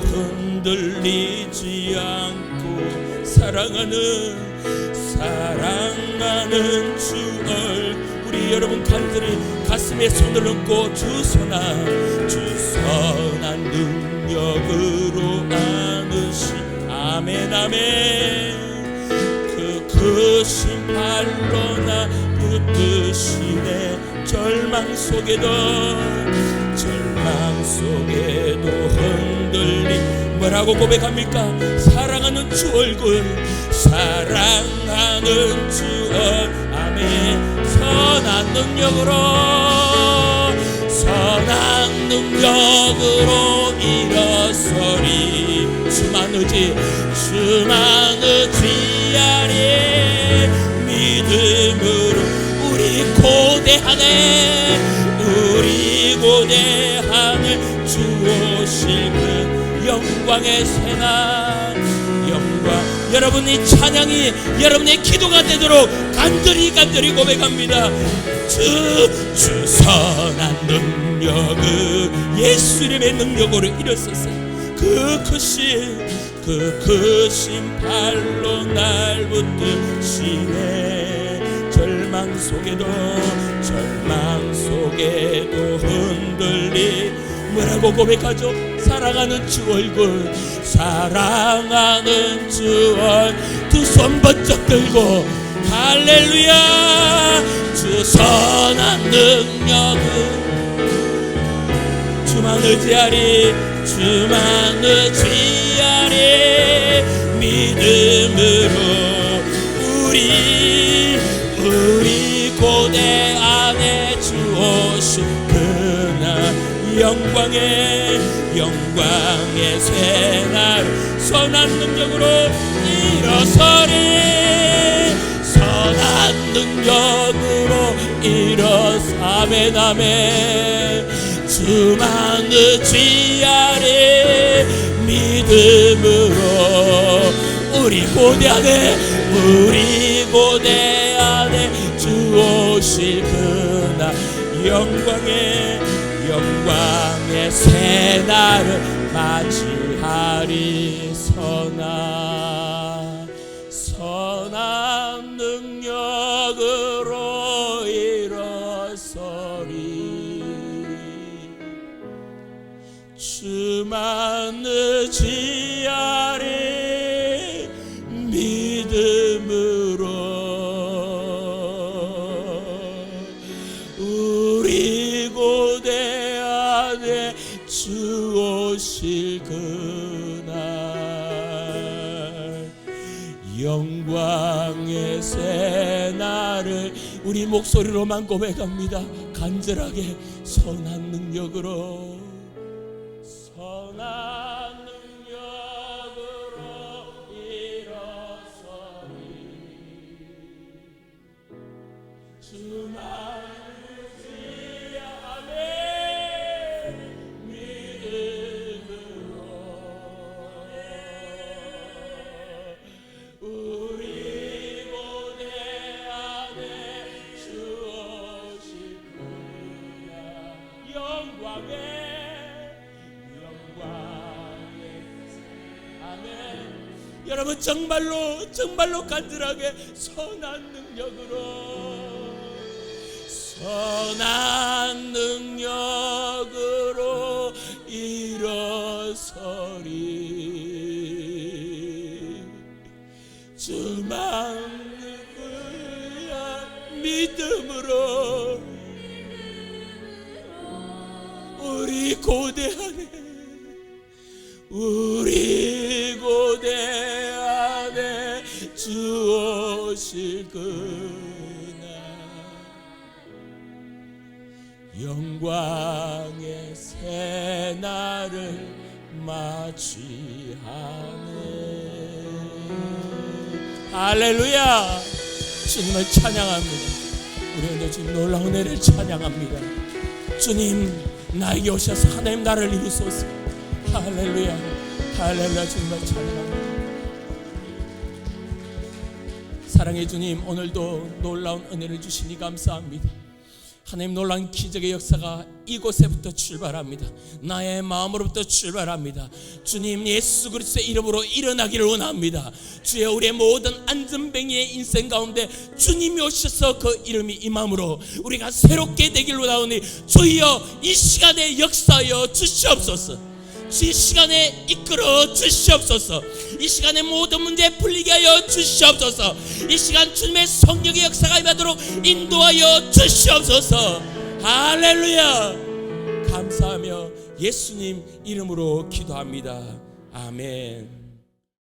흔들리지 않고 사랑하는 주 우리 여러분 간절히 가슴에 손을 얹고 주 선한 능력으로 안으시 아멘 아멘. 크신 팔로 나 붙드시네. 절망 속에도 흔들리 뭐라고 고백합니까? 사랑하는 주 얼굴 사랑하는 주 아멘. 선한 능력으로 일어서리. 주만 의지하리. 믿음으로 우리 고대하네 주 오실 그 영광의 새날 영광. 여러분 이 찬양이 여러분의 기도가 되도록 간절히 고백합니다. 주 선한 능력을 예수 이름의 능력으로 일어섰어요. 그 크신 팔로 날 붙드시네. 절망 속에도 흔들리 뭐라고 고백하죠? 사랑하는 주 얼굴, 사랑하는 주 얼굴 두 손 번쩍 들고 할렐루야. 주 선한 능력은 주만 의지하리, 주만 의지하리. 믿음으로 우리 고대 안에 주 오신 그날 영광의 새날 선한 능력으로 일어서리. 선한 능력으로 일어서 아멘 아멘. 주만 의지하리. 믿음으로 우리 고대 안에 주 오실 그날 영광의 새날을 맞이하리. 선한 능력으로 일어서리. 주만 의지하리. 믿음으로 우리 고대 안에 주 오실 그날 영광의 새날을 우리 목소리로만 고백합니다. 간절하게 선한 능력으로 일어서리. 주만 의지하네. 믿음으로 우리 고대 안에 주 오실 그날 영광의 아멘. 여러분 정말로 간절하게 선한 능력으로 일어서리. 주만 믿음으로 우리 고대 안에 주 오실 그날 영광의 새날을 맞이하네. 할렐루야. 주님을 찬양합니다. 우리는 지금 놀라운 은혜를 찬양합니다. 주님 나에게 오셔서 하나님 나를 이루소서. 할렐루야. 할렐루야. 주님을 찬양합니다. 사랑의 주님, 오늘도 놀라운 은혜를 주시니 감사합니다. 하나님, 놀라운 기적의 역사가 이곳에부터 출발합니다. 나의 마음으로부터 출발합니다. 주님 예수 그리스도의 이름으로 일어나기를 원합니다. 주여, 우리의 모든 안전뱅이의 인생 가운데 주님이 오셔서 그 이름이 임함으로 우리가 새롭게 되기를 원하오니 주여 이 시간에 역사하여 주시옵소서. 이 시간에 이끌어 주시옵소서. 이 시간에 모든 문제 풀리게 하여 주시옵소서. 이 시간 주님의 성령의 역사가 임하도록 인도하여 주시옵소서. 할렐루야. 감사하며 예수님 이름으로 기도합니다. 아멘.